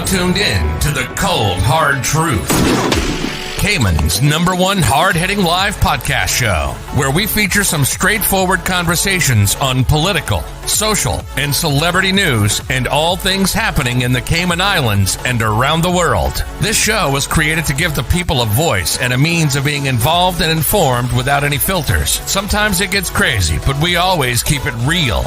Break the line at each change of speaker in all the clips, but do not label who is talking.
now tuned in to the cold, hard truth. Cayman's #1 hard-hitting live podcast show, where we feature some straightforward conversations on political, social, and celebrity news and all things happening in the Cayman Islands and around the world. This show was created to give the people a voice and a means of being involved and informed without any filters. Sometimes it gets crazy, but we always keep it real.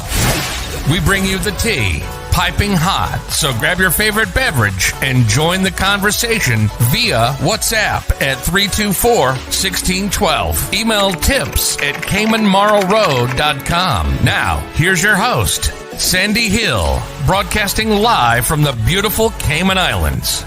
We bring you the tea, piping hot, so grab your favorite beverage and join the conversation via WhatsApp at 324-1612. Email tips at CaymanMarlRoad.com. Now, here's your host, Sandy Hill, broadcasting live from the beautiful Cayman Islands.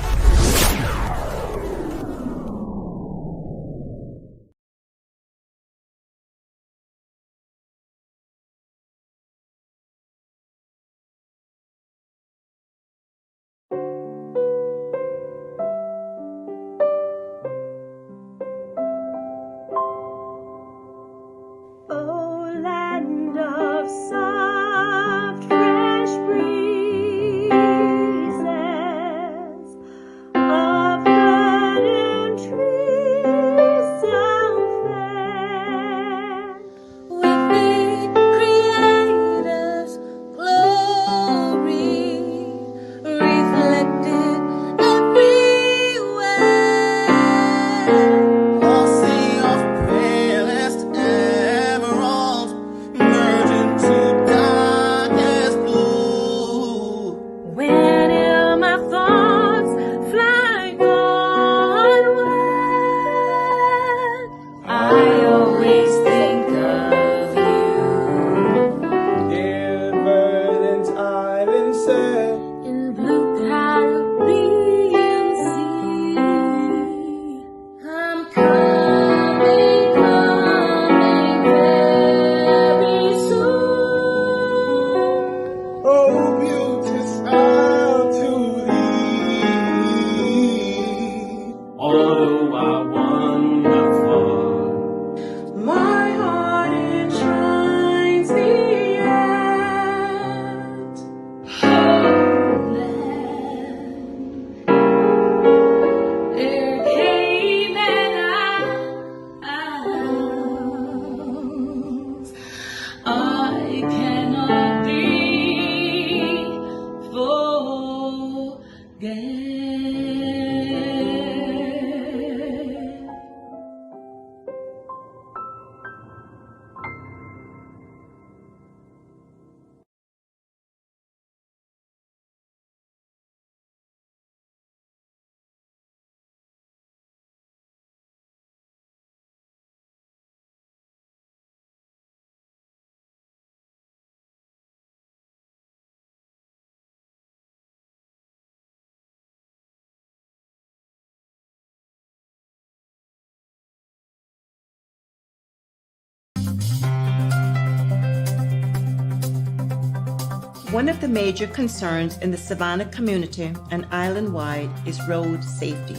One of the major concerns in the Savannah community and island-wide is road safety.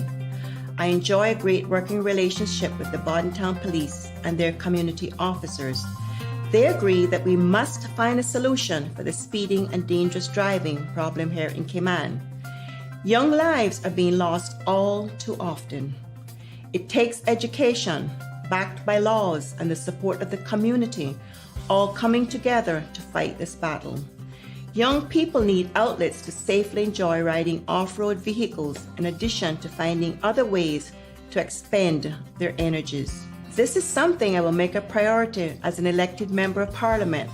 I enjoy a great working relationship with the Panton Police and their community officers. They agree that we must find a solution for the speeding and dangerous driving problem here in Cayman. Young lives are being lost all too often. It takes education, backed by laws and the support of the community, all coming together to fight this battle. Young people need outlets to safely enjoy riding off-road vehicles in addition to finding other ways to expend their energies. This is something I will make a priority as an elected member of Parliament.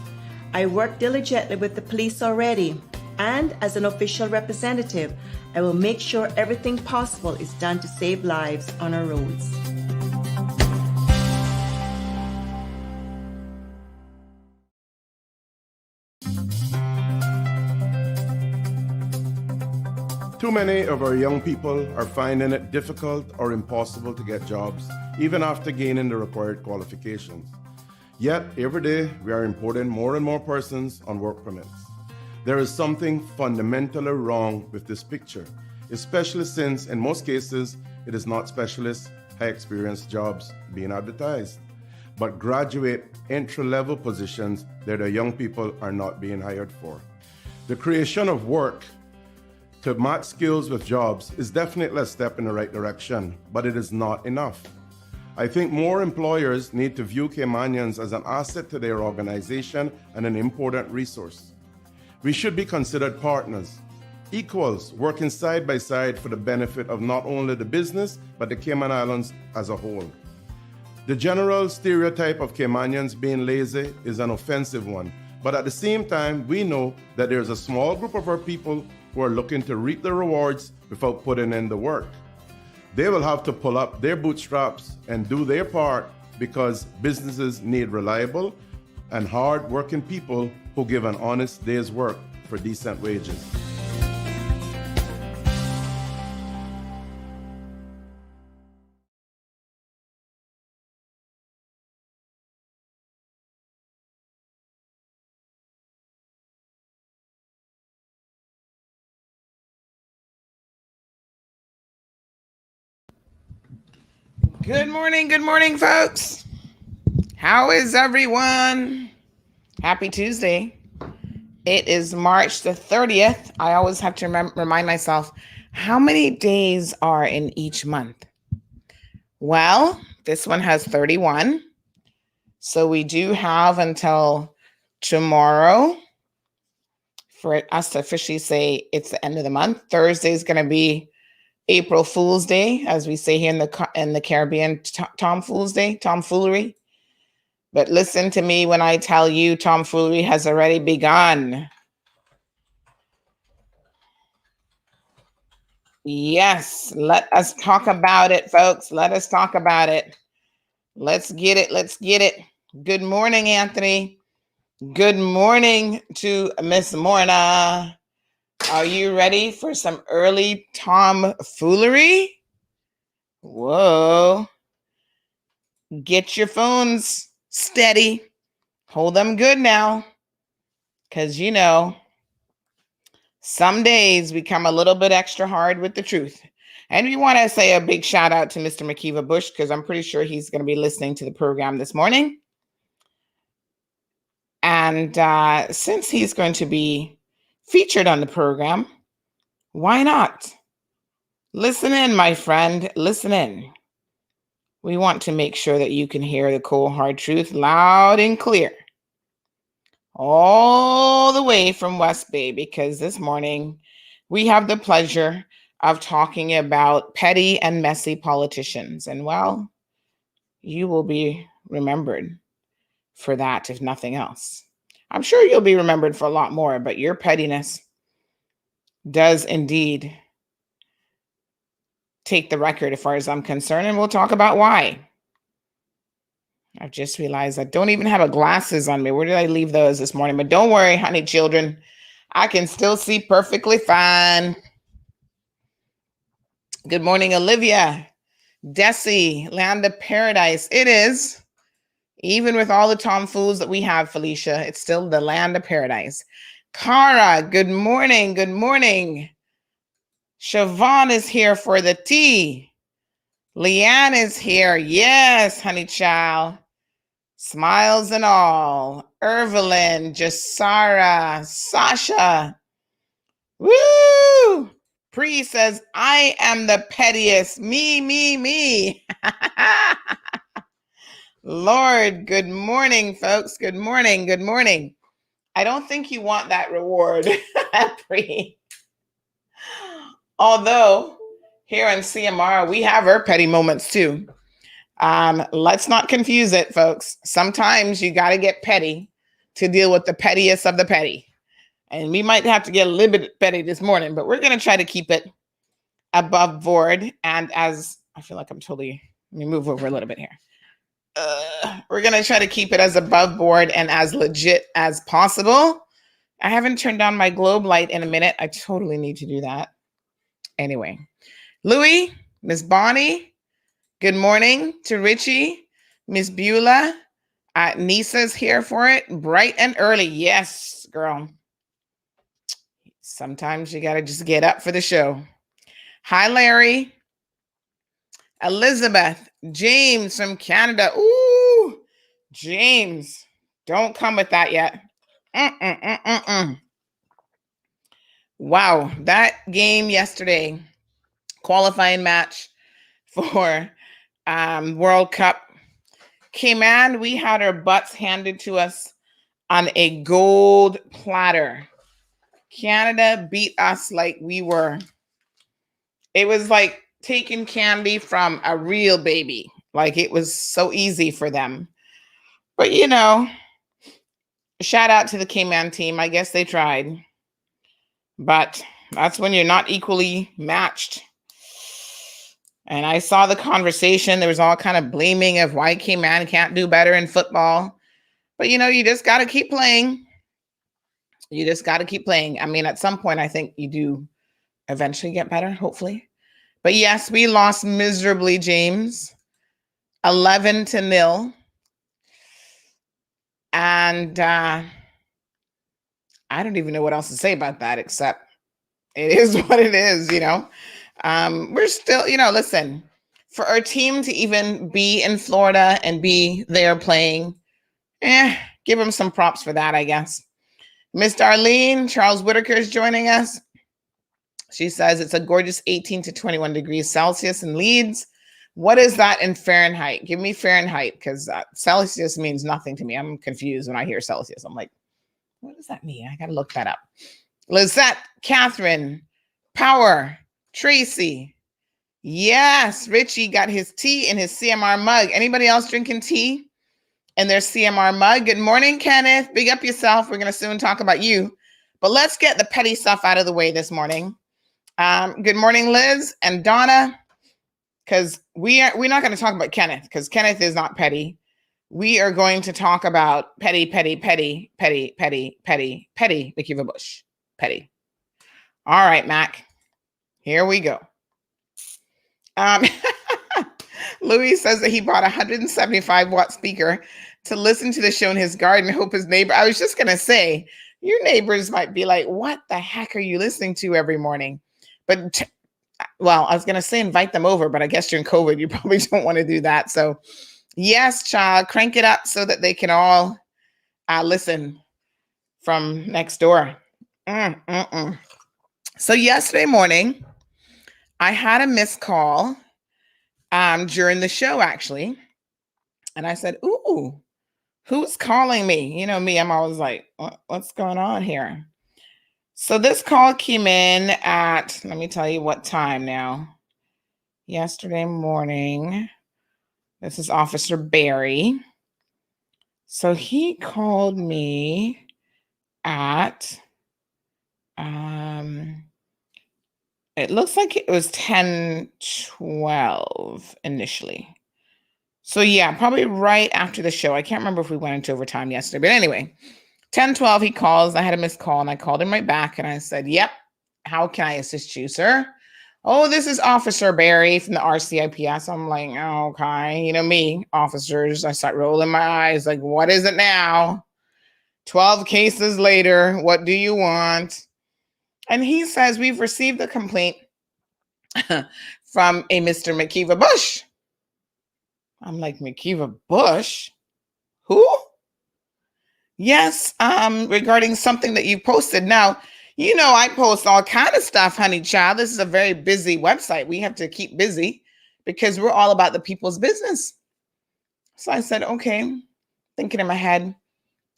I work diligently with the police already, and as an official representative, I will make sure everything possible is done to save lives on our roads.
Too many of our young people are finding it difficult or impossible to get jobs, even after gaining the required qualifications. Yet, every day, we are importing more and more persons on work permits. There is something fundamentally wrong with this picture, especially since, in most cases, it is not specialist, high-experience jobs being advertised, but graduate entry-level positions that our young people are not being hired for. The creation of work to match skills with jobs is definitely a step in the right direction, but it is not enough. I think more employers need to view Caymanians as an asset to their organization and an important resource. We should be considered partners, equals working side by side for the benefit of not only the business, but the Cayman Islands as a whole. The general stereotype of Caymanians being lazy is an offensive one, but at the same time, we know that there's a small group of our people who are looking to reap the rewards without putting in the work. They will have to pull up their bootstraps and do their part because businesses need reliable and hard-working people who give an honest day's work for decent wages.
Good morning, folks. How is everyone? Happy Tuesday. It is March the 30th. I always have to remind myself, how many days are in each month? Well, this one has 31. So we do have until tomorrow for us to officially say it's the end of the month. Thursday is going to be April Fool's Day, as we say here in the Caribbean, Tom Fool's Day, tomfoolery. But listen to me when I tell you tomfoolery has already begun. Yes, let us talk about it, folks. Let us talk about it. Let's get it. Good morning, Anthony. Good morning to Miss Morna. Are you ready for some early tomfoolery? Whoa. Get your phones steady. Hold them good now. Because, some days we come a little bit extra hard with the truth. And we want to say a big shout out to Mr. McKeeva Bush, because I'm pretty sure he's going to be listening to the program this morning. And since he's going to be featured on the program, why not? Listen in, my friend. Listen in. We want to make sure that you can hear the cold, hard truth loud and clear. All the way from West Bay, because this morning we have the pleasure of talking about petty and messy politicians. And well, you will be remembered for that, if nothing else. I'm sure you'll be remembered for a lot more, but your pettiness does indeed take the record as far as I'm concerned, and we'll talk about why. I've just realized I don't even have glasses on me. Where did I leave those this morning? But don't worry, honey children. I can still see perfectly fine. Good morning, Olivia. Desi, land of paradise. It is. Even with all the tomfools that we have, Felicia, it's still the land of paradise. Cara, good morning. Good morning. Siobhan is here for the tea. Leanne is here. Yes, honey child. Smiles and all. Evelyn, Jasara, Sasha. Woo! Pre says, I am the pettiest. Me. Lord, good morning, folks. Good morning. I don't think you want that reward, Pre. Although, here on CMR, we have our petty moments too. Let's not confuse it, folks. Sometimes you got to get petty to deal with the pettiest of the petty. And we might have to get a little bit petty this morning, but we're going to try to keep it above board. And as I feel like let me move over a little bit here. We're going to try to keep it as above board and as legit as possible. I haven't turned on my globe light in a minute. I totally need to do that. Anyway, Louis, Miss Bonnie, good morning to Richie, Miss Beulah. Nisa's here for it, bright and early. Yes, girl. Sometimes you got to just get up for the show. Hi, Larry. Elizabeth, James from Canada. Ooh, James, don't come with that yet. Wow, that game yesterday, qualifying match for World Cup. Cayman, we had our butts handed to us on a gold platter. Canada beat us like it was like taking candy from a real baby. Like it was so easy for them. But shout out to the Cayman team. I guess they tried. But that's when you're not equally matched. And I saw the conversation. There was all kind of blaming of why Cayman can't do better in football. But you just got to keep playing. You just got to keep playing. I mean, at some point, I think you do eventually get better, hopefully. But yes, we lost miserably, James. 11-0. And I don't even know what else to say about that, except it is what it is, We're still, listen, for our team to even be in Florida and be there playing, give them some props for that, I guess. Miss Darlene, Charles Whitaker is joining us. She says it's a gorgeous 18 to 21 degrees Celsius in Leeds. What is that in Fahrenheit? Give me Fahrenheit, because Celsius means nothing to me. I'm confused when I hear Celsius. I'm like, what does that mean? I got to look that up. Lizette, Catherine, Power, Tracy. Yes, Richie got his tea in his CMR mug. Anybody else drinking tea in their CMR mug? Good morning, Kenneth. Big up yourself. We're going to soon talk about you. But let's get the petty stuff out of the way this morning. Good morning, Liz and Donna, because we're not going to talk about Kenneth, because Kenneth is not petty. We are going to talk about petty, McKeever Bush. Petty. All right, Mac. Here we go. Louis says that he bought a 175-watt speaker to listen to the show in his garden. Hope his neighbor. I was just going to say, your neighbors might be like, what the heck are you listening to every morning? But, I was going to say invite them over, but I guess during COVID, you probably don't want to do that. So, yes, child, crank it up so that they can all listen from next door. So yesterday morning, I had a missed call during the show, actually. And I said, ooh, who's calling me? You know me, I'm always like, what's going on here? So this call came in at, let me tell you what time now. Yesterday morning. This is Officer Barry. So he called me at, it looks like it was 10:12 initially. So yeah, probably right after the show. I can't remember if we went into overtime yesterday, but anyway, 10:12 he calls. I had a missed call and I called him right back and I said, yep, how can I assist you, sir? Oh, this is Officer Barry from the RCIPS. I'm like, oh, okay. Me, officers, I start rolling my eyes like, what is it now? 12 cases later, what do you want? And he says, we've received a complaint from a Mr. McKeever Bush. I'm like, McKeever Bush? Who? Yes, regarding something that you posted. Now, I post all kind of stuff, honey child. This is a very busy website. We have to keep busy because we're all about the people's business. So I said, okay, thinking in my head,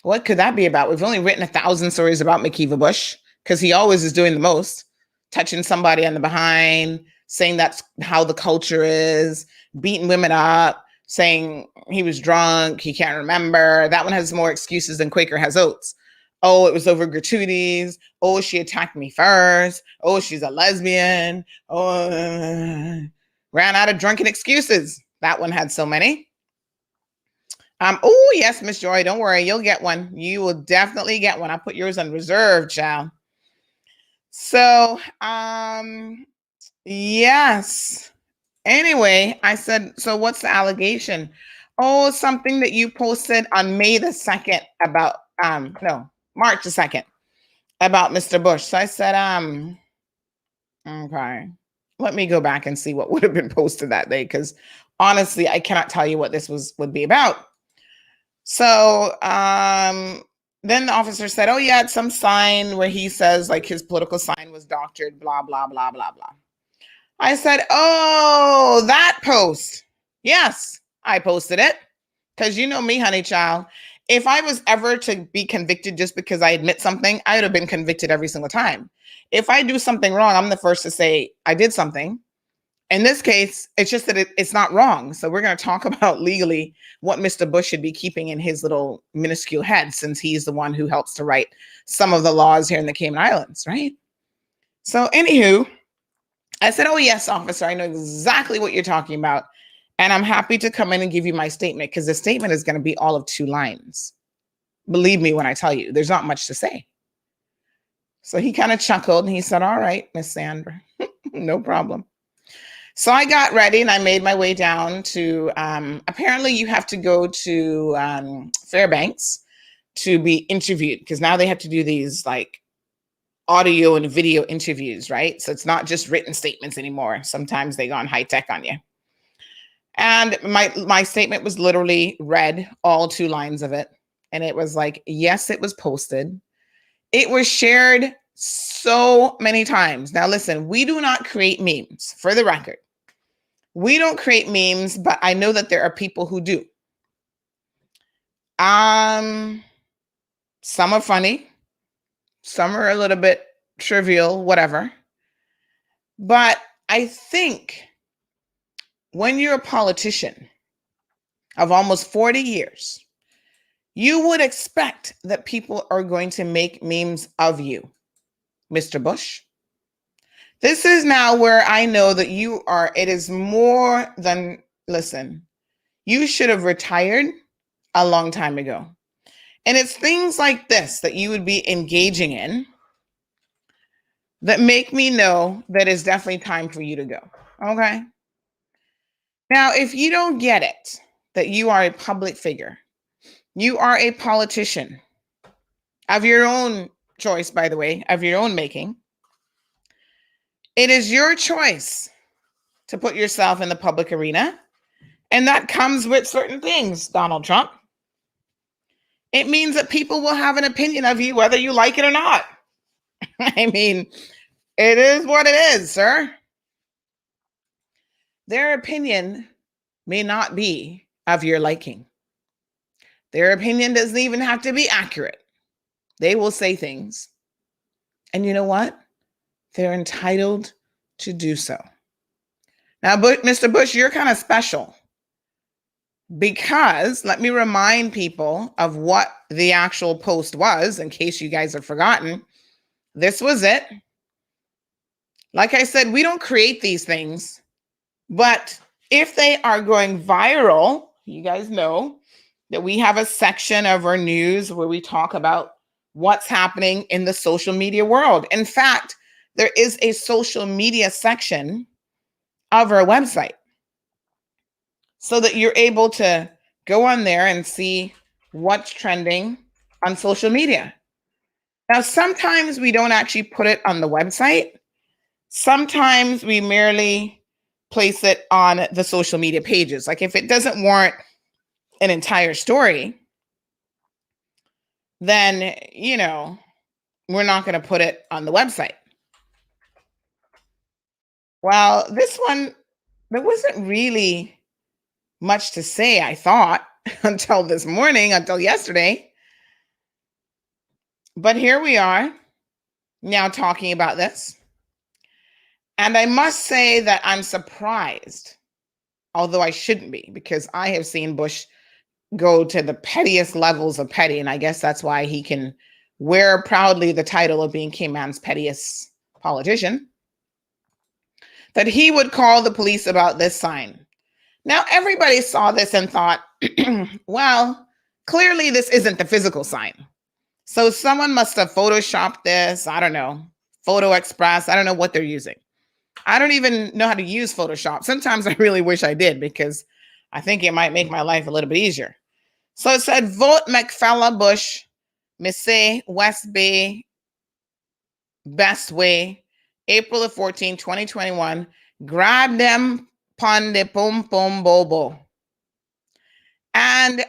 what could that be about? We've only written 1,000 stories about McKeever Bush because he always is doing the most, touching somebody on the behind, saying that's how the culture is, beating women up, saying he was drunk, he can't remember. That one has more excuses than Quaker has oats. Oh, it was over gratuities. Oh, she attacked me first. Oh, she's a lesbian. Oh, ran out of drunken excuses. That one had so many. Oh, yes, Miss Joy, don't worry. You'll get one. You will definitely get one. I'll put yours on reserve, child. So, yes. Anyway, I said, so what's the allegation? Oh, something that you posted on May the 2nd about, March the 2nd about Mr. Bush. So I said, okay, let me go back and see what would have been posted that day. Because honestly, I cannot tell you what this would be about. So then the officer said, oh yeah, it's some sign where he says like his political sign was doctored, blah, blah, blah, blah, blah. I said, oh, that post. Yes, I posted it. Because you know me, honey child. If I was ever to be convicted just because I admit something, I would have been convicted every single time. If I do something wrong, I'm the first to say I did something. In this case, it's just that it's not wrong. So we're going to talk about legally what Mr. Bush should be keeping in his little minuscule head, since he's the one who helps to write some of the laws here in the Cayman Islands, right? So anywho, I said, oh, yes, officer, I know exactly what you're talking about. And I'm happy to come in and give you my statement, because the statement is going to be all of 2 lines. Believe me when I tell you, there's not much to say. So he kind of chuckled and he said, all right, Miss Sandra, no problem. So I got ready and I made my way down to, apparently you have to go to Fairbanks to be interviewed, because now they have to do these like audio and video interviews, right? So it's not just written statements anymore. Sometimes they go on high tech on you. And my statement was literally read, all 2 lines of it. And it was like, yes, it was posted. It was shared so many times. Now, listen, we do not create memes, for the record. We don't create memes, but I know that there are people who do. Some are funny. Some are a little bit trivial, whatever. But I think when you're a politician of almost 40 years, you would expect that people are going to make memes of you, Mr. Bush. This is now where I know that you are, it is more than, listen, you should have retired a long time ago. And it's things like this that you would be engaging in that make me know that it's definitely time for you to go. Okay. Now, if you don't get it, that you are a public figure, you are a politician of your own choice, by the way, of your own making. It is your choice to put yourself in the public arena. And that comes with certain things, Donald Trump. It means that people will have an opinion of you, whether you like it or not. I mean, it is what it is, sir. Their opinion may not be of your liking. Their opinion doesn't even have to be accurate. They will say things. And you know what? They're entitled to do so. Now, Mr. Bush, you're kind of special, because let me remind people of what the actual post was, in case you guys have forgotten. This was it. Like I said, we don't create these things, but if they are going viral, you guys know that we have a section of our news where we talk about what's happening in the social media world. In fact, there is a social media section of our website so that you're able to go on there and see what's trending on social media. Now, sometimes we don't actually put it on the website. Sometimes we merely place it on the social media pages. Like if it doesn't warrant an entire story, then, you know, we're not going to put it on the website. Well, this one, there wasn't really much to say, I thought, until this morning, until yesterday. But here we are now talking about this. And I must say that I'm surprised, although I shouldn't be, because I have seen Bush go to the pettiest levels of petty. And I guess that's why he can wear proudly the title of being Cayman's pettiest politician, that he would call the police about this sign. Now, everybody saw this and thought, well, clearly this isn't the physical sign. So someone must have photoshopped this. I don't know. Photo Express. I don't know what they're using. I don't even know how to use Photoshop. Sometimes I really wish I did, because I think it might make my life a little bit easier. So it said, vote McFella Bush, Missy West Bay, Best Way, April the 14th, 2021. Grab them pon de pom pom bobo. And,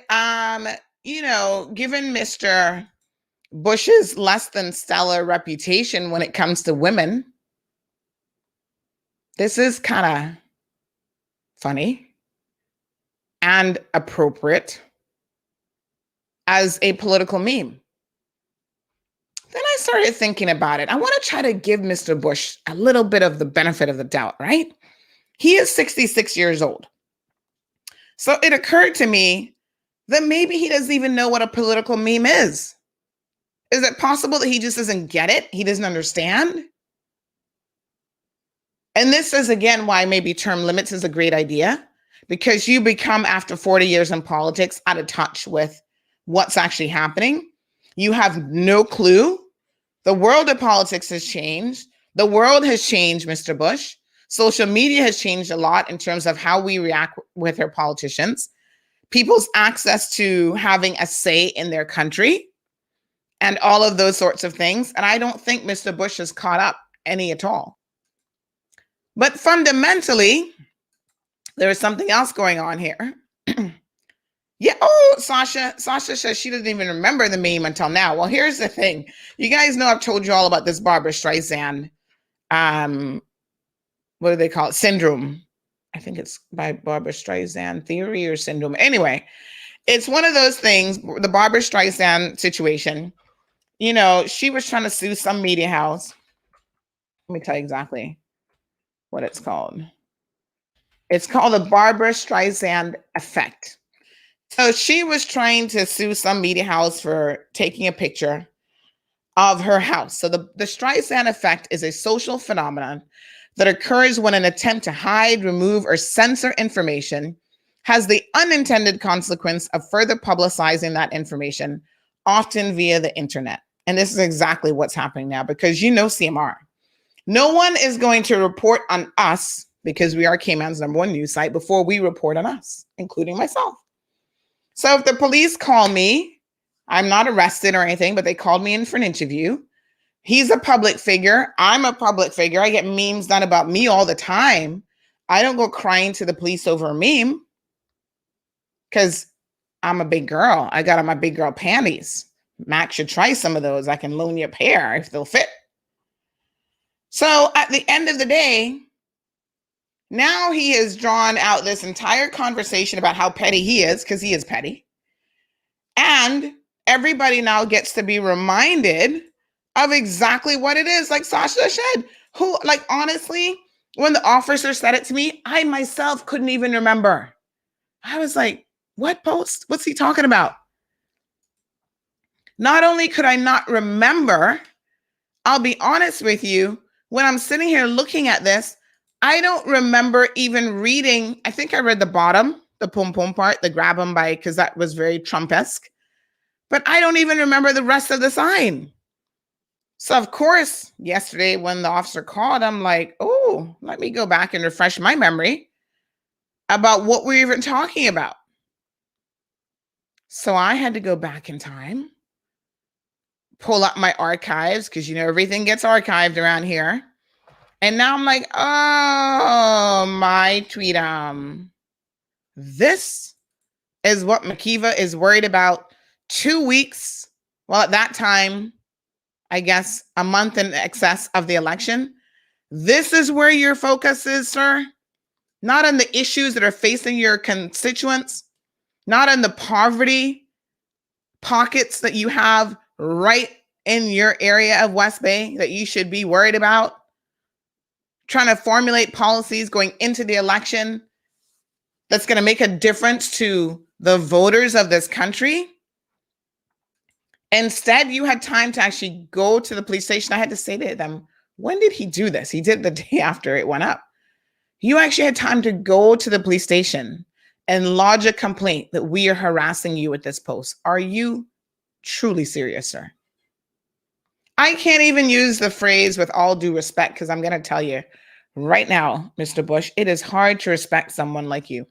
you know, given Mr. Bush's less than stellar reputation when it comes to women. This is kind of funny and appropriate as a political meme. Then I started thinking about it. I want to try to give Mr. Bush a little bit of the benefit of the doubt, right? He is 66 years old. So it occurred to me that maybe he doesn't even know what a political meme is. Is it possible that he just doesn't get it? He doesn't understand? And this is, again, why maybe term limits is a great idea, because you become, after 40 years in politics, out of touch with what's actually happening. You have no clue. The world of politics has changed. The world has changed, Mr. Bush. Social media has changed a lot in terms of how we react with our politicians, people's access to having a say in their country, and all of those sorts of things. And I don't think Mr. Bush has caught up any at all. But fundamentally, there is something else going on here. Yeah. Oh, Sasha says she doesn't even remember the meme until now. Well, here's the thing. You guys know I've told you all about this Barbara Streisand, what do they call it? Syndrome. I think it's by Barbara Streisand theory or syndrome. Anyway, it's one of those things, the Barbara Streisand situation. You know, she was trying to sue some media house. Let me tell you exactly what it's called. It's called the Barbara Streisand effect. So she was trying to sue some media house for taking a picture of her house. So the Streisand effect is a social phenomenon that occurs when an attempt to hide, remove, or censor information has the unintended consequence of further publicizing that information, often via the internet. And this is exactly what's happening now, because you know CMR. No one is going to report on us, because we are Cayman's #1 news site, before we report on us, including myself. So if the police call me, I'm not arrested or anything, but they called me in for an interview. He's a public figure. I'm a public figure. I get memes done about me all the time. I don't go crying to the police over a meme because I'm a big girl. I got on my big girl panties. Max should try some of those. I can loan you a pair if they'll fit. So at the end of the day, now he has drawn out this entire conversation about how petty he is, because he is petty. And everybody now gets to be reminded of exactly what it is. Like Sasha said, honestly, when the officer said it to me, I myself couldn't even remember. I was like, what post? What's he talking about? Not only could I not remember, I'll be honest with you, when I'm sitting here looking at this, I don't remember even reading. I think I read the bottom, the pom pom part, the grab them by, because that was very Trump-esque. But I don't even remember the rest of the sign. So of course, yesterday when the officer called, I'm like, oh, let me go back and refresh my memory about what we're even talking about. So I had to go back in time, pull up my archives, because you know everything gets archived around here. And now I'm like, oh, my tweetum. This is what Makiva is worried about 2 weeks. Well, at that time, I guess a month in excess of the election. This is where your focus is, sir. Not on the issues that are facing your constituents, not on the poverty pockets that you have right in your area of West Bay that you should be worried about. Trying to formulate policies going into the election that's going to make a difference to the voters of this country. Instead, you had time to actually go to the police station. I had to say to them, when did he do this? He did the day after it went up. You actually had time to go to the police station and lodge a complaint that we are harassing you at this post. Are you truly serious, sir? I can't even use the phrase with all due respect, because I'm going to tell you right now, Mr. Bush, it is hard to respect someone like you.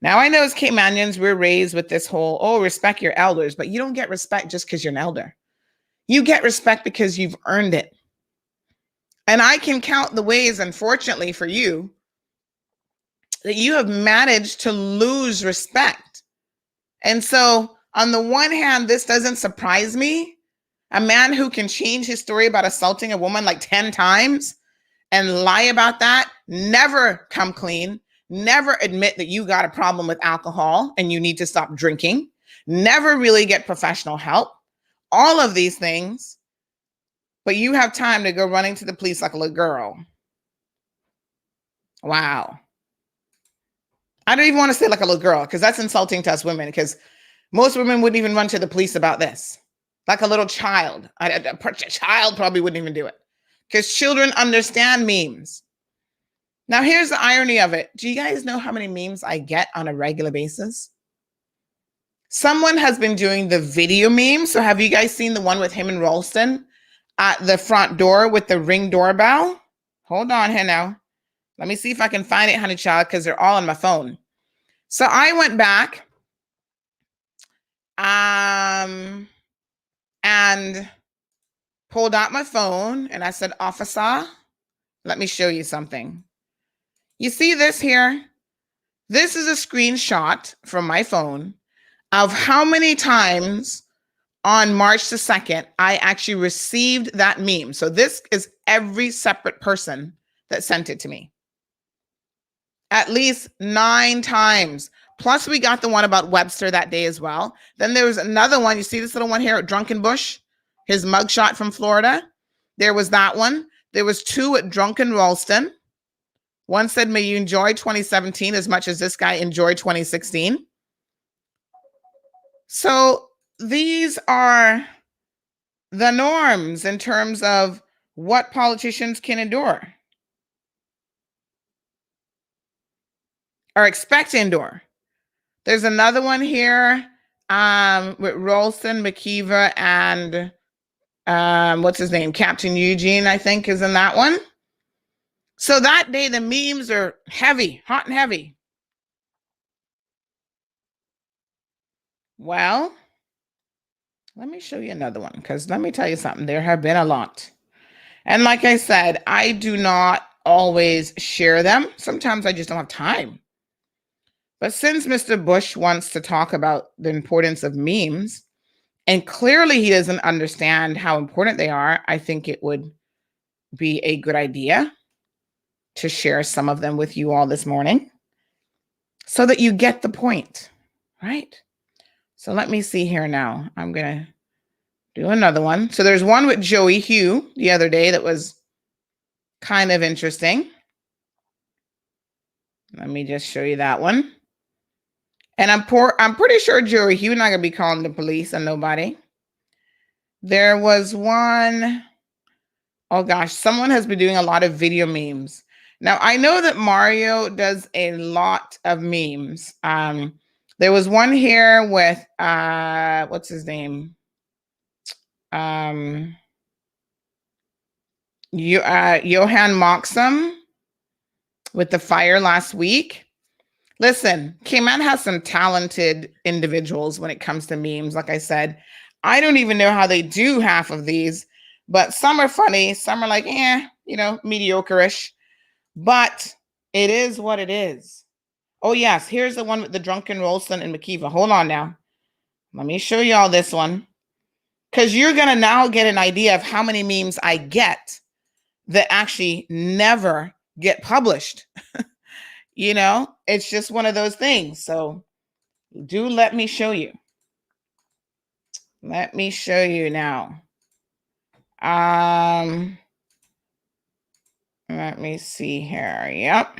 Now, I know as Caymanians, we're raised with this whole, respect your elders, but you don't get respect just because you're an elder. You get respect because you've earned it. And I can count the ways, unfortunately for you, that you have managed to lose respect. And so on the one hand, this doesn't surprise me, A man who can change his story about assaulting a woman like 10 times and lie about that, never come clean, never admit that you got a problem with alcohol and you need to stop drinking, never really get professional help, all of these things, but you have time to go running to the police like a little girl. Wow. I don't even want to say like a little girl because that's insulting to us women, because most women wouldn't even run to the police about this. Like a little child. A child probably wouldn't even do it because children understand memes. Now, here's the irony of it. Do you guys know how many memes I get on a regular basis? Someone has been doing the video meme. So have you guys seen the one with him and Ralston at the front door with the Ring doorbell? Hold on here now. Let me see if I can find it, honey child, because they're all on my phone. So I went back and pulled out my phone and I said, officer, let me show you something. You see this here? This is a screenshot from my phone of how many times on March the 2nd I actually received that meme. So this is every separate person that sent it to me. At least 9 times. Plus we got the one about Webster that day as well. Then there was another one. You see this little one here at Drunken Bush? His mugshot from Florida. There was that one. There was 2 at Drunken Ralston. One said, may you enjoy 2017 as much as this guy enjoyed 2016. So these are the norms in terms of what politicians can endure or expect to endure. There's another one here with Ralston, McKeever, and what's his name? Captain Eugene, I think, is in that one. So that day, the memes are heavy, hot and heavy. Well, let me show you another one, because let me tell you something. There have been a lot. And like I said, I do not always share them. Sometimes I just don't have time. But since Mr. Bush wants to talk about the importance of memes, and clearly he doesn't understand how important they are, I think it would be a good idea to share some of them with you all this morning so that you get the point, right? So let me see here now. I'm going to do another one. So there's one with Joey Hugh the other day that was kind of interesting. Let me just show you that one. And I'm pretty sure Joey Hugh not going to be calling the police on nobody. There was one. Oh gosh, someone has been doing a lot of video memes. Now, I know that Mario does a lot of memes. There was one here with, what's his name? Johan Moxham with the fire last week. Listen, Cayman has some talented individuals when it comes to memes. Like I said, I don't even know how they do half of these, but some are funny. Some are like, mediocre-ish. But it is what it is. Oh, yes. Here's the one with the Drunken Ralston and McKeever. Hold on now. Let me show you all this one. Because you're going to now get an idea of how many memes I get that actually never get published. It's just one of those things. So do let me show you. Let me show you now. Let me see here. Yep.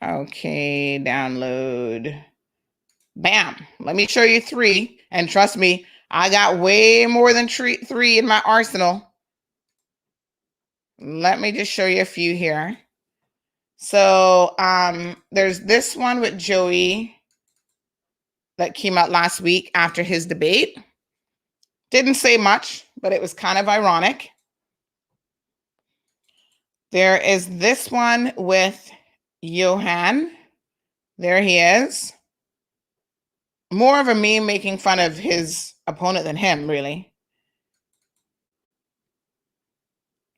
Okay, download. Bam. Let me show you 3. And trust me, I got way more than 3 in my arsenal. Let me just show you a few here. So there's this one with Joey that came out last week after his debate. Didn't say much, but it was kind of ironic. There is this one with Johan. There he is. More of a meme making fun of his opponent than him, really.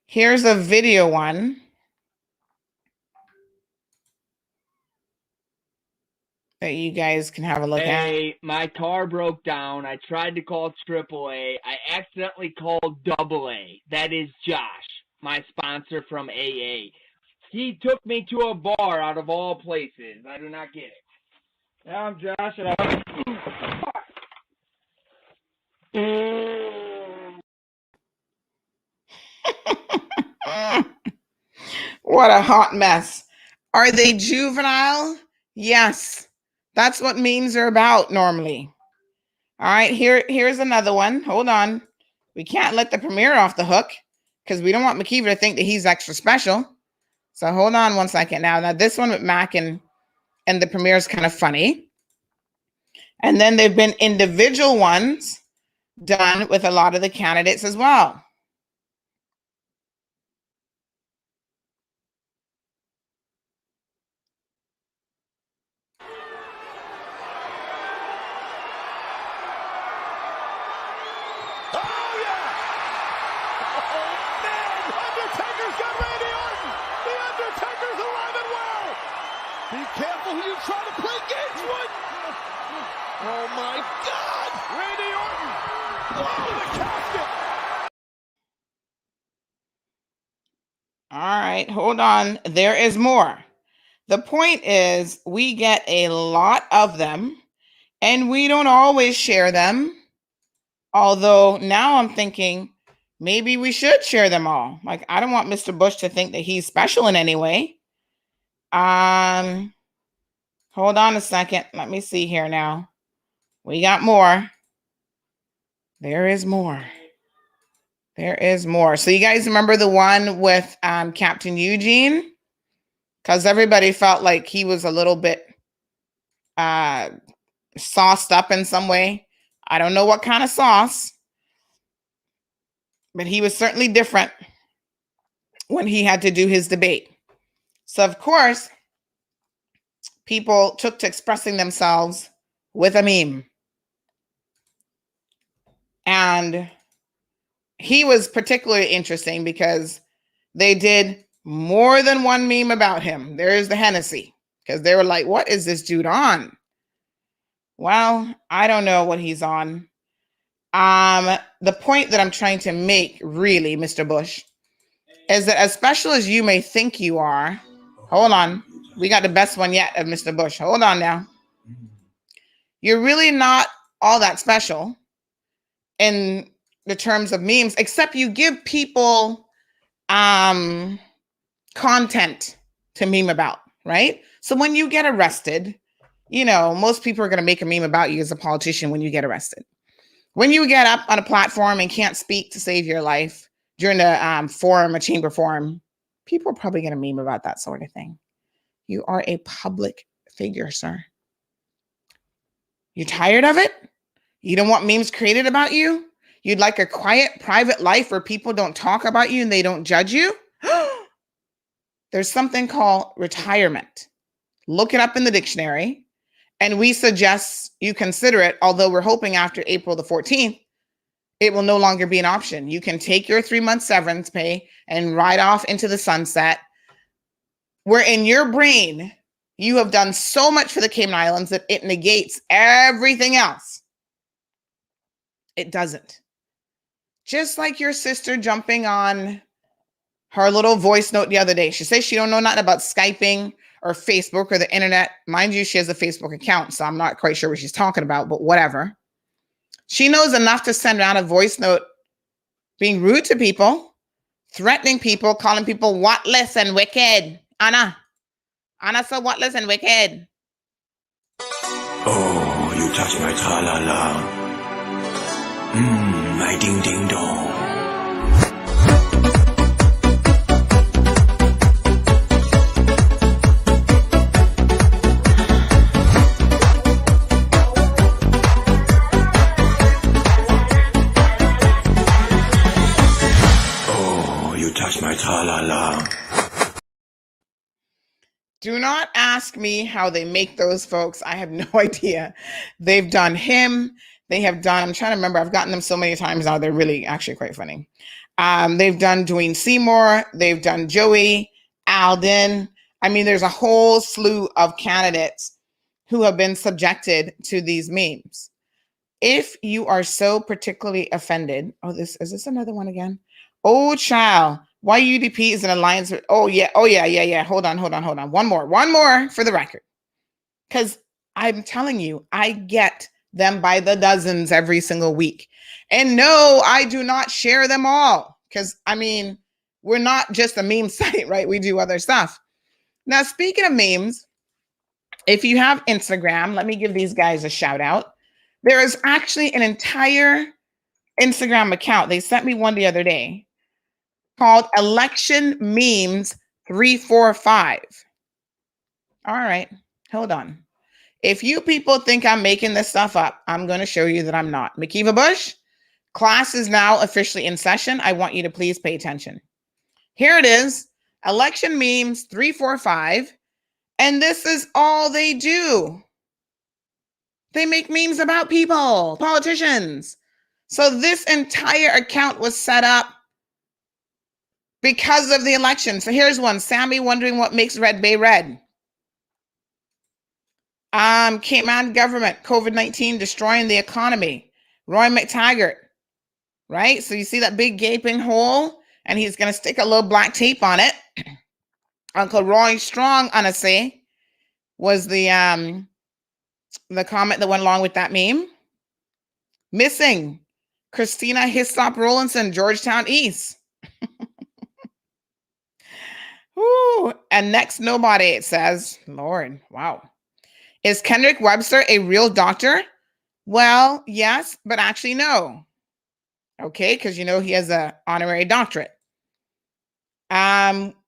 Here's a video one. that you guys can have a look at.
Hey, my car broke down. I tried to call AAA. I accidentally called AA. That is Josh, my sponsor from AA. He took me to a bar out of all places. I do not get it. Now I'm Josh and
What a hot mess. Are they juvenile? Yes. That's what memes are about normally. All right, here's another one. Hold on. We can't let the premiere off the hook because we don't want McKeever to think that he's extra special. So hold on one second now. This one with Mac and the premiere is kind of funny. And then there've been individual ones done with a lot of the candidates as well.
Be careful who you try to play games with. Oh my God! Randy Orton! Oh, the casket!
All right, hold on. There is more. The point is we get a lot of them and we don't always share them. Although now I'm thinking maybe we should share them all. Like, I don't want Mr. Bush to think that he's special in any way. Hold on a second. Let me see here now. We got more. There is more. There is more. So you guys remember the one with Captain Eugene? Because everybody felt like he was a little bit sauced up in some way. I don't know what kind of sauce, but he was certainly different when he had to do his debate. So, of course, people took to expressing themselves with a meme. And he was particularly interesting because they did more than one meme about him. There's the Hennessy, because they were like, what is this dude on? Well, I don't know what he's on. The point that I'm trying to make, really, Mr. Bush, is that as special as you may think you are, hold on. We got the best one yet of Mr. Bush. Hold on now. You're really not all that special in the terms of memes, except you give people content to meme about, right? So when you get arrested, you know, most people are going to make a meme about you as a politician when you get arrested. When you get up on a platform and can't speak to save your life during a forum, a chamber forum, people are probably going to meme about that sort of thing. You are a public figure, sir. You tired of it? You don't want memes created about you? You'd like a quiet, private life where people don't talk about you and they don't judge you? There's something called retirement. Look it up in the dictionary. And we suggest you consider it, although we're hoping after April the 14th, it will no longer be an option. You can take your 3-month severance pay and ride off into the sunset, where in your brain, you have done so much for the Cayman Islands that it negates everything else. It doesn't. Just like your sister jumping on her little voice note the other day. She says she don't know nothing about Skyping or Facebook or the internet. Mind you, she has a Facebook account, so I'm not quite sure what she's talking about, but whatever. She knows enough to send out a voice note being rude to people, threatening people, calling people whatless and wicked. Anna so whatless and wicked.
Oh, you touch my tra-la-la. My ding-ding-dong. Oh, you touch my tra-la-la.
Do not ask me how they make those folks. I have no idea. They've done him. They have done, I'm trying to remember, I've gotten them so many times now. They're really actually quite funny. They've done Dwayne Seymour. They've done Joey, Alden. I mean, there's a whole slew of candidates who have been subjected to these memes. If you are so particularly offended, is this another one again? Oh, child, why UDP is an alliance with, oh yeah. Hold on. One more for the record. Because I'm telling you, I get them by the dozens every single week. And no, I do not share them all. Because, I mean, we're not just a meme site, right? We do other stuff. Now, speaking of memes, if you have Instagram, let me give these guys a shout out. There is actually an entire Instagram account. They sent me one the other day called Election Memes 345. All right, hold on. If you people think I'm making this stuff up, I'm going to show you that I'm not. Makiva Bush, class is now officially in session. I want you to please pay attention. Here it is, Election Memes 345, and this is all they do. They make memes about people, politicians. So this entire account was set up because of the election. So here's one, Sammy wondering what makes Red Bay red. Cayman government, COVID-19 destroying the economy. Roy McTaggart, right? So you see that big gaping hole, and he's going to stick a little black tape on it. Uncle Roy Strong, honestly, was the comment that went along with that meme. Missing, Christina Histop Rollinson, Georgetown East. Ooh, and next nobody, it says, Lord, wow. Is Kendrick Webster a real doctor? Well, yes, but actually no. Okay, because you know he has an honorary doctorate.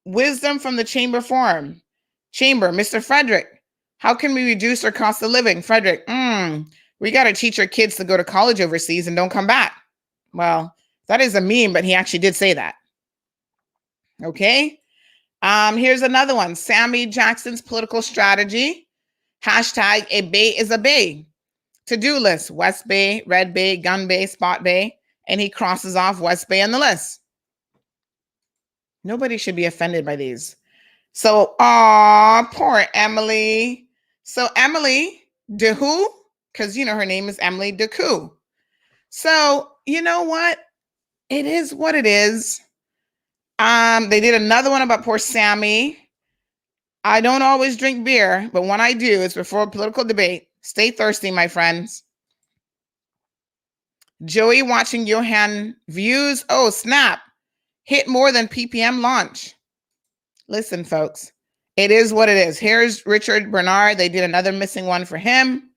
Wisdom from the Chamber Forum. Chamber, Mr. Frederick, how can we reduce our cost of living? Frederick, we got to teach our kids to go to college overseas and don't come back. Well, that is a meme, but he actually did say that. Okay. Here's another one. Sammy Jackson's political strategy. Hashtag a bay is a bay. To-do list, West Bay, Red Bay, Gun Bay, Spot Bay. And he crosses off West Bay on the list. Nobody should be offended by these. So, poor Emily. So Emily DeHoo, because you know her name is Emily DeCoo. So you know what? It is what it is. They did another one about poor Sammy. I don't always drink beer, but when I do, it's before a political debate. Stay thirsty, my friends. Joey watching Johan views. Oh, snap. Hit more than PPM launch. Listen, folks, it is what it is. Here's Richard Bernard. They did another missing one for him.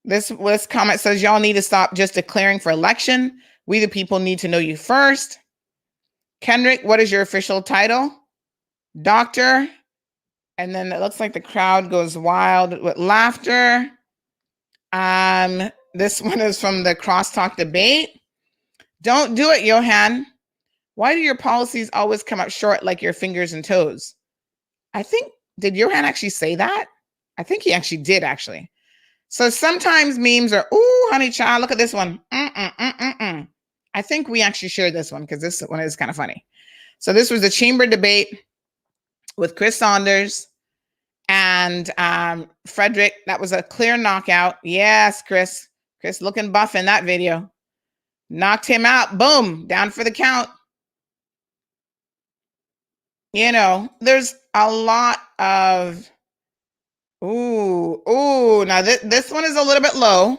This comment says, y'all need to stop just declaring for election. We the people need to know you first. Kendrick, what is your official title? Doctor. And then it looks like the crowd goes wild with laughter. This one is from the crosstalk debate. Don't do it, Johan. Why do your policies always come up short like your fingers and toes? I think, did Johan actually say that? I think he actually did, actually. So sometimes memes are, ooh, honey child, look at this one. I think we actually shared this one because this one is kind of funny. So this was the chamber debate with Chris Saunders and Frederick. That was a clear knockout. Yes, Chris. Chris looking buff in that video. Knocked him out. Boom. Down for the count. You know, there's a lot of, now this one is a little bit low.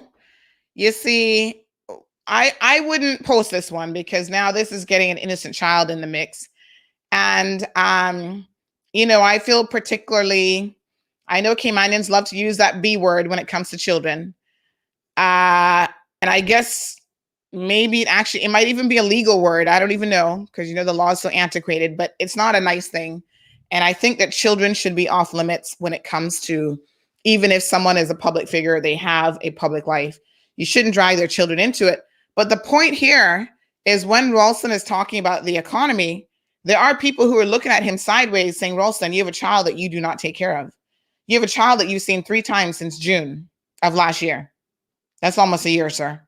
You see, I wouldn't post this one because now this is getting an innocent child in the mix. And, you know, I feel particularly, I know Caymanians love to use that B word when it comes to children. And I guess maybe it might even be a legal word. I don't even know because, you know, the law is so antiquated, but it's not a nice thing. And I think that children should be off limits when it comes to, even if someone is a public figure, they have a public life. You shouldn't drag their children into it. But the point here is when Ralston is talking about the economy, there are people who are looking at him sideways saying, Ralston, you have a child that you do not take care of. You have a child that you've seen 3 times since June of last year. That's almost a year, sir.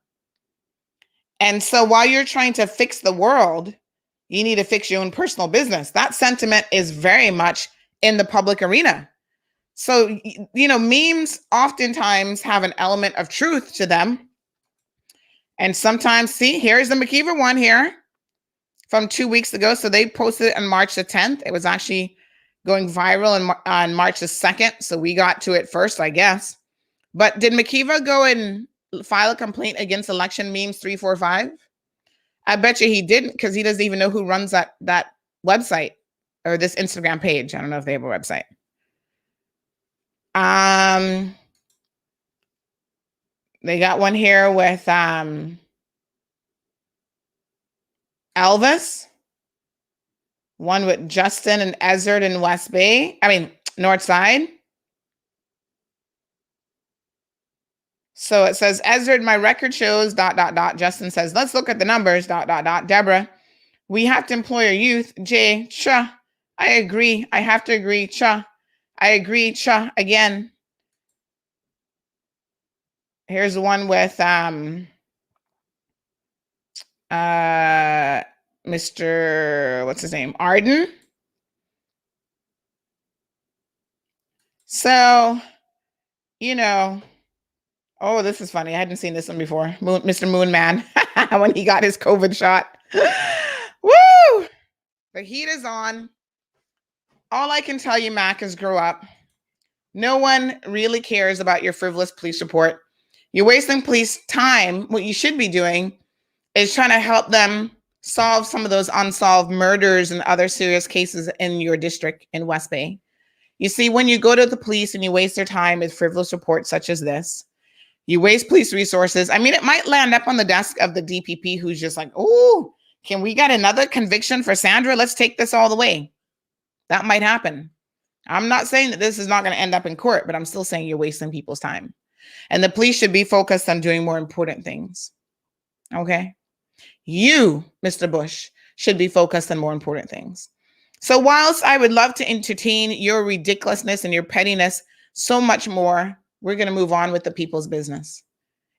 And so while you're trying to fix the world, you need to fix your own personal business. That sentiment is very much in the public arena. So, memes oftentimes have an element of truth to them. And sometimes, see, here's the McKeever one here from 2 weeks ago. So they posted it on March the 10th. It was actually going viral on March the 2nd. So we got to it first, I guess. But did McKeever go and file a complaint against Election Memes 345? I bet you he didn't, because he doesn't even know who runs that website or this Instagram page. I don't know if they have a website. They got one here with Elvis, one with Justin and Ezzard in North Side. So it says, Ezzard, my record shows, ... Justin says, let's look at the numbers, ... Deborah, we have to employ our youth. Jay, cha, I agree. I have to agree, cha. I agree, cha, again. Here's the one with Mr. what's his name? Arden. So, oh, this is funny. I hadn't seen this one before. Mr. Moon Man, when he got his COVID shot. Woo! The heat is on. All I can tell you, Mac, is grow up. No one really cares about your frivolous police report. You're wasting police time. What you should be doing is trying to help them solve some of those unsolved murders and other serious cases in your district in West Bay. You see, when you go to the police and you waste their time with frivolous reports such as this, you waste police resources. I mean, it might land up on the desk of the DPP who's just like, oh, can we get another conviction for Sandra? Let's take this all the way. That might happen. I'm not saying that this is not going to end up in court, but I'm still saying you're wasting people's time. And the police should be focused on doing more important things. Okay? You, Mr. Bush, should be focused on more important things. So whilst I would love to entertain your ridiculousness and your pettiness so much more, we're going to move on with the people's business.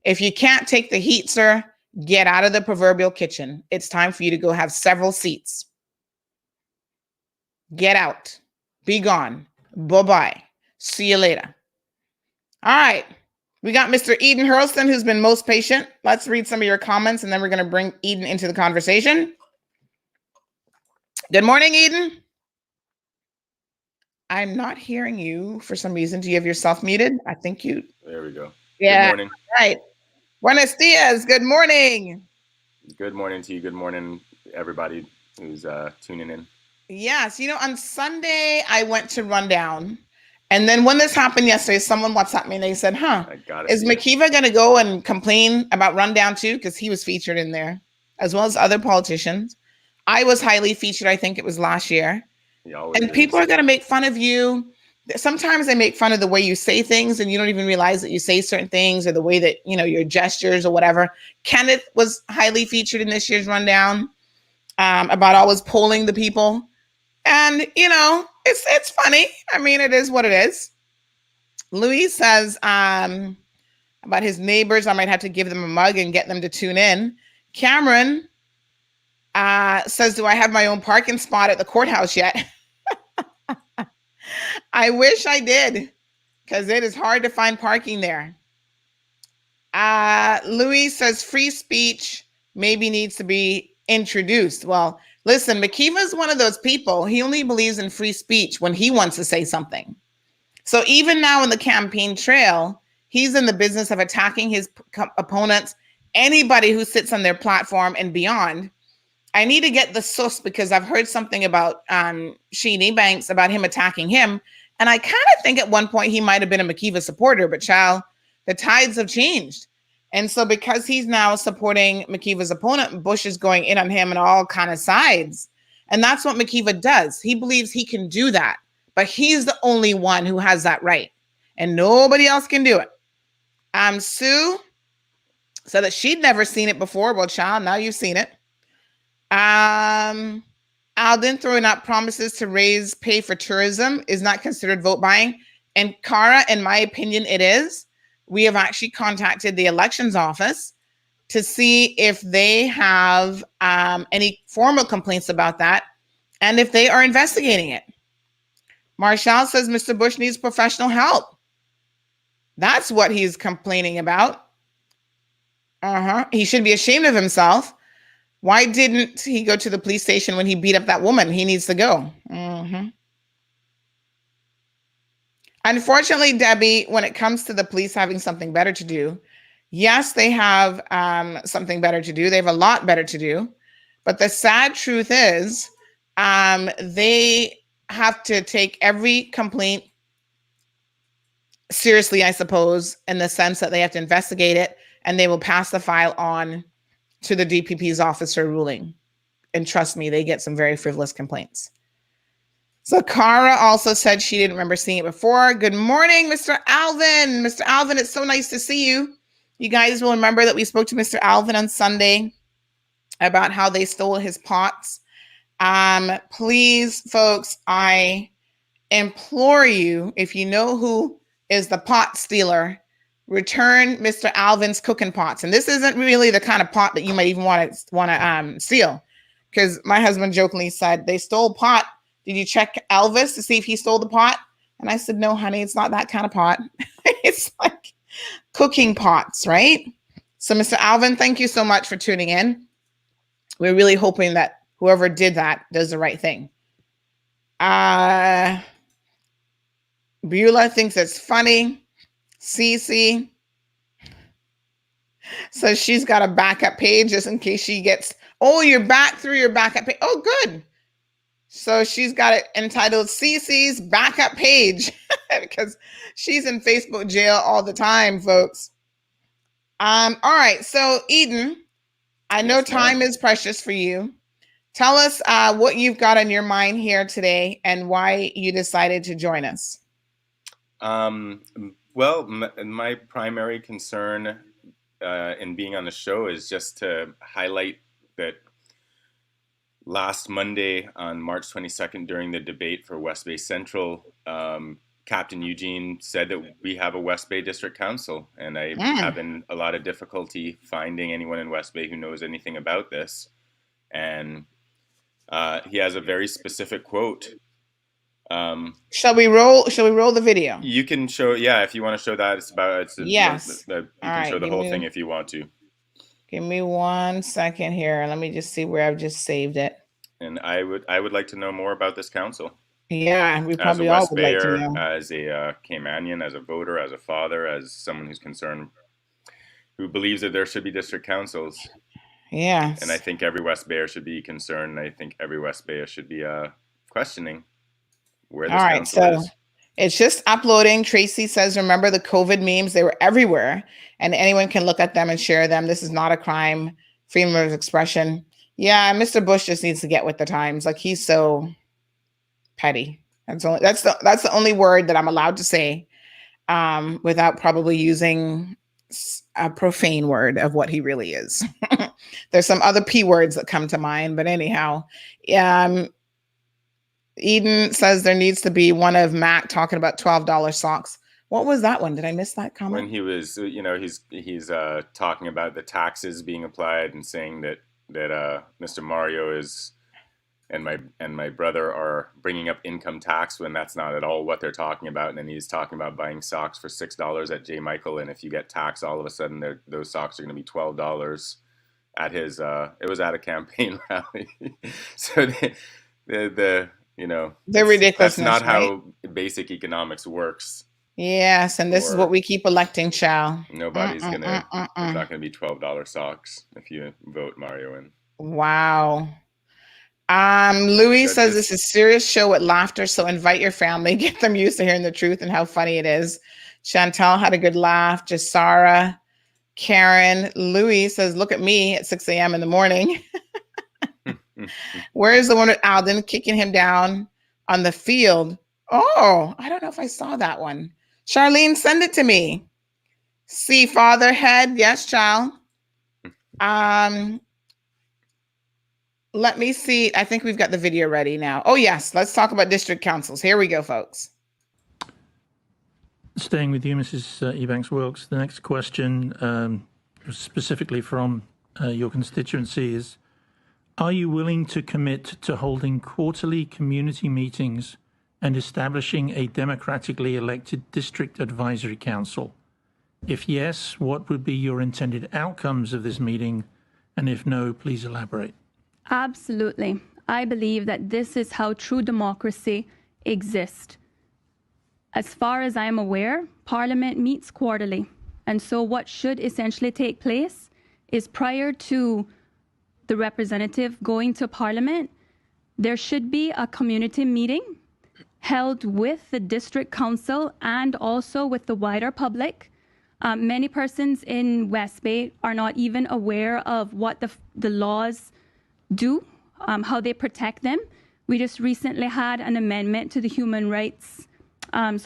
If you can't take the heat, sir, get out of the proverbial kitchen. It's time for you to go have several seats. Get out. Be gone. Bye-bye. See you later. All right. We got Mr. Eden Hurlston, who's been most patient. Let's read some of your comments, and then we're going to bring Eden into the conversation. Good morning, Eden. I'm not hearing you for some reason. Do you have yourself muted? I think you.
There we go.
Yeah.
Good morning.
Right. Buenos dias. Good morning.
Good morning to you. Good morning, everybody who's tuning in.
Yes. On Sunday, I went to Rundown. And then when this happened yesterday, someone WhatsApped me and they said, is McKeever going to go and complain about Rundown too? Because he was featured in there, as well as other politicians. I was highly featured. I think it was last year. And people are going to make fun of you. Sometimes they make fun of the way you say things and you don't even realize that you say certain things, or the way that, your gestures or whatever. Kenneth was highly featured in this year's Rundown about always polling the people. And, it's funny. I mean, it is what it is. Louis says about his neighbors, I might have to give them a mug and get them to tune in. Cameron says, do I have my own parking spot at the courthouse yet? I wish I did, because it is hard to find parking there. Louis says free speech maybe needs to be introduced. Well, listen, McKeever's one of those people. He only believes in free speech when he wants to say something. So even now in the campaign trail, he's in the business of attacking his opponents, anybody who sits on their platform and beyond. I need to get the source, because I've heard something about Sheeny Banks, about him attacking him. And I kind of think at one point he might have been a McKeever supporter, but child, the tides have changed. And so because he's now supporting McKeever's opponent, Bush is going in on him on all kind of sides. And that's what McKeever does. He believes he can do that, but he's the only one who has that right. And nobody else can do it. Sue said that she'd never seen it before. Well, child, now you've seen it. Alden throwing out promises to raise pay for tourism is not considered vote buying. And Cara, in my opinion, it is. We have actually contacted the elections office to see if they have any formal complaints about that and if they are investigating it. Marshall says Mr. Bush needs professional help. That's what he's complaining about. He should be ashamed of himself. Why didn't he go to the police station when he beat up that woman? He needs to go. Unfortunately, Debbie, when it comes to the police having something better to do, yes, they have something better to do. They have a lot better to do. But the sad truth is they have to take every complaint seriously, I suppose, in the sense that they have to investigate it, and they will pass the file on to the DPP's office for ruling. And trust me, they get some very frivolous complaints. So Cara also said she didn't remember seeing it before. Good morning, Mr. Alvin. Mr. Alvin, it's so nice to see you. You guys will remember that we spoke to Mr. Alvin on Sunday about how they stole his pots. Please, folks, I implore you, if you know who is the pot stealer, return Mr. Alvin's cooking pots. And this isn't really the kind of pot that you might even want to steal, because my husband jokingly said they stole pot. Did you check Elvis to see if he stole the pot? And I said, no, honey, it's not that kind of pot. It's like cooking pots, right? So Mr. Alvin, thank you so much for tuning in. We're really hoping that whoever did that does the right thing. Beulah thinks it's funny. Cece. So she's got a backup page just in case she gets, you're back through your backup page. Oh, good. So she's got it entitled Cece's backup page because she's in Facebook jail all the time, folks. All right. So Eden, I know time is precious for you. Tell us what you've got on your mind here today and why you decided to join us.
Well, my primary concern in being on the show is just to highlight that last Monday on March 22nd during the debate for West Bay Central, Captain Eugene said that we have a West Bay District Council, and I'm having a lot of difficulty finding anyone in West Bay who knows anything about this. And he has a very specific quote.
Shall we roll the video?
You can show, if you want to show that.
Yes.
You can show the whole thing if you want to.
Give me 1 second here. Let me just see where I've just saved it.
And I would like to know more about this council.
Yeah, we probably all would like to know.
As a Caymanian, as a voter, as a father, as someone who's concerned, who believes that there should be district councils.
Yes.
And I think every West Bayer should be concerned. And I think every West Bayer should be questioning where this council is.
It's just uploading. Tracy says, remember the COVID memes? They were everywhere, and anyone can look at them and share them. This is not a crime. Freedom of expression. Yeah, Mr. Bush just needs to get with the times. Like, he's so petty. That's the only word that I'm allowed to say without probably using a profane word of what he really is. There's some other P words that come to mind, but anyhow, Eden says there needs to be one of Mac talking about $12 socks. What was that one? Did I miss that comment?
When he was, he's talking about the taxes being applied and saying that Mr. Mario is and my brother are bringing up income tax when that's not at all what they're talking about. And then he's talking about buying socks for $6 at J. Michael, and if you get taxed, all of a sudden those socks are going to be $12 at his. It was at a campaign rally, so the ridiculousness. That's not how basic economics works.
Yes, and this is what we keep electing, Chow.
Nobody's gonna. There's not gonna be $12 socks if you vote Mario in.
Wow. Louis says this is a serious show with laughter, so invite your family, get them used to hearing the truth and how funny it is. Chantal had a good laugh. Jasara, Karen, Louis says, look at me at 6 a.m. in the morning. Where's the one with Alden kicking him down on the field? Oh, I don't know if I saw that one. Charlene, send it to me. See fatherhead. Yes, child. Let me see. I think we've got the video ready now. Oh, yes. Let's talk about district councils. Here we go, folks.
Staying with you, Mrs. Ebanks-Wilkes, the next question specifically from your constituency is, are you willing to commit to holding quarterly community meetings and establishing a democratically elected district advisory council? If yes, what would be your intended outcomes of this meeting? And if no, please elaborate.
Absolutely. I believe that this is how true democracy exists. As far as I'm aware, Parliament meets quarterly. And so what should essentially take place is prior to the representative going to Parliament, there should be a community meeting held with the district council and also with the wider public. Many persons in West Bay are not even aware of what the laws do, how they protect them. We just recently had an amendment to the human rights, to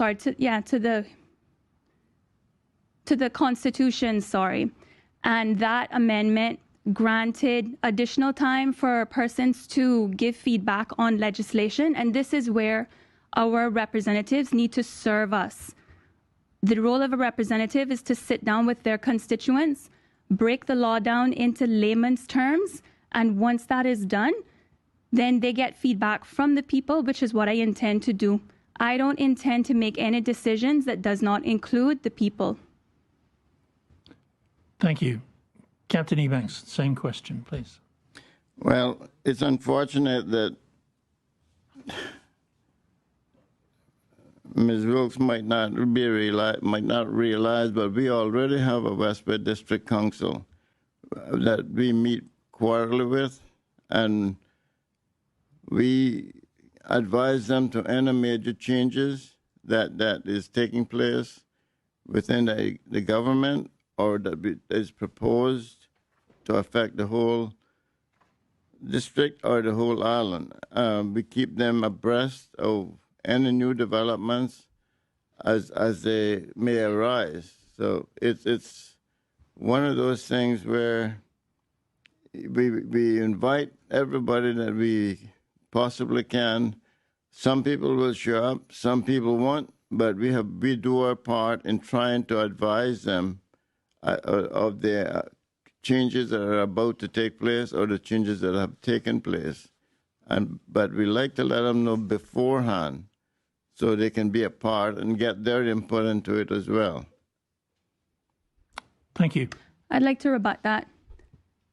the Constitution, and that amendment granted additional time for persons to give feedback on legislation, and this is where our representatives need to serve us. The role of a representative is to sit down with their constituents, break the law down into layman's terms, and once that is done, then they get feedback from the people, which is what I intend to do. I don't intend to make any decisions that does not include the people.
Thank you. Captain Ebanks, same question, please.
Well, it's unfortunate that Ms. Wilkes might not realize, but we already have a West Bay District Council that we meet quarterly with, and we advise them to any major changes that is taking place within the government or that is proposed to affect the whole district or the whole island. We keep them abreast of any new developments as they may arise. So it's one of those things where we invite everybody that we possibly can. Some people will show up, some people won't, but we do our part in trying to advise them of the changes that are about to take place or the changes that have taken place. But we like to let them know beforehand so they can be a part and get their input into it as well.
Thank you.
I'd like to rebut that.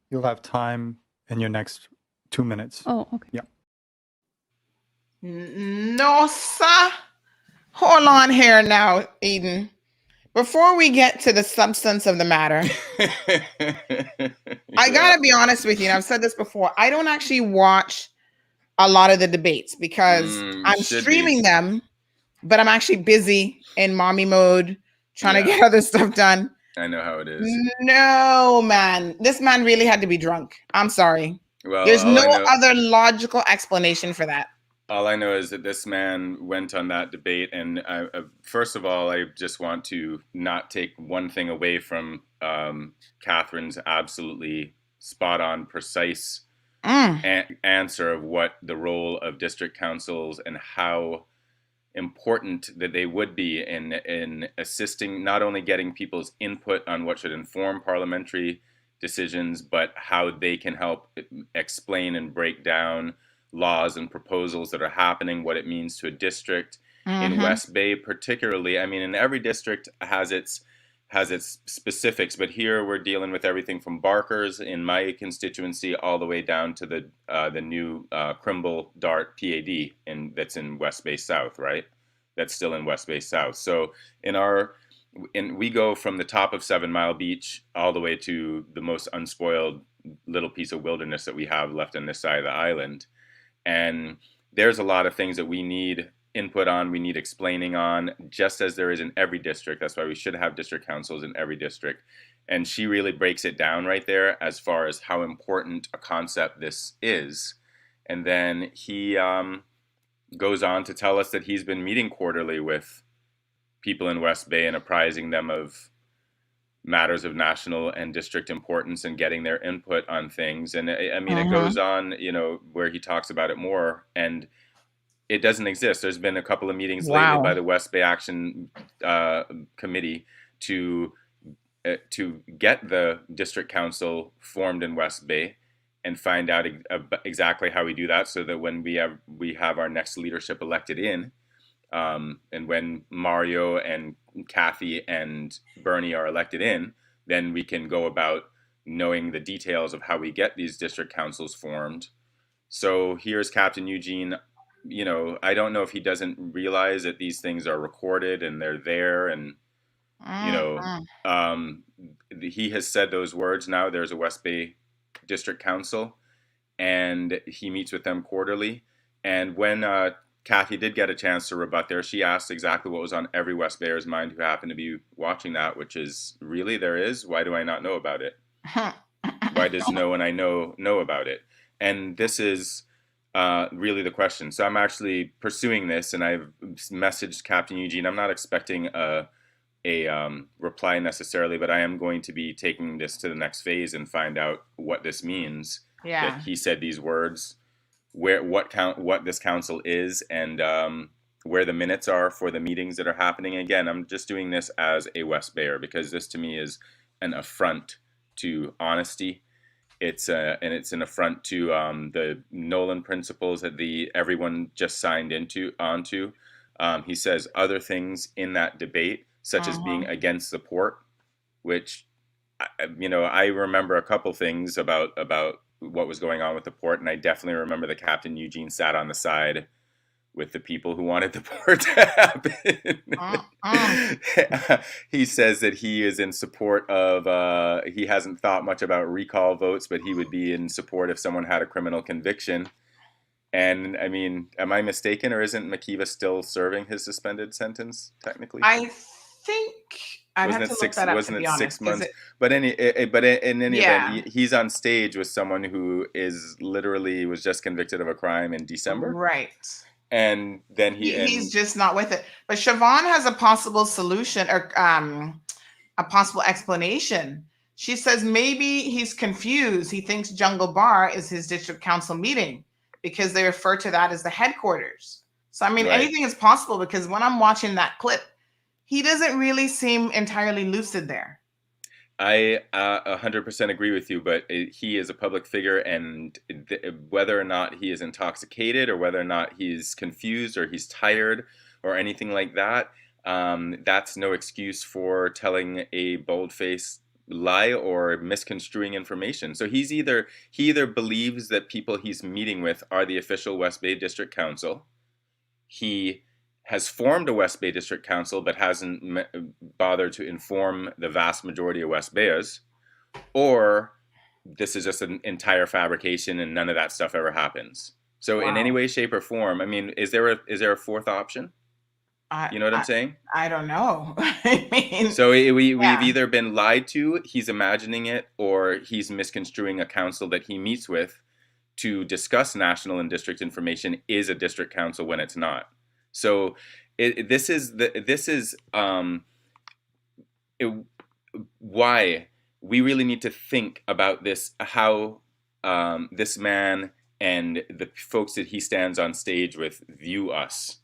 You'll have time in your next 2 minutes.
Oh, okay.
Yeah.
No, sir. Hold on here now, Eden. Before we get to the substance of the matter, I gotta be honest with you, and I've said this before, I don't actually watch a lot of the debates because I'm streaming them, but I'm actually busy in mommy mode, trying to get other stuff done.
I know how it is.
No, man. This man really had to be drunk. I'm sorry.
Well,
there's no other logical explanation for that.
All I know is that this man went on that debate, and first of all, I just want to not take one thing away from Catherine's absolutely spot-on, precise answer of what the role of district councils and how important that they would be in assisting, not only getting people's input on what should inform parliamentary decisions, but how they can help explain and break down laws and proposals that are happening, what it means to a district in West Bay particularly. I mean, and every district has its specifics, but here we're dealing with everything from Barkers in my constituency all the way down to the new Crimble Dart PAD that's in West Bay South, right? That's still in West Bay South. So we go from the top of 7 Mile Beach all the way to the most unspoiled little piece of wilderness that we have left on this side of the island. And there's a lot of things that we need input on, we need explaining on, just as there is in every district. That's why we should have district councils in every district. And she really breaks it down right there as far as how important a concept this is. And then he goes on to tell us that he's been meeting quarterly with people in West Bay and apprising them of matters of national and district importance and getting their input on things. And I mean, it goes on, where he talks about it more, and it doesn't exist. There's been a couple of meetings lately by the West Bay Action Committee to get the district council formed in West Bay and find out exactly how we do that, so that when we have our next leadership elected in, And when Mario and Kathy and Bernie are elected in, then we can go about knowing the details of how we get these district councils formed. So here's Captain Eugene. You know, I don't know if he doesn't realize that these things are recorded and they're there, and you know, he has said those words. Now there's a West Bay District Council, and he meets with them quarterly. And when Kathy did get a chance to rebut there, she asked exactly what was on every West Bayer's mind who happened to be watching that, which is, really, there is? Why do I not know about it? Why does no one I know about it? And this is really the question. So I'm actually pursuing this, and I've messaged Captain Eugene. I'm not expecting a reply necessarily, but I am going to be taking this to the next phase and find out what this means.
Yeah.
That he said these words, what this council is, and where the minutes are for the meetings that are happening. Again, I'm just doing this as a West Bayer because this to me is an affront to honesty. It's an affront to the Nolan principles that everyone just signed onto. He says other things in that debate, such as being against the port, which, you know, I remember a couple things about what was going on with the port, and I definitely remember that Captain Eugene sat on the side with the people who wanted the port to happen. He says that he is in support of, he hasn't thought much about recall votes, but he would be in support if someone had a criminal conviction. And I mean, am I mistaken, or isn't McKeever still serving his suspended sentence technically?
I think I'd have to look that up,
wasn't
to be
it
honest.
6 months? But in any
Yeah.
event, he's on stage with someone who is literally was just convicted of a crime in December,
Right.
and then
He's just not with it. But Siobhan has a possible solution, or a possible explanation. She says maybe he's confused. He thinks Jungle Bar is his district council meeting because they refer to that as the headquarters. So I mean,
Right.
anything is possible, because when I'm watching that clip, he doesn't really seem entirely lucid there.
I 100% agree with you, but he is a public figure, and whether or not he is intoxicated, or whether or not he's confused, or he's tired, or anything like that, that's no excuse for telling a bold-faced lie or misconstruing information. So he either believes that people he's meeting with are the official West Bay District Council. He has formed a West Bay District Council, but hasn't bothered to inform the vast majority of West Bayers, or this is just an entire fabrication and none of that stuff ever happens. So in any way, shape, or form, I mean, is there a fourth option? You know what I'm saying?
I don't know. I mean,
so we've either been lied to, he's imagining it, or he's misconstruing a council that he meets with to discuss national and district information is a district council when it's not. So this is why we really need to think about this, how this man and the folks that he stands on stage with view us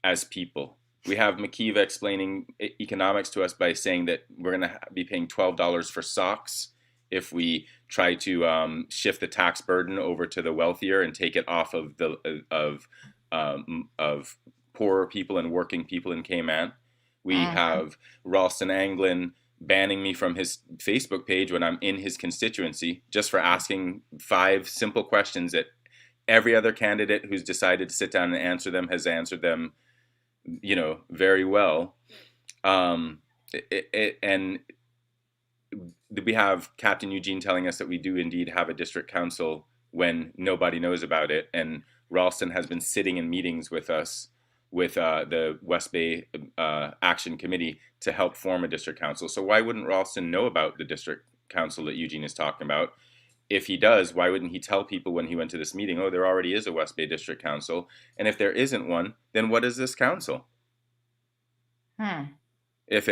as people. We have McKeever explaining economics to us by saying that we're going to be paying $12 for socks if we try to shift the tax burden over to the wealthier and take it off of poorer people and working people in Cayman. We have Ralston Anglin banning me from his Facebook page when I'm in his constituency just for asking 5 simple questions that every other candidate who's decided to sit down and answer them has answered them, you know, very well. And we have Captain Eugene telling us that we do indeed have a district council when nobody knows about it. And Ralston has been sitting in meetings with us, with the West Bay Action Committee, to help form a district council. So why wouldn't Ralston know about the district council that Eugene is talking about? If he does, why wouldn't he tell people when he went to this meeting, oh, there already is a West Bay District Council? And if there isn't one, then what is this council? If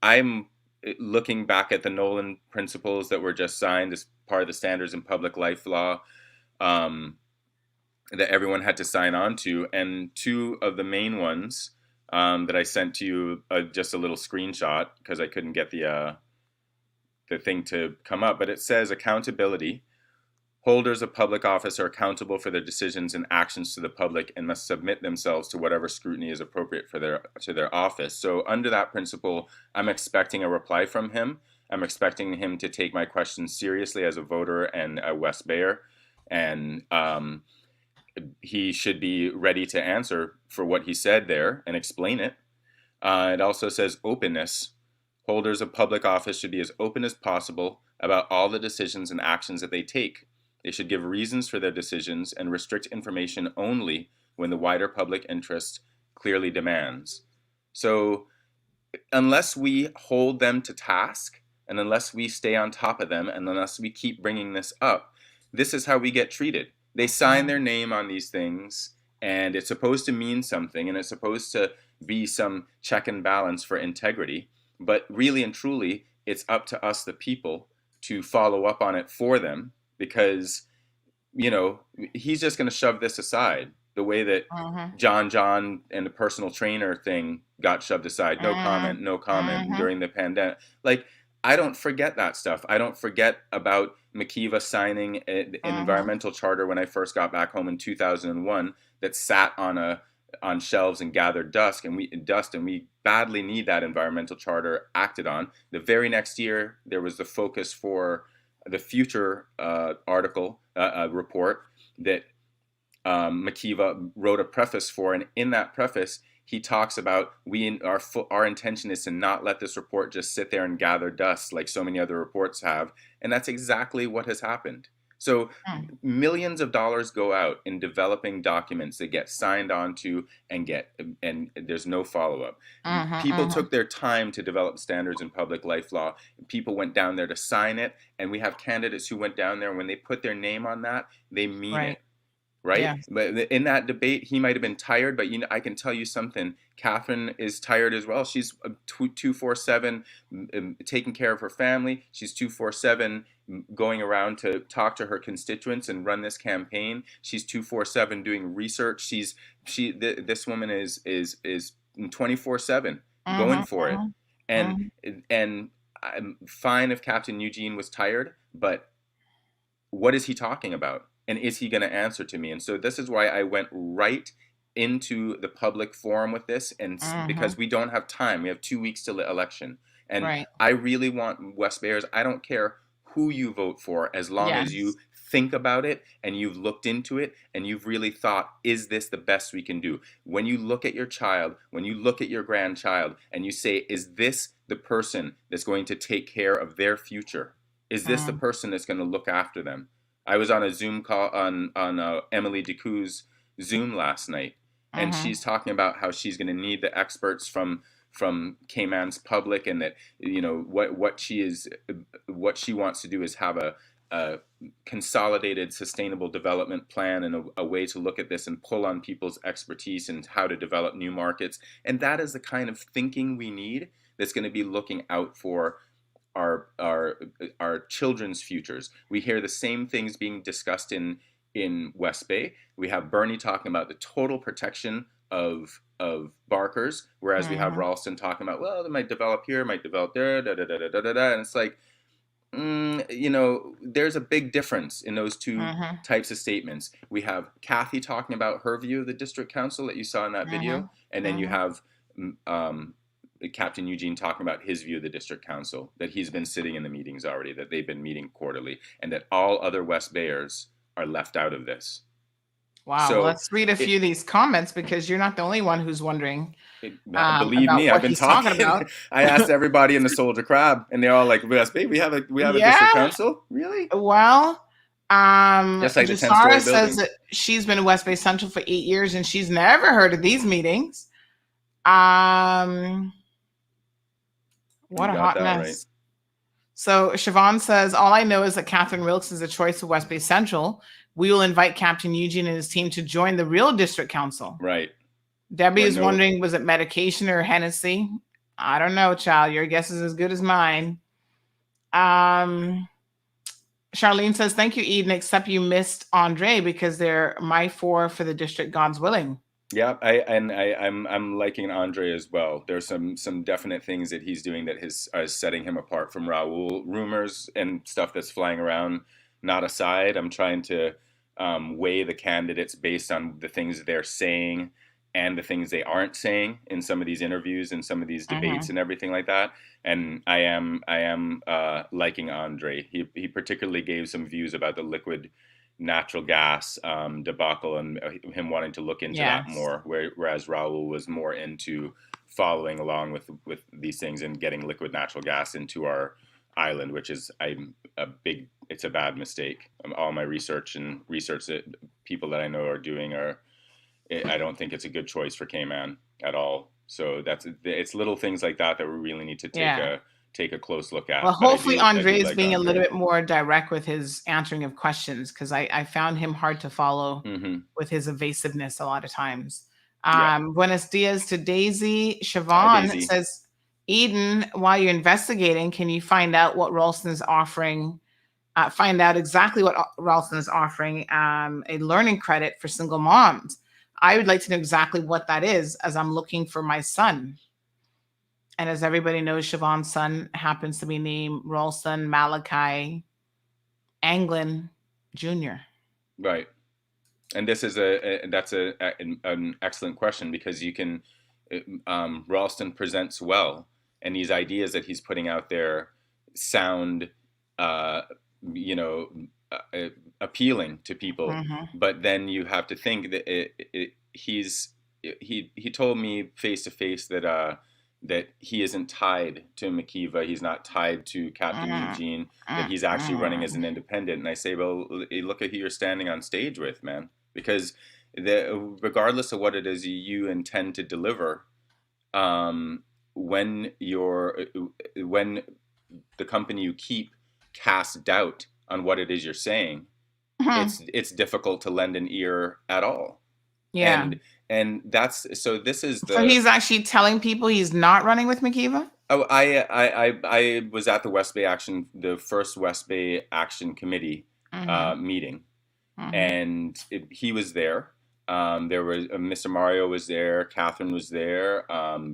I'm looking back at the Nolan principles that were just signed as part of the Standards in Public Life law that everyone had to sign on to, and 2 of the main ones that I sent to you, just a little screenshot because I couldn't get the thing to come up, but it says accountability, Holders of public office are accountable for their decisions and actions to the public and must submit themselves to whatever scrutiny is appropriate for their office. So under that principle, I'm expecting a reply from him. I'm expecting him to take my questions seriously as a voter and a West Bayer. And he should be ready to answer for what he said there and explain it. It also says openness. Holders of public office should be as open as possible about all the decisions and actions that they take. They should give reasons for their decisions and restrict information only when the wider public interest clearly demands. So unless we hold them to task, and unless we stay on top of them, and unless we keep bringing this up, this is how we get treated. They sign their name on these things, and it's supposed to mean something, and it's supposed to be some check and balance for integrity. But really and truly, it's up to us, the people, to follow up on it for them, because, you know, he's just going to shove this aside the way that John and the personal trainer thing got shoved aside. No comment during the pandemic. Like, I don't forget that stuff. I don't forget about McKeeva signing an environmental charter when I first got back home in 2001 that sat on shelves and gathered dust, and we badly need that environmental charter acted on. The very next year, there was the focus for the future report that McKeeva wrote a preface for, and in that preface, he talks about our intention is to not let this report just sit there and gather dust like so many other reports have, and that's exactly what has happened. So millions of dollars go out in developing documents that get signed onto and there's no follow-up. People took their time to develop standards in public life law. People went down there to sign it, and we have candidates who went down there, and when they put their name on that, they mean it. Right? Yeah. But in that debate, he might have been tired, but I can tell you something. Catherine is tired as well. She's 247 taking care of her family. She's 247 going around to talk to her constituents and run this campaign. She's 247 doing research. This woman is 24/7 going for it. And I'm fine if Captain Eugene was tired, but what is he talking about? And is he going to answer to me? And so this is why I went right into the public forum with this, and because we don't have time. We have 2 weeks till the election. And I really want West Bayers. I don't care who you vote for, as long as you think about it and you've looked into it and you've really thought, is this the best we can do? When you look at your child, when you look at your grandchild, and you say, is this the person that's going to take care of their future? Is this the person that's going to look after them? I was on a Zoom call on Emily DeCou's Zoom last night, and she's talking about how she's going to need the experts from Cayman's public, and that, you know, what she wants to do is have a consolidated sustainable development plan and a way to look at this and pull on people's expertise and how to develop new markets. And that is the kind of thinking we need, that's going to be looking out for our children's futures. We hear the same things being discussed in West Bay. We have Bernie talking about the total protection of barkers, whereas we have Ralston talking about, well, they might develop here, might develop there, and it's like, you know, there's a big difference in those two types of statements. We have Kathy talking about her view of the district council that you saw in that video, and then you have Captain Eugene talking about his view of the district council, that he's been sitting in the meetings already, that they've been meeting quarterly, and that all other West Bayers are left out of this.
Wow. So let's read a few of these comments, because you're not the only one who's wondering.
Believe me, I've been talking about. I asked everybody in the Soldier Crab, and they're all like, West Bay, we have a district council? Really?
Well,
just like the 10-story
says
building.
that she's been in West Bay Central for 8 years, and she's never heard of these meetings. What a hot mess. Right. So Siobhan says, all I know is that Catherine Wilkes is a choice of West Bay Central. We will invite Captain Eugene and his team to join the real district council.
Right.
Debbie is wondering, was it medication or Hennessy? I don't know, child. Your guess is as good as mine. Charlene says, thank you, Eden, except you missed Andre, because they're my four for the district, God's willing.
Yeah, I'm liking Andre as well. There's some definite things that he's doing that is setting him apart from Raul. Rumors and stuff that's flying around not a side. I'm trying to weigh the candidates based on the things they're saying and the things they aren't saying in some of these interviews and some of these debates and everything like that. And I am liking Andre. He particularly gave some views about the liquid natural gas debacle and him wanting to look into that more, whereas Raul was more into following along with these things and getting liquid natural gas into our island, which is it's a bad mistake. All my research that people that I know are doing I don't think it's a good choice for Cayman at all. So it's little things like that we really need to take a close look at.
Well, hopefully Andre is being a little bit more direct with his answering of questions, because I found him hard to follow with his evasiveness a lot of times. Buenos dias to Daisy. Siobhan says, Eden, while you're investigating, can you find out what Ralston is offering? Find out exactly what Ralston is offering, a learning credit for single moms. I would like to know exactly what that is, as I'm looking for my son. And as everybody knows, Siobhan's son happens to be named Ralston Malachi Anglin Jr.
Right. And this is an excellent question, because you can Ralston presents well, and these ideas that he's putting out there sound appealing to people, but then you have to think that he told me face to face that he isn't tied to McKeeva, he's not tied to Captain Eugene, that he's actually running as an independent. And I say, well, look at who you're standing on stage with, man, because regardless of what it is you intend to deliver, when the company you keep casts doubt on what it is you're saying, it's difficult to lend an ear at all.
Yeah.
And that's so
he's actually telling people he's not running with McKeeva?
Oh, I was at the first West Bay Action Committee meeting, and he was there. There was Mr. Mario was there, Catherine was there,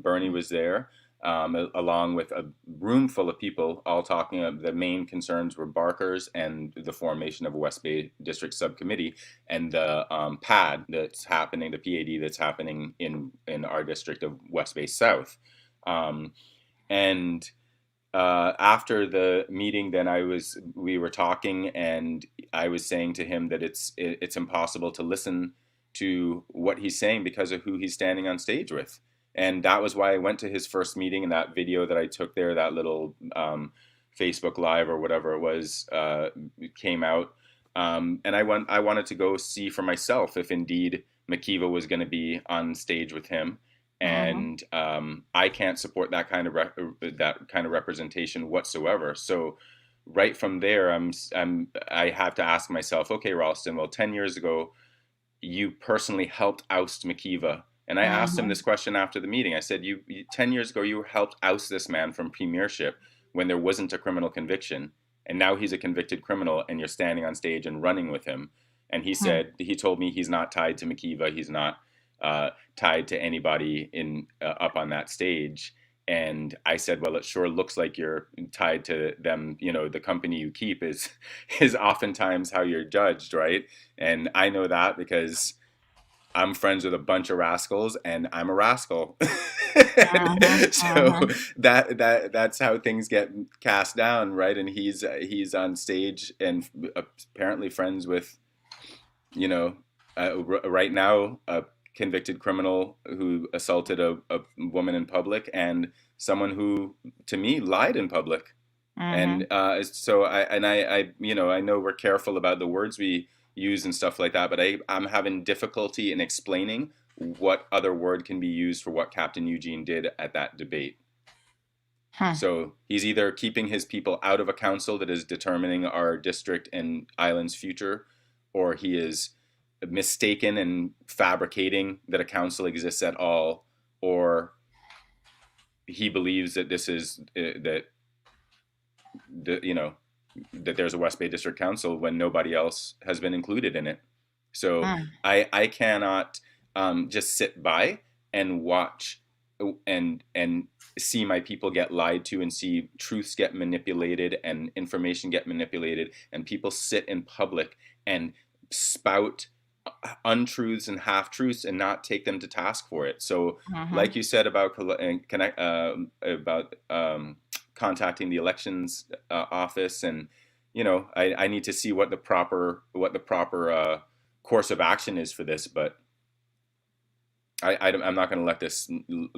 Bernie was there, along with a room full of people, all talking. The main concerns were Barkers and the formation of a West Bay District Subcommittee, and the PAD that's happening, the PAD that's happening in our district of West Bay South. And after the meeting, then we were talking, and I was saying to him that it's impossible to listen to what he's saying because of who he's standing on stage with. And that was why I went to his first meeting, and that video that I took there, that little Facebook Live or whatever it was, came out. And I wanted to go see for myself if indeed McKeeva was going to be on stage with him. And I can't support that kind of representation whatsoever. So right from there, I have to ask myself, okay, Ralston, well, 10 years ago, you personally helped oust McKeeva. And I asked him this question after the meeting. I said, 10 years ago, you helped oust this man from premiership when there wasn't a criminal conviction. And now he's a convicted criminal, and you're standing on stage and running with him. And he said, he told me he's not tied to McKeeva. He's not tied to anybody up on that stage. And I said, well, it sure looks like you're tied to them. You know, the company you keep is oftentimes how you're judged, right? And I know that because I'm friends with a bunch of rascals, and I'm a rascal. So that's how things get cast down, right? And he's on stage and apparently friends with, right now, a convicted criminal who assaulted a woman in public, and someone who, to me, lied in public. And so I know we're careful about the words we use and stuff like that, but I'm having difficulty in explaining what other word can be used for what Captain Eugene did at that debate. So he's either keeping his people out of a council that is determining our district and island's future, or he is mistaken and fabricating that a council exists at all, or he believes that this is that there's a West Bay District Council when nobody else has been included in it. So I cannot just sit by and watch and see my people get lied to, and see truths get manipulated and information get manipulated, and people sit in public and spout untruths and half truths and not take them to task for it. So like you said about contacting the elections office, and I need to see what the proper course of action is for this, but I'm not going to let this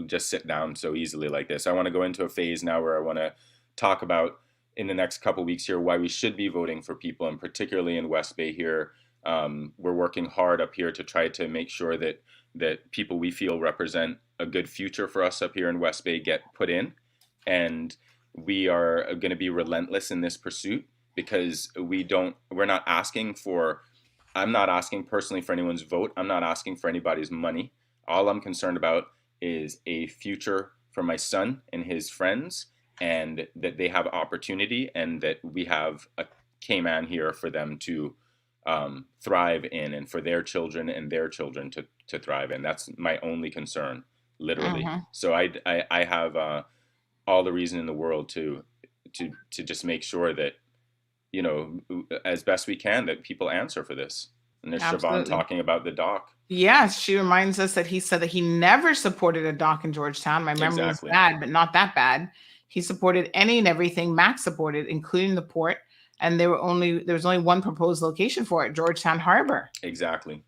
just sit down so easily like this. I want to go into a phase now where I want to talk about, in the next couple of weeks here, why we should be voting for people, and particularly in West Bay here. We're working hard up here to try to make sure that people we feel represent a good future for us up here in West Bay get put in, and we are going to be relentless in this pursuit, because we're not asking for, I'm not asking personally for anyone's vote. I'm not asking for anybody's money. All I'm concerned about is a future for my son and his friends, and that they have opportunity, and that we have a Cayman here for them to thrive in, and for their children and their children to thrive in. That's my only concern, literally. So I have all the reason in the world to just make sure that, as best we can, that people answer for this. And there's Siobhan talking about the dock.
Yes, she reminds us that he said that he never supported a dock in Georgetown. My memory is bad, but not that bad. He supported any and everything Max supported, including the port. And there was only one proposed location for it, Georgetown Harbor.
Exactly.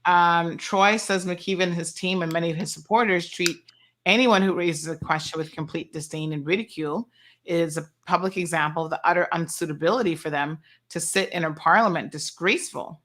Troy says McKeever and his team and many of his supporters treat anyone who raises a question with complete disdain and ridicule. It is a public example of the utter unsuitability for them to sit in a parliament. Disgraceful.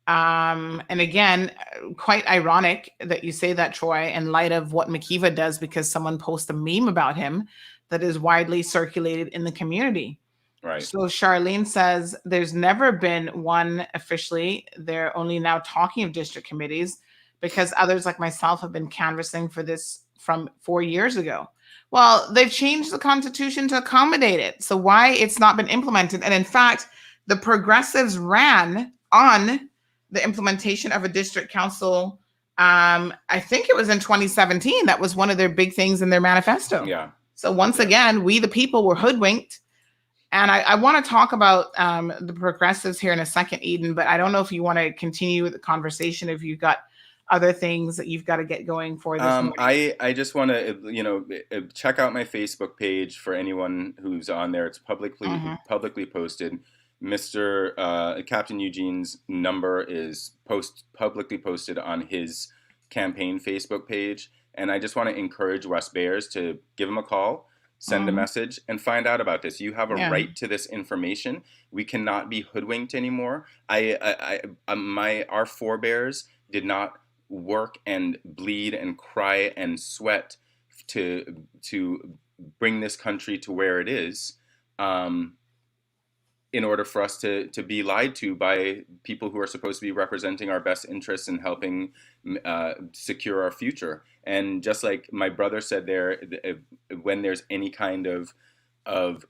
And again, quite ironic that you say that, Troy, in light of what McKeever does, because someone posts a meme about him that is widely circulated in the community.
Right.
So Charlene says there's never been one officially. They're only now talking of district committees, because others like myself have been canvassing for this from 4 years ago. Well, they've changed the Constitution to accommodate it. So why it's not been implemented? And in fact, the progressives ran on the implementation of a district council. I think it was in 2017. That was one of their big things in their manifesto.
Yeah.
So once again, we the people were hoodwinked. And I want to talk about the progressives here in a second, Eden, but I don't know if you want to continue with the conversation, if you've got other things that you've got to get going for this morning.
I just want to, check out my Facebook page for anyone who's on there. It's publicly posted. Mr. Captain Eugene's number is publicly posted on his campaign Facebook page. And I just want to encourage West Bayers to give him a call, send a message, and find out about this. You have a right to this information. We cannot be hoodwinked anymore. Our forebears did not work and bleed and cry and sweat to bring this country to where it is, in order for us to be lied to by people who are supposed to be representing our best interests and helping secure our future. And just like my brother said there, when there's any kind of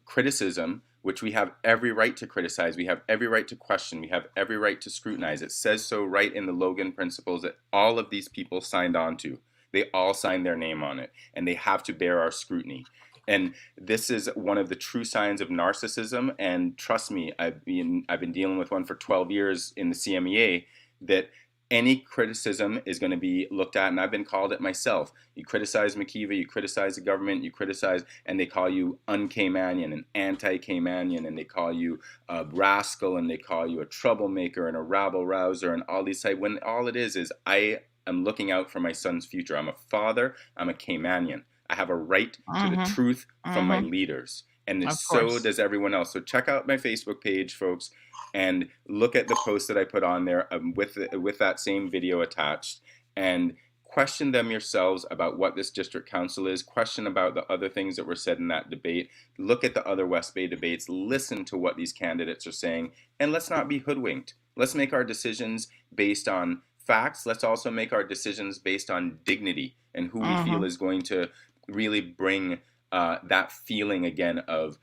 criticism, which we have every right to criticize, we have every right to question, we have every right to scrutinize. It says so right in the Logan Principles that all of these people signed on to. They all signed their name on it, and they have to bear our scrutiny. And this is one of the true signs of narcissism. And trust me, I've been dealing with one for 12 years in the CMEA, that any criticism is going to be looked at, and I've been called it myself. You criticize McKeever, you criticize the government, you criticize, and they call you un-Caymanian and anti-Caymanian, and they call you a rascal, and they call you a troublemaker and a rabble-rouser and all these types, when all it is I am looking out for my son's future. I'm a father, I'm a Caymanian. I have a right to the truth from my leaders, and so does everyone else. So check out my Facebook page, folks, and look at the post that I put on there with that same video attached, and question them yourselves about what this district council is. Question about the other things that were said in that debate. Look at the other West Bay debates. Listen to what these candidates are saying, and let's not be hoodwinked. Let's make our decisions based on facts. Let's also make our decisions based on dignity and who we feel is going to really bring that feeling again of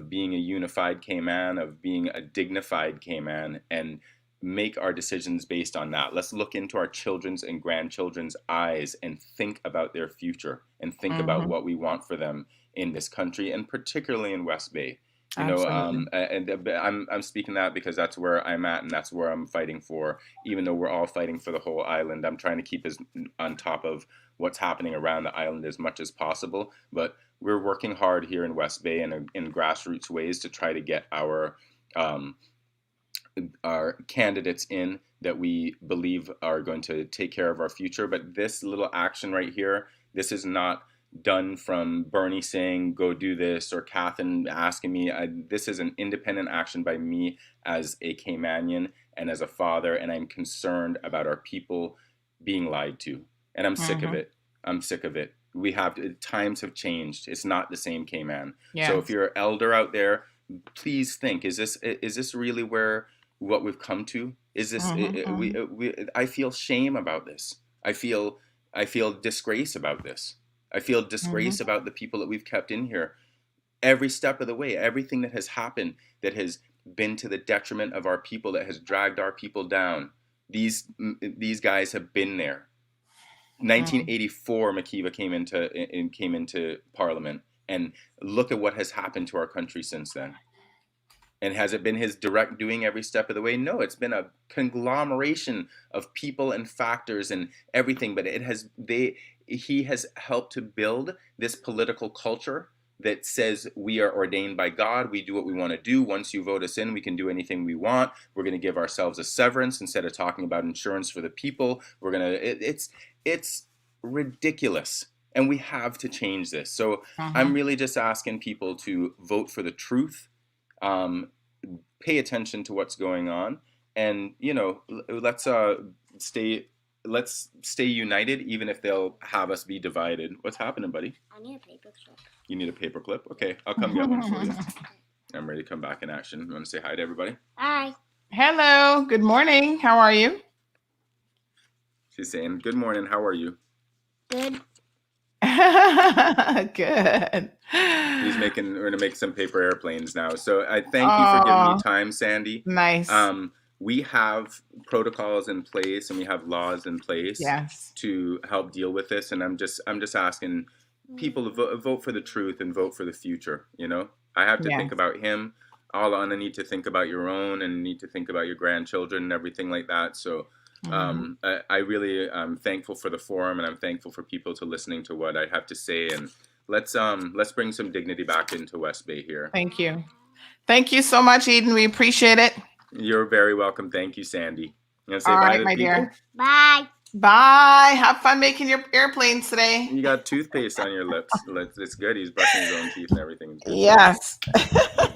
being a unified Cayman, of being a dignified Cayman, and make our decisions based on that. Let's look into our children's and grandchildren's eyes and think about their future and think about what we want for them in this country, and particularly in West Bay. You know, I'm speaking that because that's where I'm at, and that's where I'm fighting for. Even though we're all fighting for the whole island, I'm trying to keep as on top of what's happening around the island as much as possible. But we're working hard here in West Bay and in grassroots ways to try to get our candidates in that we believe are going to take care of our future. But this little action right here, this is not done from Bernie saying, go do this, or Catherine asking me. This is an independent action by me as a Caymanian and as a father, and I'm concerned about our people being lied to. And I'm sick of it. I'm sick of it. Times have changed. It's not the same Cayman. Yes. So if you're an elder out there, please think, is this really what we've come to? Is this, I feel shame about this. I feel disgrace about this. I feel disgrace about the people that we've kept in here every step of the way. Everything that has happened that has been to the detriment of our people, that has dragged our people down. These guys have been there. 1984, McKeeva came into Parliament, and look at what has happened to our country since then. And has it been his direct doing every step of the way? No, it's been a conglomeration of people and factors and everything. But he has helped to build this political culture that says we are ordained by God. We do what we want to do. Once you vote us in, we can do anything we want. We're going to give ourselves a severance instead of talking about insurance for the people. It's ridiculous. And we have to change this. So I'm really just asking people to vote for the truth. Pay attention to what's going on, and let's stay united, even if they'll have us be divided. What's happening, buddy?
I need a paper clip.
You need a paper clip? Okay, I'll come get one for you. I'm ready to come back in action. You want to say hi to everybody?
Hi.
Hello. Good morning. How are you?
She's saying, "Good morning. How are you?"
Good.
Good.
We're gonna make some paper airplanes now. So I thank you for giving me time, Sandy.
Nice.
We have protocols in place and we have laws in place to help deal with this. And I'm just asking people to vote for the truth and vote for the future. I have to think about him. I need to think about your own, and need to think about your grandchildren and everything like that. So I really am thankful for the forum, and I'm thankful for people to listening to what I have to say. And let's bring some dignity back into West Bay here.
Thank you. Thank you so much, Eden. We appreciate it.
You're very welcome. Thank you, Sandy. You want to say
all
bye
right,
to
my
people?
dear.
Bye.
Bye. Have fun making your airplanes today.
You got toothpaste on your lips. It's good. He's brushing his own teeth and everything.
Yes.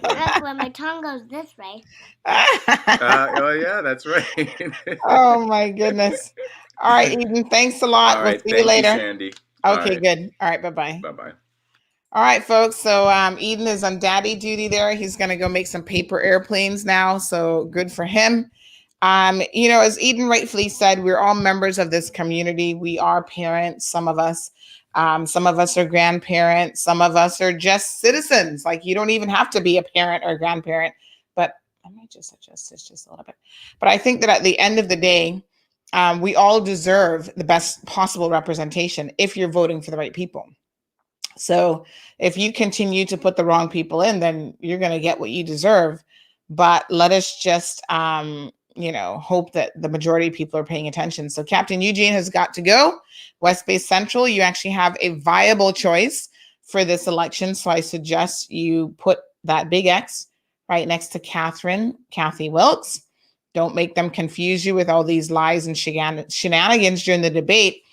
Look, when my tongue goes this way.
Oh, yeah, that's right.
Oh, my goodness. All right, Eden. Thanks a lot.
All right,
we'll see you later.
Thank you, Sandy.
Okay, good. All right, bye-bye.
Bye-bye.
All right, folks. So Eden is on daddy duty there. He's going to go make some paper airplanes now. So good for him. As Eden rightfully said, we're all members of this community. We are parents, some of us. Some of us are grandparents. Some of us are just citizens. Like, you don't even have to be a parent or a grandparent. But I might just adjust this just a little bit. But I think that at the end of the day, we all deserve the best possible representation if you're voting for the right people. So if you continue to put the wrong people in, then you're going to get what you deserve. But let us just, hope that the majority of people are paying attention. So Captain Eugene has got to go. West Bay Central, you actually have a viable choice for this election. So I suggest you put that big X right next to Kathy Wilkes. Don't make them confuse you with all these lies and shenanigans during the debate.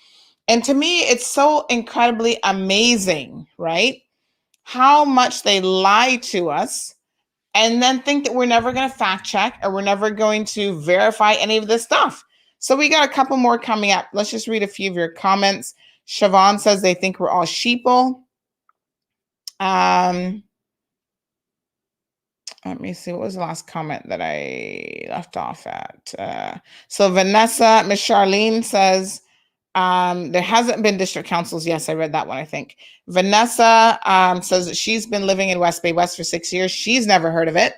And to me, it's so incredibly amazing, right? How much they lie to us and then think that we're never going to fact check or we're never going to verify any of this stuff. So we got a couple more coming up. Let's just read a few of your comments. Siobhan says they think we're all sheeple. Let me see. What was the last comment that I left off at? So Vanessa, Miss Charlene says, there hasn't been district councils. Yes, I read that one, I think. Vanessa says that she's been living in West Bay West for 6 years. She's never heard of it.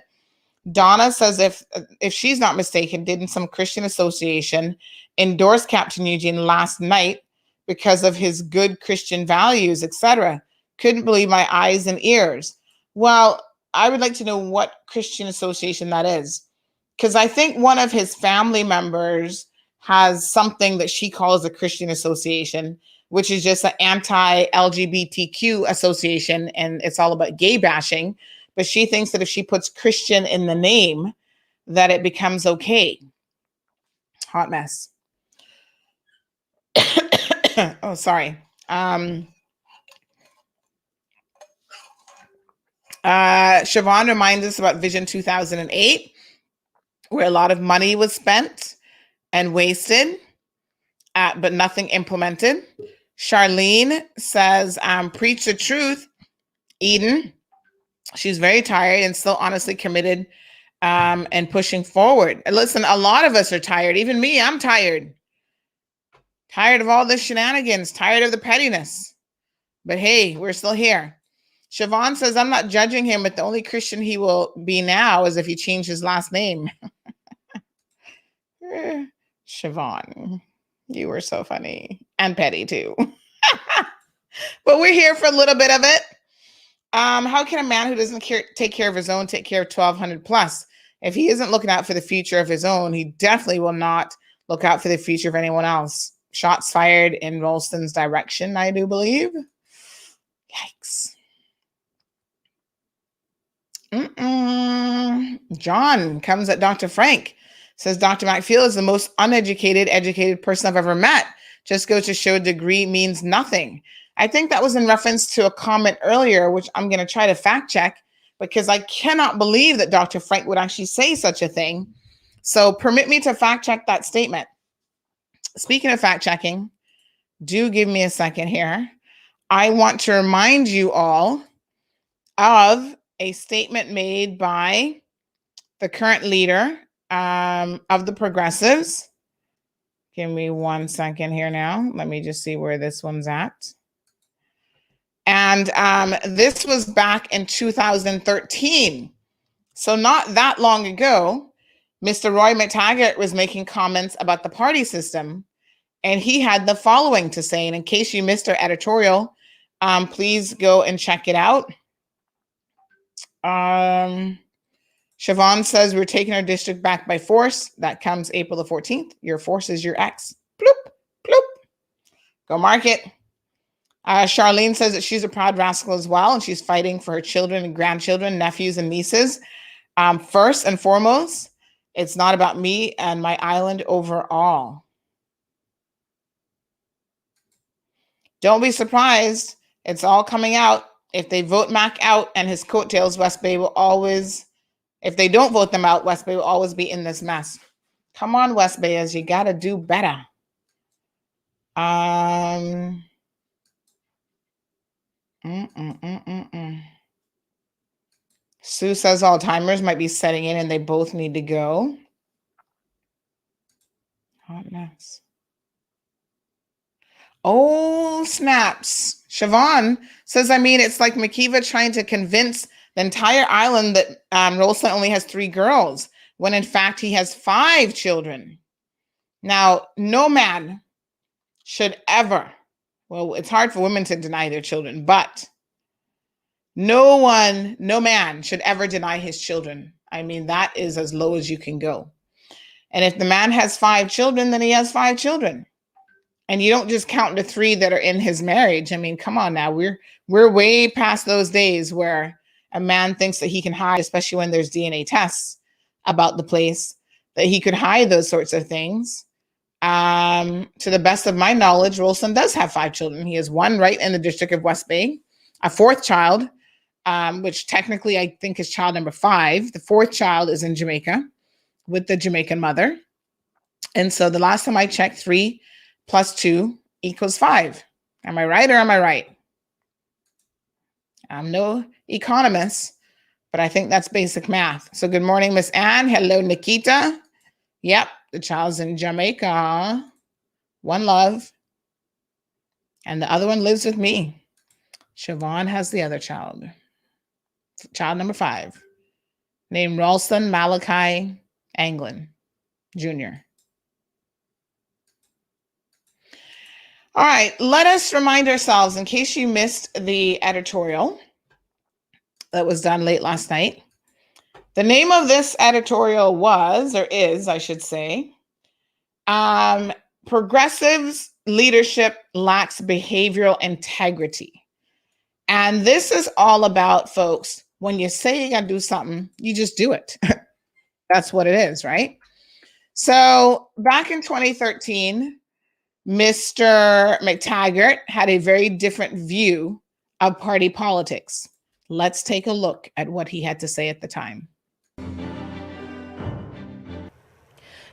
Donna says if she's not mistaken, didn't some Christian association endorse Captain Eugene last night because of his good Christian values, etc.? Couldn't believe my eyes and ears. Well, I would like to know what Christian association that is, because I think one of his family members has something that she calls a Christian association, which is just an anti-LGBTQ association, and it's all about gay bashing. But she thinks that if she puts Christian in the name, that it becomes okay. Hot mess. Oh, sorry. Siobhan reminds us about Vision 2008, where a lot of money was spent and wasted, but nothing implemented. Charlene says, preach the truth, Eden. She's very tired and still honestly committed and pushing forward. And listen, a lot of us are tired. Even me, I'm tired. Tired of all this shenanigans, tired of the pettiness. But hey, we're still here. Siobhan says, I'm not judging him, but the only Christian he will be now is if he changed his last name. Siobhan, you were so funny and petty too. But we're here for a little bit of it. How can a man who doesn't take care of his own take care of 1,200 plus? If he isn't looking out for the future of his own, he definitely will not look out for the future of anyone else. Shots fired in Ralston's direction, I do believe. Yikes. John comes at Dr. Frank. Says Dr. McFeel is the most educated person I've ever met. Just goes to show a degree means nothing. I think that was in reference to a comment earlier, which I'm going to try to fact check, because I cannot believe that Dr. Frank would actually say such a thing. So permit me to fact check that statement. Speaking of fact checking, do give me a second here. I want to remind you all of a statement made by the current leader of the Progressives. Give me 1 second here now. Let me just see where this one's at. And this was back in 2013. So not that long ago, Mr. Roy McTaggart was making comments about the party system. And he had the following to say. And in case you missed our editorial, please go and check it out. Siobhan says, we're taking our district back by force. That comes April the 14th. Your force is your ex. Bloop, bloop. Go mark it. Charlene says that she's a proud rascal as well, and she's fighting for her children and grandchildren, nephews and nieces. First and foremost, it's not about me and my island overall. Don't be surprised. It's all coming out. If they vote Mac out and his coattails, West Bay will always, if they don't vote them out, West Bay will always be in this mess. Come on, West Bayers, you got to do better. Sue says Alzheimer's might be setting in and they both need to go. Hot mess. Oh, snaps. Siobhan says, I mean, it's like McKeeva trying to convince the entire island that Ralston only has 3 girls, when in fact he has 5 children. Now, no man should ever, well, it's hard for women to deny their children, but no man should ever deny his children. I mean, that is as low as you can go. And if the man has 5 children, then he has 5 children. And you don't just count the 3 that are in his marriage. I mean, come on now. We're way past those days where a man thinks that he can hide, especially when there's DNA tests about the place, that he could hide those sorts of things. To the best of my knowledge, Ralston does have 5 children. He has 1 right in the District of West Bay, a 4th child, which technically I think is child number 5. The 4th child is in Jamaica with the Jamaican mother. And so the last time I checked, 3 plus 2 equals 5. Am I right or am I right? I'm no economist, but I think that's basic math. So good morning, Miss Anne. Hello, Nikita. Yep, the child's in Jamaica. One love. And the other one lives with me. Siobhan has the other child. Child number 5. named Ralston Malachi Anglin Jr. All right, let us remind ourselves, in case you missed the editorial that was done late last night. The name of this editorial was, or is, I should say, Progressives Leadership Lacks Behavioral Integrity. And this is all about, folks, when you say you got to do something, you just do it. That's what it is, right? So back in 2013, Mr. McTaggart had a very different view of party politics. Let's take a look at what he had to say at the time.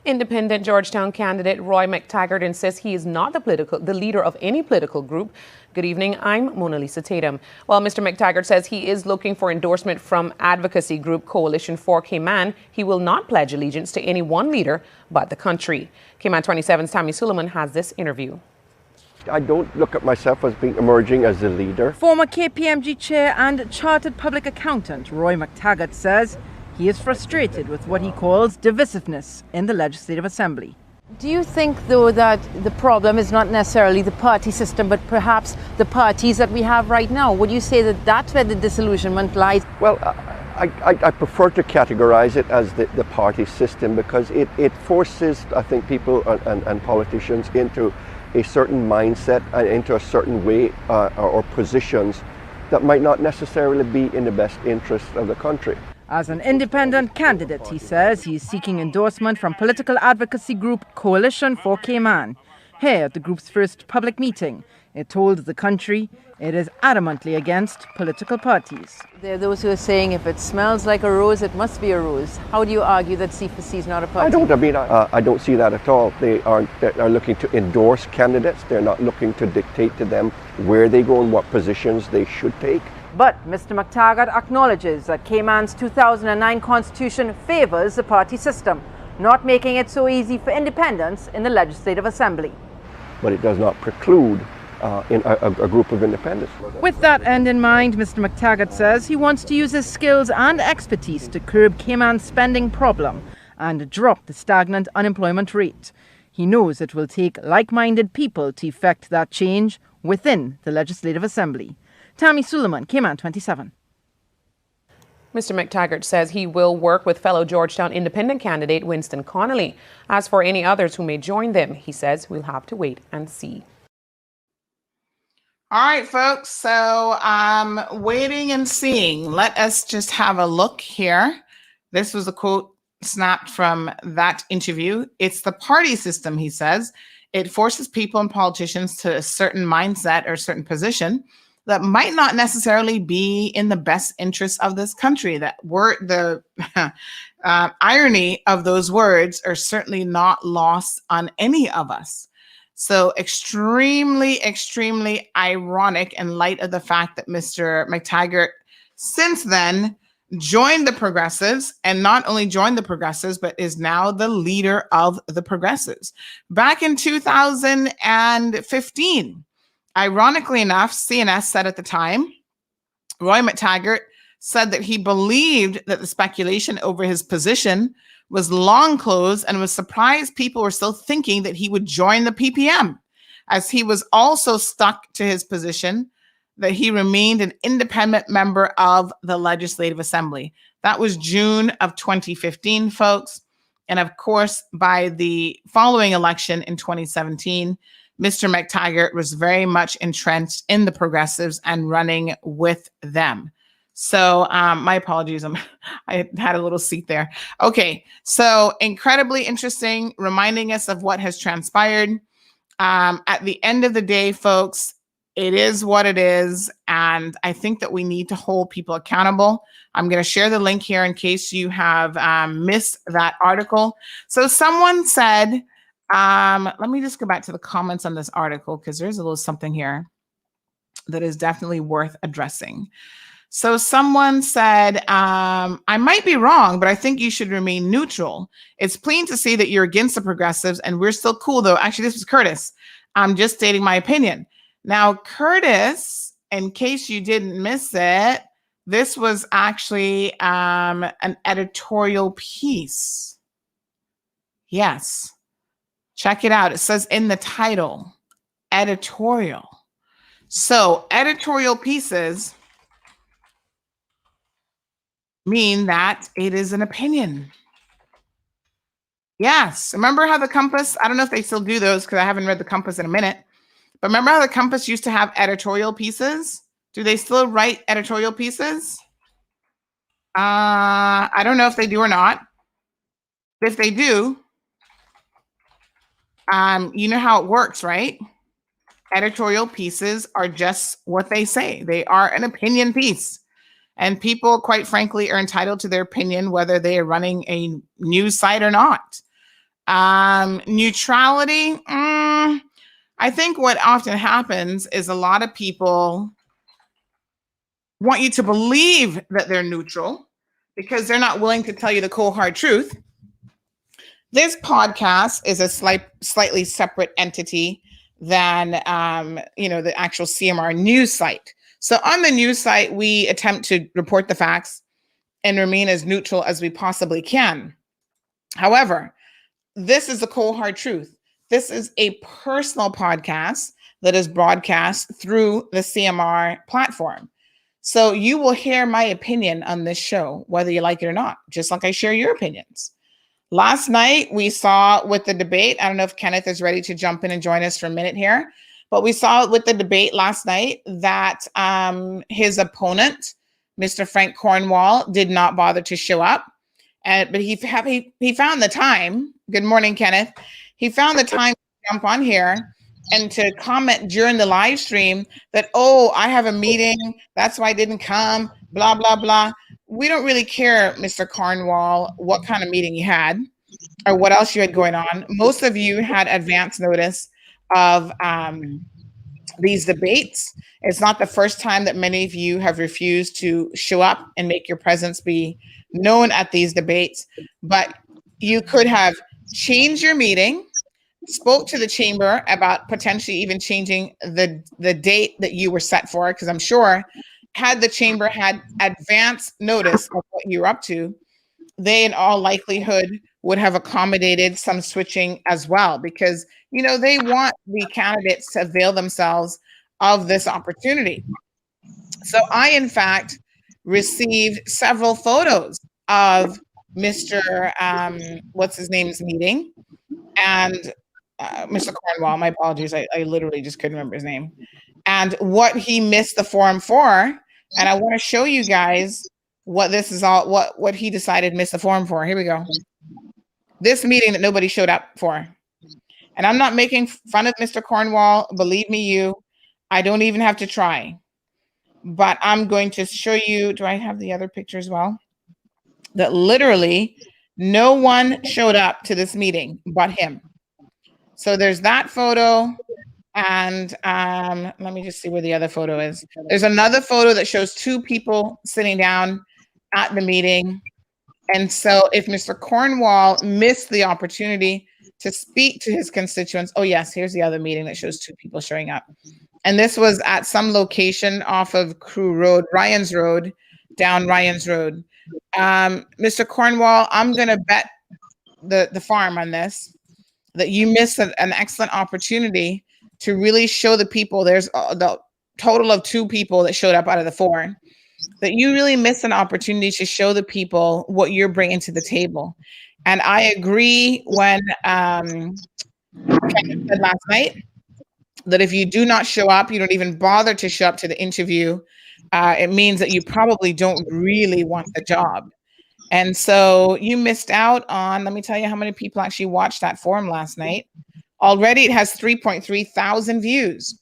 Independent Georgetown candidate Roy McTaggart insists he is not the leader of any political group. Good evening, I'm Mona Lisa Tatum. Well, Mr. McTaggart says he is looking for endorsement from advocacy group Coalition for Cayman. He will not pledge allegiance to any one leader but the country. Cayman 27's Tammy Suleiman has this interview.
I don't look at myself as being emerging as a leader.
Former KPMG chair and chartered public accountant Roy McTaggart says he is frustrated with what he calls divisiveness in the Legislative Assembly.
Do you think, though, that the problem is not necessarily the party system, but perhaps the parties that we have right now? Would you say that that's where the disillusionment lies?
Well, I prefer to categorize it as the party system because it forces, I think, people and politicians into a certain mindset and into a certain way or positions that might not necessarily be in the best interest of the country.
As an independent candidate, he says he is seeking endorsement from political advocacy group Coalition for Cayman. Here at the group's first public meeting, it told the country it is adamantly against political parties.
There are those who are saying if it smells like a rose, it must be a rose. How do you argue that C4C is not a party?
I don't see that at all. They are looking to endorse candidates. They're not looking to dictate to them where they go and what positions they should take.
But Mr. McTaggart acknowledges that Cayman's 2009 constitution favors the party system, not making it so easy for independents in the Legislative Assembly.
But it does not preclude in a group of independents.
With that end in mind, Mr. McTaggart says he wants to use his skills and expertise to curb Cayman's spending problem and drop the stagnant unemployment rate. He knows it will take like-minded people to effect that change within the Legislative Assembly. Tammy Suleiman, Cayman 27.
Mr. McTaggart says he will work with fellow Georgetown independent candidate Winston Connolly. As for any others who may join them, he says we'll have to wait and see.
All right, folks. So waiting and seeing. Let us just have a look here. This was a quote snapped from that interview. It's the party system, he says. It forces people and politicians to a certain mindset or a certain position that might not necessarily be in the best interest of this country. That word, the irony of those words are certainly not lost on any of us. So extremely, extremely ironic in light of the fact that Mr. McTaggart since then joined the Progressives, and not only joined the Progressives, but is now the leader of the Progressives. Back in 2015, ironically enough, CNS said at the time, Roy McTaggart said that he believed that the speculation over his position was long closed and was surprised people were still thinking that he would join the PPM, as he was also stuck to his position that he remained an independent member of the Legislative Assembly. That was June of 2015, folks. And of course, by the following election in 2017, Mr. McTaggart was very much entrenched in the Progressives and running with them. So my apologies, I had a little seat there. Okay, so incredibly interesting, reminding us of what has transpired. At the end of the day, folks, it is what it is. And I think that we need to hold people accountable. I'm going to share the link here in case you have missed that article. So someone said, let me just go back to the comments on this article, because there's a little something here that is definitely worth addressing. So someone said, I might be wrong, but I think you should remain neutral. It's plain to see that you're against the Progressives and we're still cool, though. Actually, this was Curtis. I'm just stating my opinion. Now, Curtis, in case you didn't miss it, This was actually an editorial piece. Yes. Check it out. It says in the title, editorial. So editorial pieces mean that it is an opinion. Yes. Remember how the Compass, I don't know if they still do those because I haven't read the Compass in a minute, but remember how the Compass used to have editorial pieces? Do they still write editorial pieces? I don't know if they do or not. If they do, you know how it works, right? Editorial pieces are just what they say. They are an opinion piece. And people, quite frankly, are entitled to their opinion, whether they are running a news site or not. Neutrality, I think what often happens is a lot of people want you to believe that they're neutral because they're not willing to tell you the cold, hard truth. This podcast is a slightly separate entity than the actual CMR news site. So on the news site, we attempt to report the facts and remain as neutral as we possibly can. However, this is the cold, hard truth. This is a personal podcast that is broadcast through the CMR platform. So you will hear my opinion on this show, whether you like it or not, just like I share your opinions. Last night, we saw with the debate, I don't know if Kenneth is ready to jump in and join us for a minute here, but we saw with the debate last night that his opponent, Mr. Frank Cornwall, did not bother to show up. But he found the time. Good morning, Kenneth. He found the time to jump on here and to comment during the live stream that, oh, I have a meeting, that's why I didn't come, blah, blah, blah. We don't really care, Mr. Cornwall, what kind of meeting you had or what else you had going on. Most of you had advance notice of these debates. It's not the first time that many of you have refused to show up and make your presence be known at these debates, but you could have changed your meeting, spoke to the chamber about potentially even changing the date that you were set for, because I'm sure had the chamber had advance notice of what you're up to, they in all likelihood would have accommodated some switching as well, because they want the candidates to avail themselves of this opportunity. So I, in fact, received several photos of Mr. What's his name's meeting, and Mr. Cornwall, my apologies, I literally just couldn't remember his name, and what he missed the forum for. And I want to show you guys what this is all, what he decided missed the forum for. Here we go. This meeting that nobody showed up for. And I'm not making fun of Mr. Cornwall. Believe me, I don't even have to try. But I'm going to show you, do I have the other picture as well? That literally no one showed up to this meeting but him. So there's that photo. And let me just see where the other photo is. There's another photo that shows two people sitting down at the meeting. And so if Mr. Cornwall missed the opportunity to speak to his constituents, oh yes, here's the other meeting that shows two people showing up. And this was at some location off of Crew Road, Ryan's Road, down Ryan's Road. Mr. Cornwall, I'm going to bet the farm on this, that you missed an excellent opportunity to really show the people, there's the total of two people that showed up out of the four, that you really missed an opportunity to show the people what you're bringing to the table. And I agree when Kenneth said last night that if you do not show up, you don't even bother to show up to the interview, it means that you probably don't really want the job. And so you missed out on, let me tell you how many people actually watched that forum last night. Already it has 3.3 thousand views.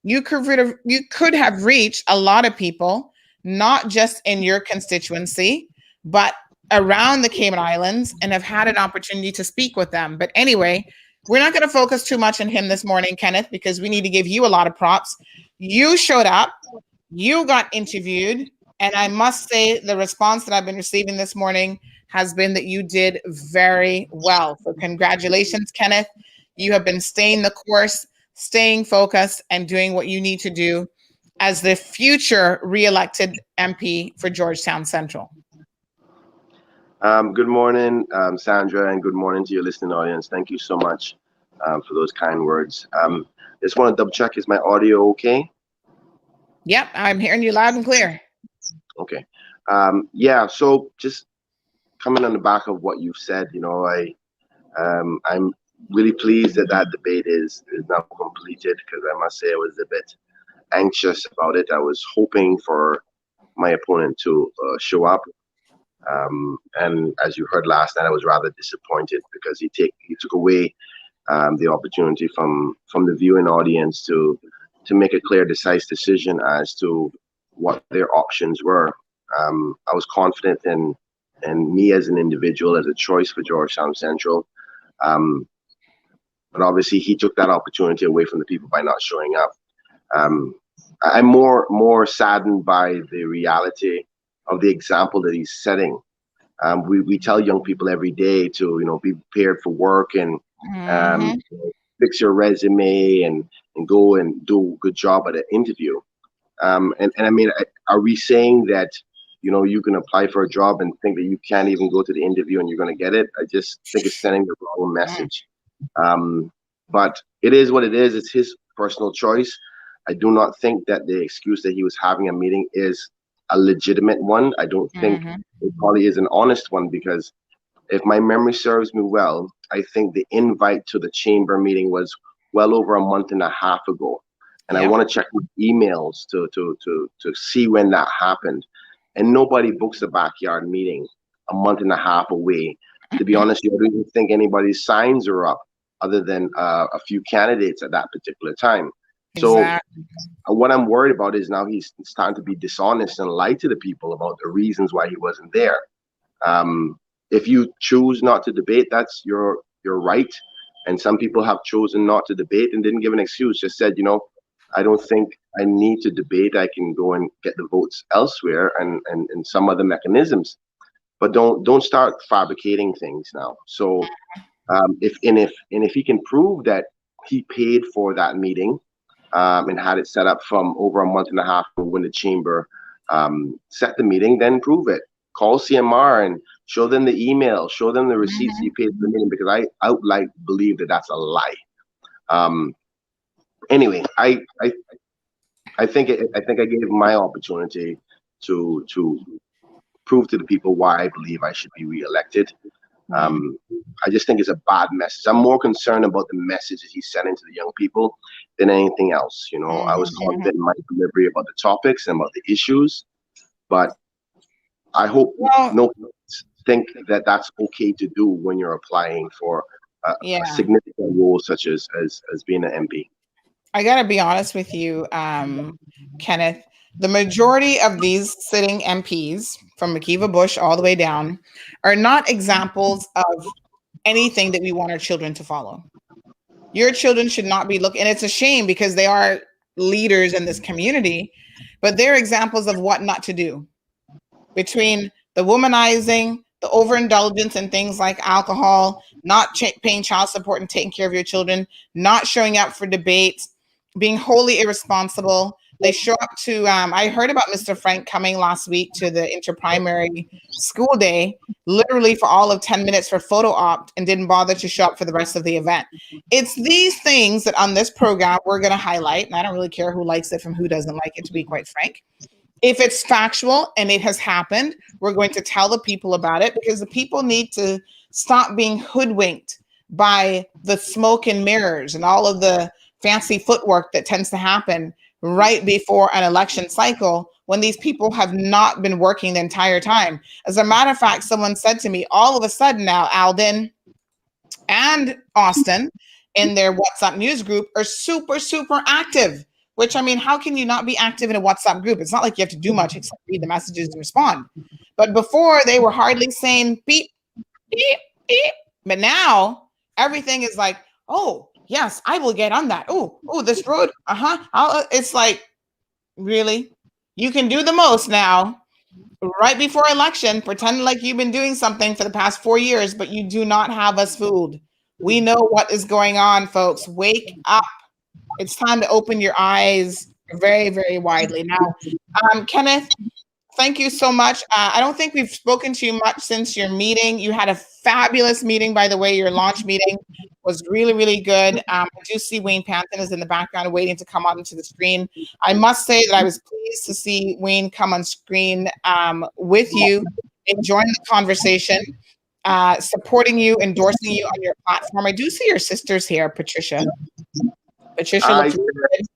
You could have reached a lot of people, not just in your constituency, but around the Cayman Islands, and have had an opportunity to speak with them. But anyway, we're not going to focus too much on him this morning, Kenneth, because we need to give you a lot of props. You showed up, you got interviewed, and I must say the response that I've been receiving this morning has been that you did very well. So congratulations, Kenneth. You have been staying the course, staying focused, and doing what you need to do as the future re-elected MP for Georgetown Central.
Good morning, Sandra, and good morning to your listening audience. Thank you so much for those kind words. Just want to double check, is my audio okay?
Yep, I'm hearing you loud and clear.
Okay. Yeah, so just coming on the back of what you've said, you know, I'm really pleased that that debate is now completed, because I must say I was a bit anxious about it. I was hoping for my opponent to show up. And as you heard last night, I was rather disappointed because he took away the opportunity from the viewing audience to make a clear, decisive decision as to what their options were. I was confident in me as an individual, as a choice for Georgetown Central. But obviously he took that opportunity away from the people by not showing up. I'm more saddened by the reality of the example that he's setting. We tell young people every day to, you know, be prepared for work and fix your resume and go and do a good job at an interview. And I mean, are we saying that, you know, you can apply for a job and think that you can't even go to the interview and you're going to get it? I just think it's sending the wrong message. But it is what it is. It's his personal choice. I do not think that the excuse that he was having a meeting is a legitimate one. I don't think it probably is an honest one, because if my memory serves me well, I think the invite to the chamber meeting was well over a month and a half ago. And I want to check my emails to see when that happened. And nobody books a backyard meeting a month and a half away. To be honest, I don't even think anybody's signs are up other than a few candidates at that particular time. Exactly. So what I'm worried about is now he's starting to be dishonest and lie to the people about the reasons why he wasn't there. If you choose not to debate, that's your right. And some people have chosen not to debate and didn't give an excuse, just said, you know, I don't think I need to debate. I can go and get the votes elsewhere and some other mechanisms. But don't start fabricating things now. So if he can prove that he paid for that meeting and had it set up from over a month and a half when the chamber set the meeting, then prove it. Call CMR and show them the email, show them the receipts you paid for the meeting, because I outright believe that that's a lie. Anyway, I think I gave my opportunity to prove to the people why I believe I should be reelected. I just think it's a bad message. I'm more concerned about the messages he's sending to the young people than anything else. You know, I was confident in my delivery about the topics and about the issues, but I hope no think that that's okay to do when you're applying for a significant role such as being an MP.
I gotta be honest with you, Kenneth. The majority of these sitting MPs, from Makiva Bush all the way down, are not examples of anything that we want our children to follow. Your children should not be looking, and it's a shame because they are leaders in this community, but they're examples of what not to do. Between the womanizing, the overindulgence in things like alcohol, not paying child support and taking care of your children, not showing up for debates, being wholly irresponsible. They show up to, I heard about Mr. Frank coming last week to the inter-primary school day, literally for all of 10 minutes for photo op, and didn't bother to show up for the rest of the event. It's these things that on this program we're going to highlight, and I don't really care who likes it from who doesn't like it, to be quite frank. If it's factual and it has happened, we're going to tell the people about it, because the people need to stop being hoodwinked by the smoke and mirrors and all of the fancy footwork that tends to happen right before an election cycle when these people have not been working the entire time. As a matter of fact, someone said to me, all of a sudden now, Alden and Austin in their WhatsApp news group are super, super active, which, I mean, how can you not be active in a WhatsApp group? It's not like you have to do much except read the messages and respond. But before, they were hardly saying beep, beep, beep. But now everything is like, oh, yes, I will get on that. Oh, this road. It's like, really? You can do the most now, right before election, pretend like you've been doing something for the past 4 years, but you do not have us fooled. We know what is going on, folks. Wake up. It's time to open your eyes very, very widely. Now, Kenneth, thank you so much. I don't think we've spoken to you much since your meeting. You had a fabulous meeting, by the way. Your launch meeting was really, really good. I do see Wayne Panton is in the background waiting to come onto the screen. I must say that I was pleased to see Wayne come on screen with you, enjoying the conversation, supporting you, endorsing you on your platform. I do see your sisters here, Patricia. Patricia looks really good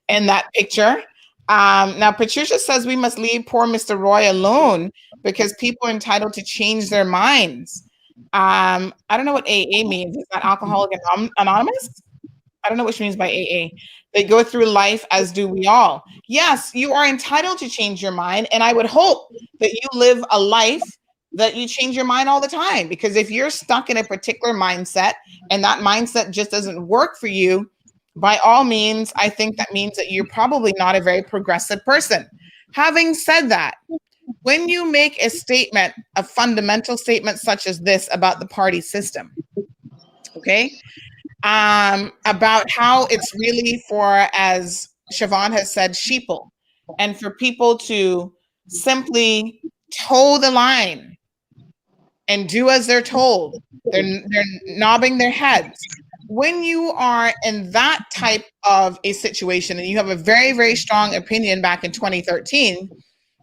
in that picture. Now, Patricia says we must leave poor Mr. Roy alone because people are entitled to change their minds. I don't know what AA means. Is that Alcoholic Anonymous? I don't know what she means by AA. They go through life as do we all. Yes, you are entitled to change your mind. And I would hope that you live a life that you change your mind all the time. Because if you're stuck in a particular mindset and that mindset just doesn't work for you, by all means, I think that means that you're probably not a very progressive person. Having said that, when you make a statement, a fundamental statement such as this about the party system, okay, about how it's really for, as Siobhan has said, sheeple, and for people to simply toe the line and do as they're told, they're nodding their heads. When you are in that type of a situation and you have a very, very strong opinion back in 2013,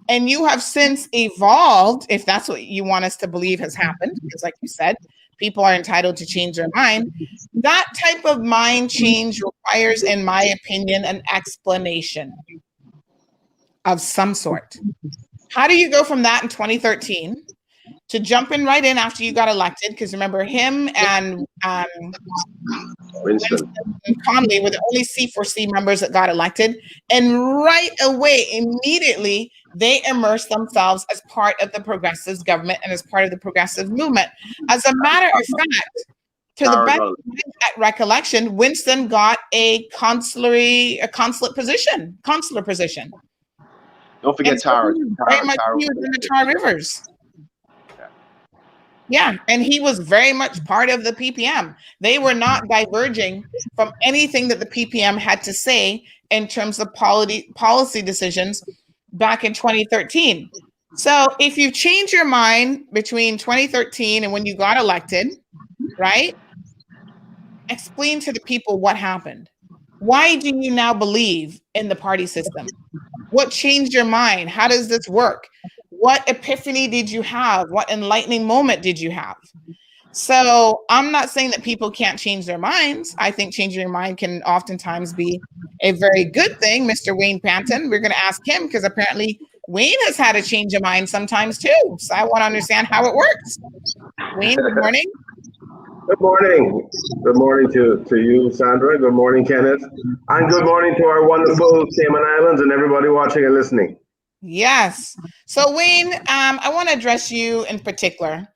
and you have since evolved, if that's what you want us to believe has happened, because like you said, people are entitled to change their mind. That type of mind change requires, in my opinion, an explanation of some sort. How do you go from that in 2013 to jumping right in after you got elected? Because remember, him and Winston and Conley were the only C4C members that got elected. And right away, immediately, they immersed themselves as part of the progressives government and as part of the progressive movement. As a matter of fact, to the best of my recollection, Winston got a consular position.
Don't forget Tara.
He was in the Tar Rivers. Yeah, and he was very much part of the PPM. They were not diverging from anything that the PPM had to say in terms of policy decisions back in 2013. So if you change your mind between 2013 and when you got elected, right? Explain to the people what happened. Why do you now believe in the party system? What changed your mind? How does this work? What epiphany did you have? What enlightening moment did you have? So I'm not saying that people can't change their minds. I think changing your mind can oftentimes be a very good thing. Mr. Wayne Panton, we're going to ask him because apparently Wayne has had a change of mind sometimes too. So I want to understand how it works. Wayne, good morning.
Good morning. Good morning to you, Sandra. Good morning, Kenneth. And good morning to our wonderful Cayman Islands and everybody watching and listening.
Yes. So Wayne, I want to address you in particular.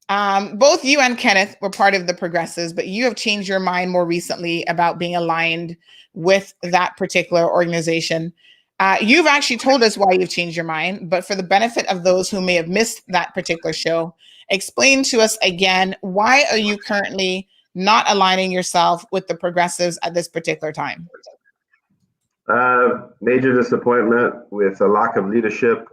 Both you and Kenneth were part of the progressives, but you have changed your mind more recently about being aligned with that particular organization. You've actually told us why you've changed your mind, but for the benefit of those who may have missed that particular show, explain to us again, why are you currently not aligning yourself with the progressives at this particular time?
Major disappointment with a lack of leadership,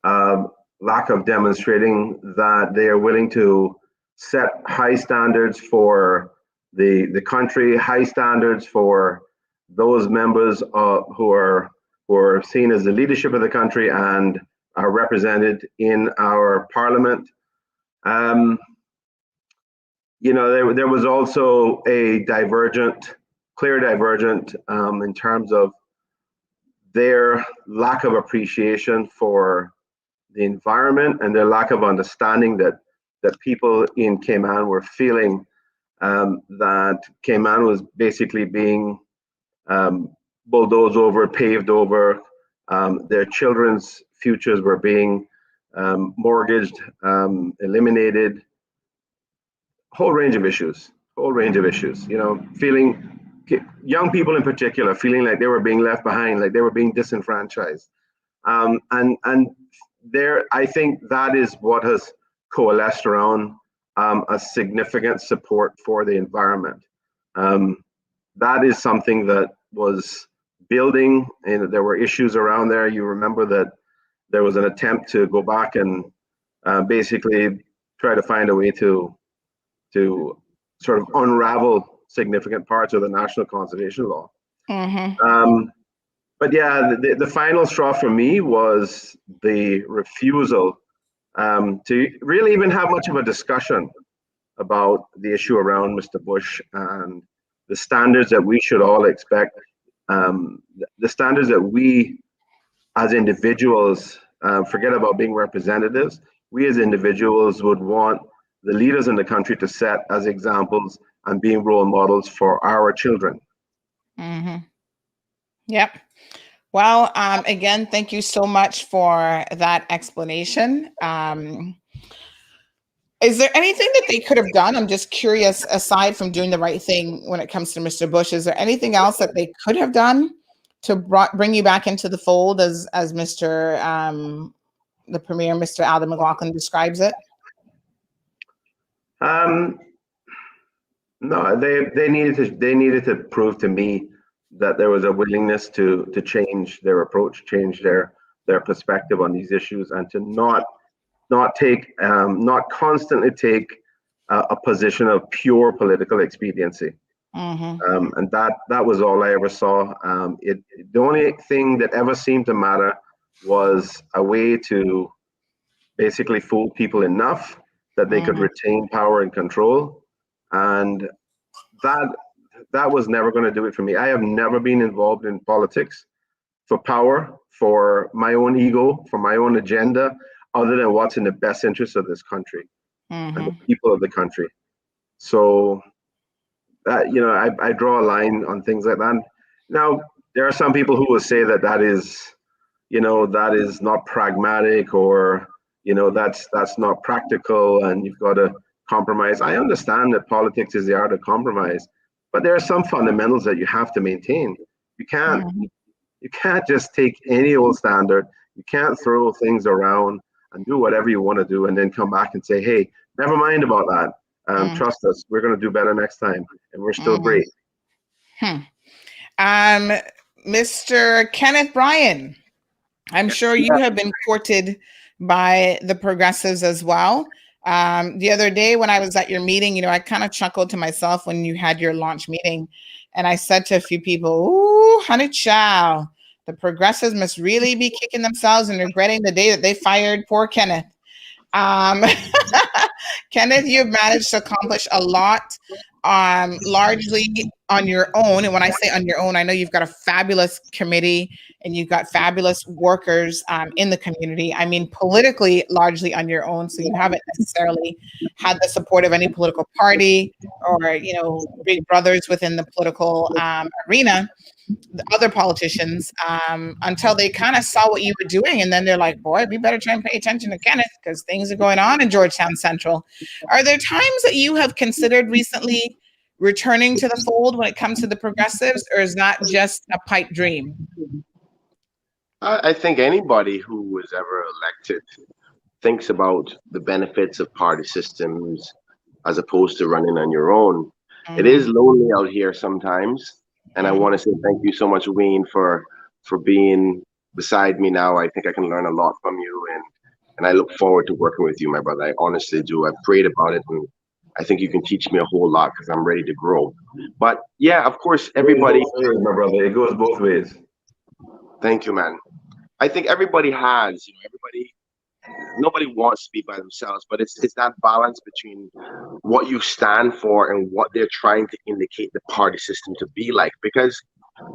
lack of demonstrating that they are willing to set high standards for the country, high standards for those members who are seen as the leadership of the country and are represented in our parliament. You know, there was also a clear divergent in terms of their lack of appreciation for the environment and their lack of understanding that people in Cayman were feeling that Cayman was basically being bulldozed over, paved over. Their children's futures were being mortgaged, eliminated. Whole range of issues. You know, feeling, young people in particular, feeling like they were being left behind, like they were being disenfranchised. And there, I think that is what has coalesced around a significant support for the environment. That is something that was building, and there were issues around there. You remember that there was an attempt to go back and basically try to find a way to sort of unravel significant parts of the National Conservation Law. But yeah, the final straw for me was the refusal to really even have much of a discussion about the issue around Mr. Bush and the standards that we should all expect, the standards that we as individuals, forget about being representatives, we as individuals would want the leaders in the country to set as examples and being role models for our children.
Yep. Well, again, thank you so much for that explanation. Is there anything that they could have done? I'm just curious, aside from doing the right thing when it comes to Mr. Bush, is there anything else that they could have done to bring you back into the fold as Mr. The Premier, Mr. Alden McLaughlin, describes it?
No, they needed to prove to me that there was a willingness to change their approach, change their perspective on these issues, and to not constantly take a position of pure political expediency. And that was all I ever saw. The only thing that ever seemed to matter was a way to basically fool people enough that they could retain power and control. And that was never going to do it for me. I have never been involved in politics for power, for my own ego, for my own agenda, other than what's in the best interest of this country and the people of the country. So I draw a line on things like that. Now, there are some people who will say that is not pragmatic, or that's not practical, and you've got to compromise. I understand that politics is the art of compromise, but there are some fundamentals that you have to maintain. You can't just take any old standard. You can't throw things around and do whatever you want to do and then come back and say, hey, never mind about that. Trust us, we're going to do better next time, and we're still great.
Mr. Kenneth Bryan, I'm sure you have been courted by the progressives as well. The other day when I was at your meeting, I kind of chuckled to myself when you had your launch meeting, and I said to a few people, ooh, honey child, the progressives must really be kicking themselves and regretting the day that they fired poor Kenneth. Kenneth, you've managed to accomplish a lot, largely on your own. And when I say on your own, I know you've got a fabulous committee and you've got fabulous workers in the community. I mean, politically, largely on your own. So you haven't necessarily had the support of any political party or, big brothers within the political arena, the other politicians, until they kind of saw what you were doing. And then they're like, boy, we better try and pay attention to Kenneth because things are going on in Georgetown Central. Are there times that you have considered recently returning to the fold when it comes to the progressives, or is that just a pipe dream?
I think anybody who was ever elected thinks about the benefits of party systems as opposed to running on your own. It is lonely out here sometimes. And I want to say thank you so much, Wayne, for being beside me now. I think I can learn a lot from you, and I look forward to working with you, my brother. I honestly do. I've prayed about it, and I think you can teach me a whole lot because I'm ready to grow. But yeah, of course, everybody.
My brother, it goes both ways.
Thank you, man. I think everybody has, nobody wants to be by themselves, but it's that balance between what you stand for and what they're trying to indicate the party system to be like. Because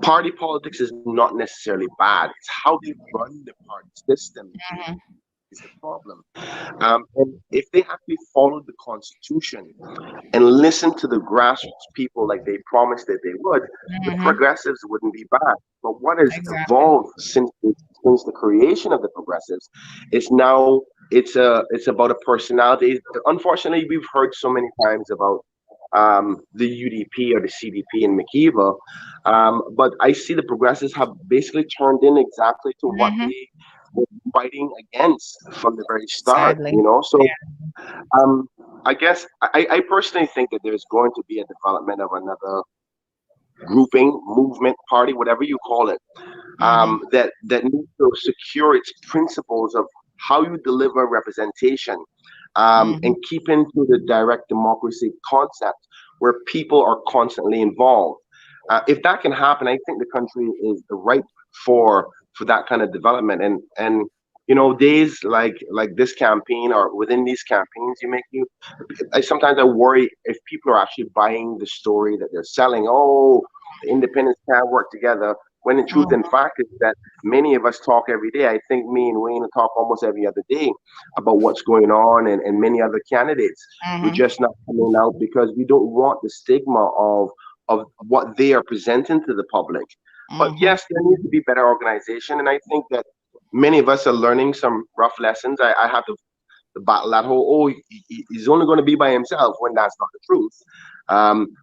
party politics is not necessarily bad. It's how they run the party system is the problem. And if they actually followed the Constitution and listened to the grassroots people like they promised that they would, the progressives wouldn't be bad. But what has evolved since the creation of the progressives is now it's about a personality. Unfortunately, we've heard so many times about the UDP or the CDP in McKeeva, but I see the progressives have basically turned in exactly to what they were fighting against from the very start.
Sadly.
So I guess I personally think that there's going to be a development of another grouping, movement, party, whatever you call it, that needs to secure its principles of how you deliver representation, and keep into the direct democracy concept where people are constantly involved. If that can happen, I think the country is ripe for that kind of development. And days like this campaign, or within these campaigns, sometimes I worry if people are actually buying the story that they're selling. Oh, the independents can't work together. When in truth and fact is that many of us talk every day. I think me and Wayne talk almost every other day about what's going on, and many other candidates. We're just not coming out because we don't want the stigma of what they are presenting to the public. But yes, there needs to be better organization, and I think that many of us are learning some rough lessons. I have to battle that whole, he's only going to be by himself, when that's not the truth.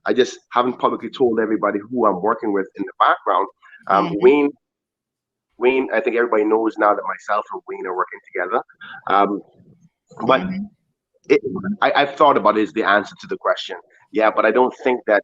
I just haven't publicly told everybody who I'm working with in the background. Wayne, I think everybody knows now that myself and Wayne are working together. But I've thought about it as the answer to the question. Yeah, but I don't think that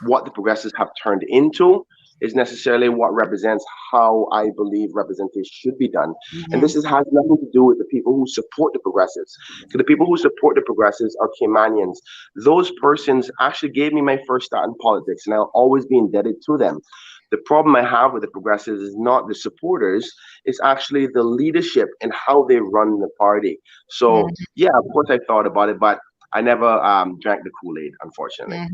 what the progressives have turned into is necessarily what represents how I believe representation should be done. And this has nothing to do with the people who support the progressives. So the people who support the progressives are Caymanians. Those persons actually gave me my first start in politics, and I'll always be indebted to them. The problem I have with the progressives is not the supporters, it's actually the leadership and how they run the party. So yeah, of course I thought about it, but I never drank the Kool-Aid, unfortunately.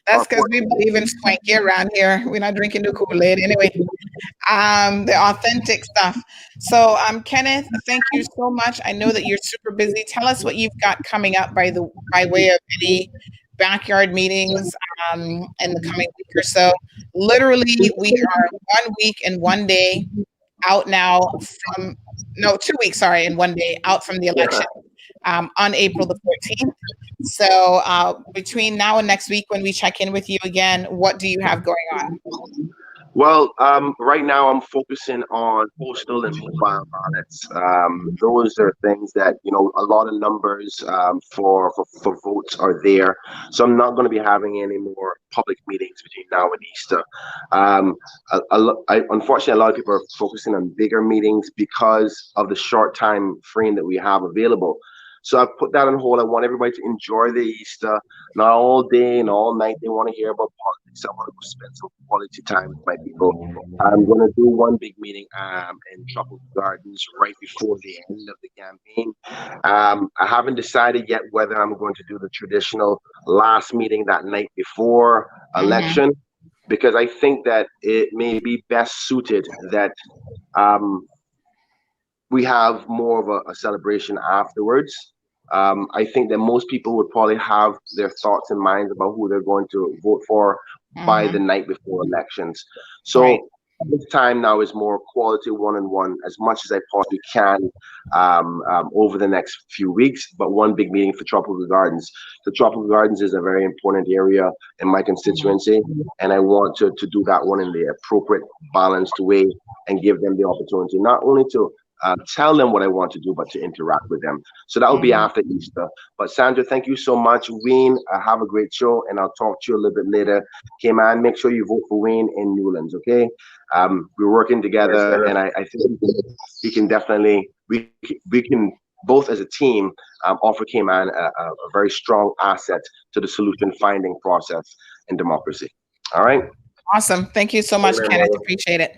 That's because we believe in swanky around here. We're not drinking the Kool-Aid anyway. The authentic stuff. So, Kenneth, thank you so much. I know that you're super busy. Tell us what you've got coming up by way of any backyard meetings in the coming week or so. Literally, we are 1 week and 1 day out now from 2 weeks, sorry, and 1 day out from the election. On April the 14th. So between now and next week, when we check in with you again, what do you have going on?
Well, right now I'm focusing on postal and mobile ballots. Those are things that, a lot of numbers for votes are there. So I'm not going to be having any more public meetings between now and Easter. Unfortunately, a lot of people are focusing on bigger meetings because of the short time frame that we have available. So I've put that on hold. I want everybody to enjoy the Easter, not all day and all night. They want to hear about politics. I want to go spend some quality time with my people. I'm going to do one big meeting in Tropical Gardens right before the end of the campaign. I haven't decided yet whether I'm going to do the traditional last meeting that night before election, because I think that it may be best suited that we have more of a celebration afterwards. I think that most people would probably have their thoughts and minds about who they're going to vote for by the night before elections. So this time now is more quality one-on-one as much as I possibly can over the next few weeks, but one big meeting for Tropical Gardens. The Tropical Gardens is a very important area in my constituency, and I want to do that one in the appropriate, balanced way and give them the opportunity not only to tell them what I want to do, but to interact with them. So that will be after Easter. But Sandra, thank you so much. Wayne, have a great show, and I'll talk to you a little bit later. Cayman, make sure you vote for Wayne in Newlands, okay? We're working together, and I think we can definitely, we can both as a team offer Cayman a very strong asset to the solution finding process in democracy. All right?
Awesome. Thank you so much, Kenneth. Appreciate it.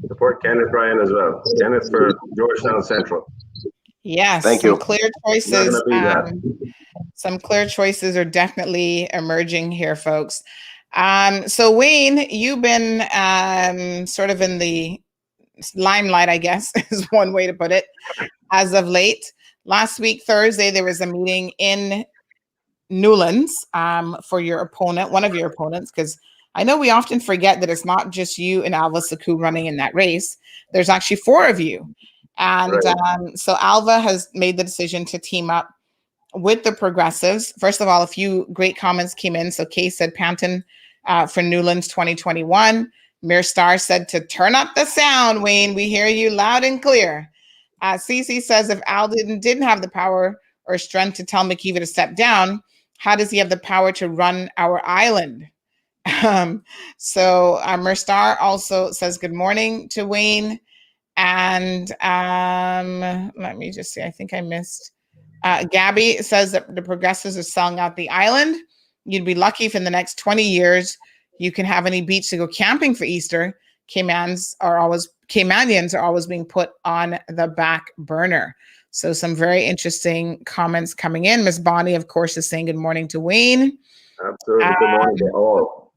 Support Kenneth Bryan as well. Kenneth for Georgetown Central.
Yes.
Thank you.
Clear choices. Some clear choices are definitely emerging here, folks. So Wayne, you've been sort of in the limelight, I guess, is one way to put it, as of late. Last week, Thursday, there was a meeting in Newlands for your opponent, one of your opponents, because I know we often forget that it's not just you and Alva Saku running in that race. There's actually 4 of you. And so Alva has made the decision to team up with the progressives. First of all, a few great comments came in. So Kay said Panton for Newlands 2021. Mir Star said to turn up the sound, Wayne. We hear you loud and clear. Cece says if Al didn't have the power or strength to tell McKeever to step down, How does he have the power to run our island? Merstar also says good morning to Wayne. And let me just see, I think I missed. Gabby says that the progressives are selling out the island. You'd be lucky if in the next 20 years you can have any beach to go camping for Easter. Caymanians are always being put on the back burner. So some very interesting comments coming in. Miss Bonnie, of course, is saying good morning to Wayne.
Absolutely. Good morning to all.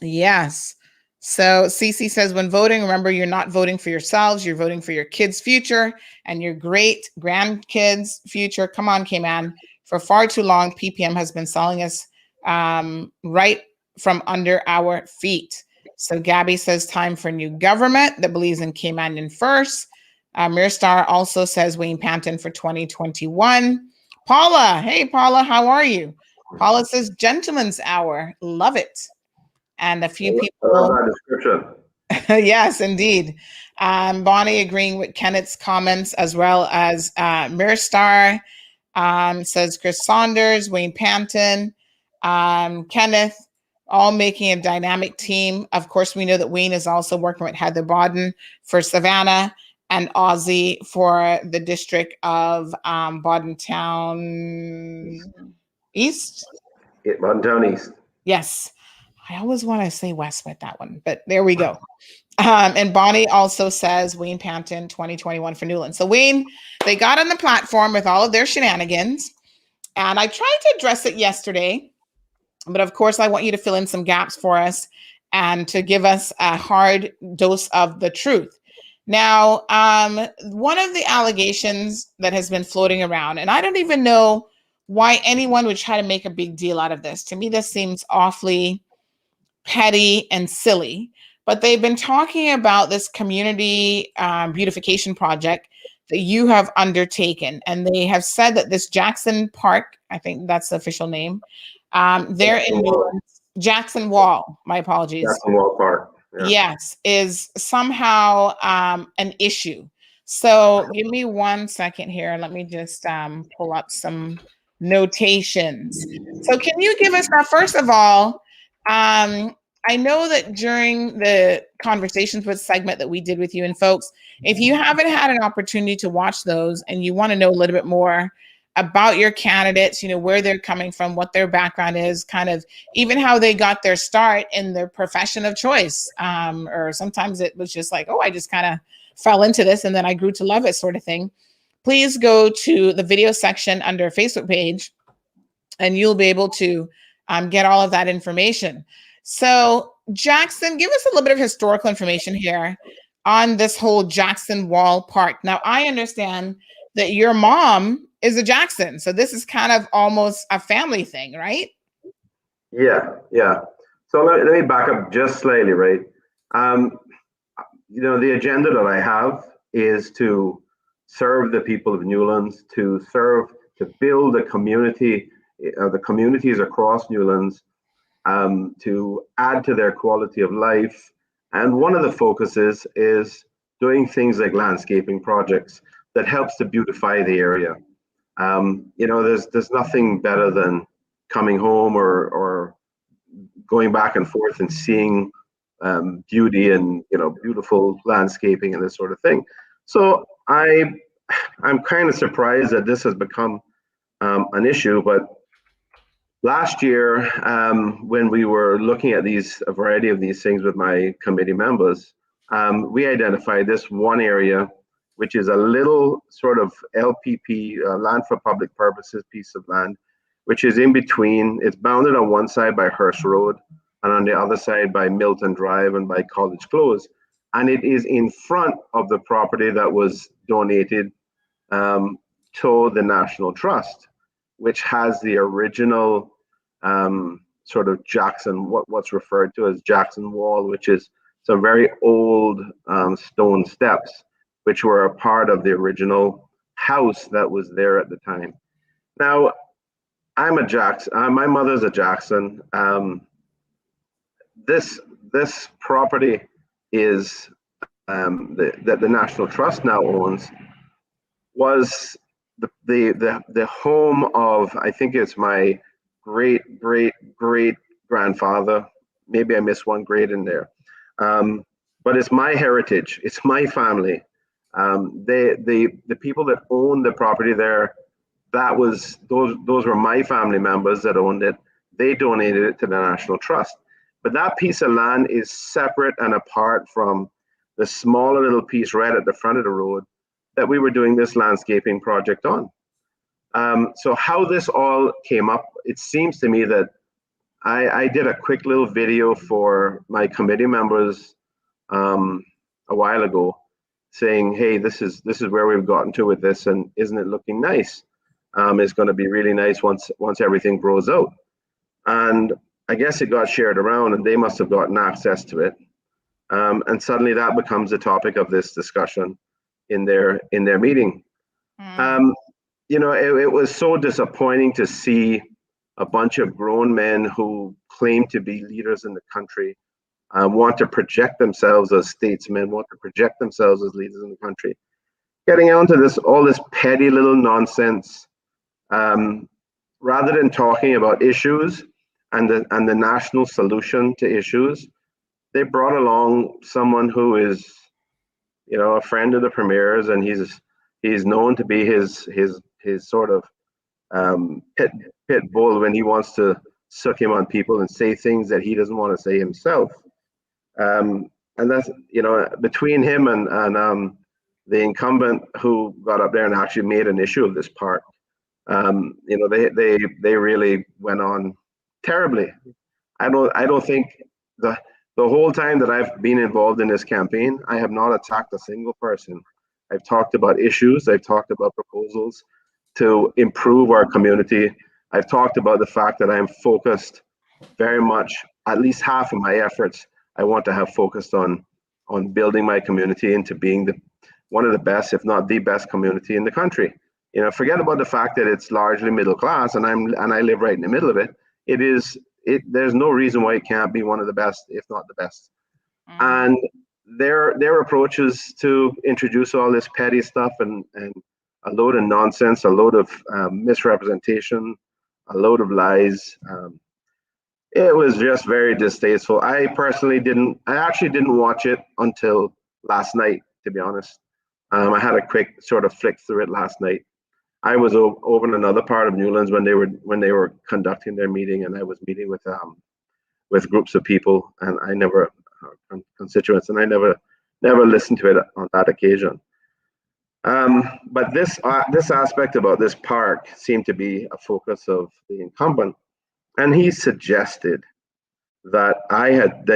Yes. So Cece says, when voting, remember you're not voting for yourselves, you're voting for your kids' future and your great grandkids' future. Come on, Cayman. For far too long, PPM has been selling us right from under our feet. So Gabby says, time for new government that believes in Caymanian first. Mirstar also says Wayne Panton for 2021. Paula, hey Paula, how are you? Paula says, gentleman's hour, love it. And a few people.
I love that description.
Yes, indeed. Bonnie agreeing with Kenneth's comments, as well as Mirstar says Chris Saunders, Wayne Panton, Kenneth, all making a dynamic team. Of course, we know that Wayne is also working with Heather Bodden for Savannah and Ozzy for the district of Bodden Town East.
Yeah, Bodden Town East.
Yes. I always want to say West with that one, but there we go. And Bonnie also says Wayne Panton 2021 for Newlands. So Wayne, they got on the platform with all of their shenanigans, and I tried to address it yesterday, but of course I want you to fill in some gaps for us and to give us a hard dose of the truth. Now, one of the allegations that has been floating around, and I don't even know why anyone would try to make a big deal out of this. To me, this seems awfully petty and silly, but they've been talking about this community beautification project that you have undertaken. And they have said that this Jackson Park, I think that's the official name, there in Jackson Wall, my apologies.
Jackson Wall Park.
Yeah. Yes, is somehow an issue. So give me 1 second here. Let me just pull up some notations. So can you give us now, first of all, I know that during the Conversations with segment that we did with you and folks, if you haven't had an opportunity to watch those and you want to know a little bit more about your candidates, you know, where they're coming from, what their background is, kind of even how they got their start in their profession of choice. Or sometimes it was just like, oh, I just kind of fell into this and then I grew to love it sort of thing. Please go to the video section under Facebook page and you'll be able to get all of that information. So Jackson, give us a little bit of historical information here on this whole Jackson Wall Park. Now, I understand that your mom is a Jackson, so this is kind of almost a family thing, right?
Yeah. So let me back up just slightly, right? You know, the agenda that I have is to serve the people of Newlands, to build a community, the communities across Newlands, to add to their quality of life. And one of the focuses is doing things like landscaping projects that helps to beautify the area. You know, there's nothing better than coming home or going back and forth and seeing beauty and, you know, beautiful landscaping and this sort of thing. So I'm kind of surprised that this has become an issue, but last year, when we were looking at a variety of these things with my committee members, we identified this one area, which is a little sort of LPP, land for public purposes piece of land, which is in between. It's bounded on one side by Hearst Road and on the other side by Milton Drive and by College Close. And it is in front of the property that was donated to the National Trust, which has the original sort of Jackson, what's referred to as Jackson Wall, which is some very old stone steps, which were a part of the original house that was there at the time. Now, I'm a Jackson. My mother's a Jackson. This property is that the National Trust now owns was the home of, I think it's my great grandfather. Maybe I missed one great in there. But it's my heritage. It's my family. The people that own the property there, those were my family members that owned it. They donated it to the National Trust. But that piece of land is separate and apart from the smaller little piece right at the front of the road that we were doing this landscaping project on. So how this all came up, it seems to me that I did a quick little video for my committee members a while ago saying, hey, this is where we've gotten to with this, and isn't it looking nice? It's going to be really nice once everything grows out. And I guess it got shared around and they must have gotten access to it. And suddenly that becomes the topic of this discussion in their meeting. You know, it was so disappointing to see a bunch of grown men who claim to be leaders in the country want to project themselves as statesmen, want to project themselves as leaders in the country, getting onto all this petty little nonsense, rather than talking about issues and the national solution to issues. They brought along someone who is, you know, a friend of the premier's, and he's known to be his sort of pit bull when he wants to suck him on people and say things that he doesn't want to say himself. And that's, you know, between him and the incumbent who got up there and actually made an issue of this park, you know, they really went on terribly. I don't think the whole time that I've been involved in this campaign, I have not attacked a single person. I've talked about issues. I've talked about proposals to improve our community. I've talked about the fact that I'm focused very much, at least half of my efforts, I want to have focused on building my community into being one of the best, if not the best community in the country. You know, forget about the fact that it's largely middle class and I live right in the middle of it. There's no reason why it can't be one of the best, if not the best. And their approach is to introduce all this petty stuff and a load of nonsense, a load of misrepresentation, a load of lies. It was just very distasteful. I actually didn't watch it until last night, to be honest. I had a quick sort of flick through it last night. I was over in another part of Newlands when they were conducting their meeting, and I was meeting with groups of people, and constituents, and I never listened to it on that occasion. But this aspect about this park seemed to be a focus of the incumbent, and he suggested that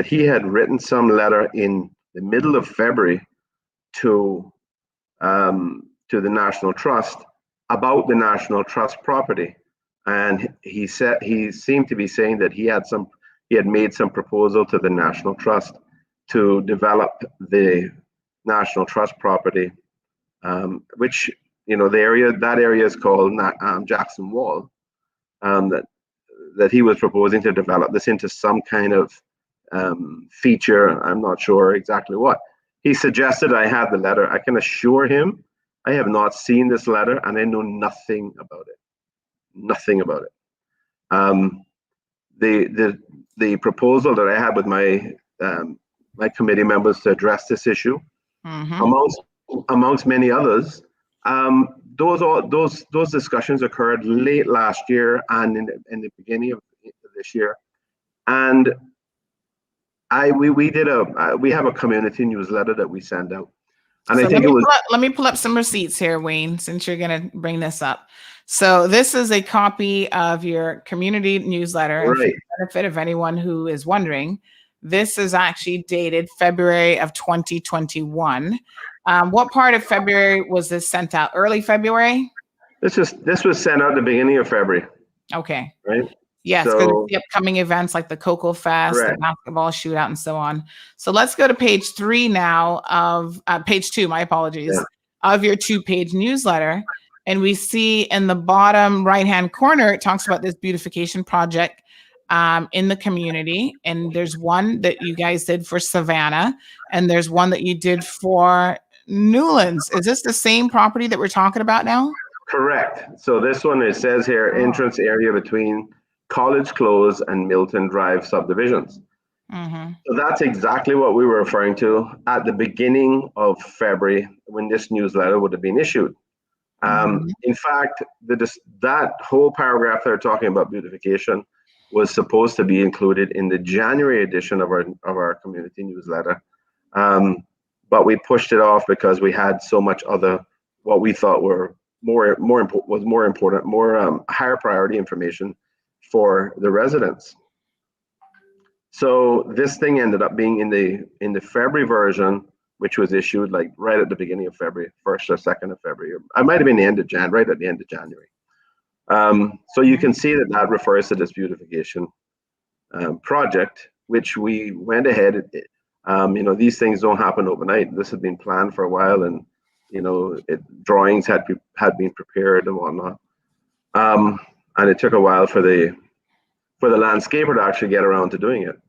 he had written some letter in the middle of February to the National Trust about the National Trust property, and he seemed to be saying that he had made some proposal to the National Trust to develop the National Trust property, which, you know, that area is called Jackson Wall, that he was proposing to develop this into some kind of feature. I'm not sure exactly what. He suggested I had the letter. I can assure him I have not seen this letter and I know nothing about it. Nothing about it. The proposal that I had with my my committee members to address this issue, amongst many others, those discussions occurred late last year and in the beginning of this year, and we have a community newsletter that we send out, and
so
I think
let me pull up some receipts here, Wayne, since you're going to bring this up. So this is a copy of your community newsletter.
Right.
And for the benefit of anyone who is wondering, this is actually dated February of 2021. What part of February was this sent out? Early February?
This was sent out at the beginning of February.
Okay.
Right.
Yes, because the upcoming events like the Cocoa Fest,
Correct.
the basketball shootout, and so on. So let's go to page 3 now of page 2. My apologies, of your 2-page newsletter, and we see in the bottom right-hand corner it talks about this beautification project in the community, and there's one that you guys did for Savannah, and there's one that you did for Newlands. Is this the same property that we're talking about now?
Correct. So this one, it says here, entrance area between College Close and Milton Drive subdivisions. So that's exactly what we were referring to at the beginning of February when this newsletter would have been issued. In fact, that whole paragraph they're talking about beautification was supposed to be included in the January edition of our community newsletter, but we pushed it off because we had so much other what we thought were more important, higher priority information for the residents. So this thing ended up being in the February version, which was issued like right at the beginning of February, 1st or 2nd of February. I might have been the end of right at the end of January. So you can see that refers to this beautification project, which we went ahead. These things don't happen overnight. This had been planned for a while, and drawings had been prepared and whatnot. And it took a while for the landscaper to actually get around to doing it.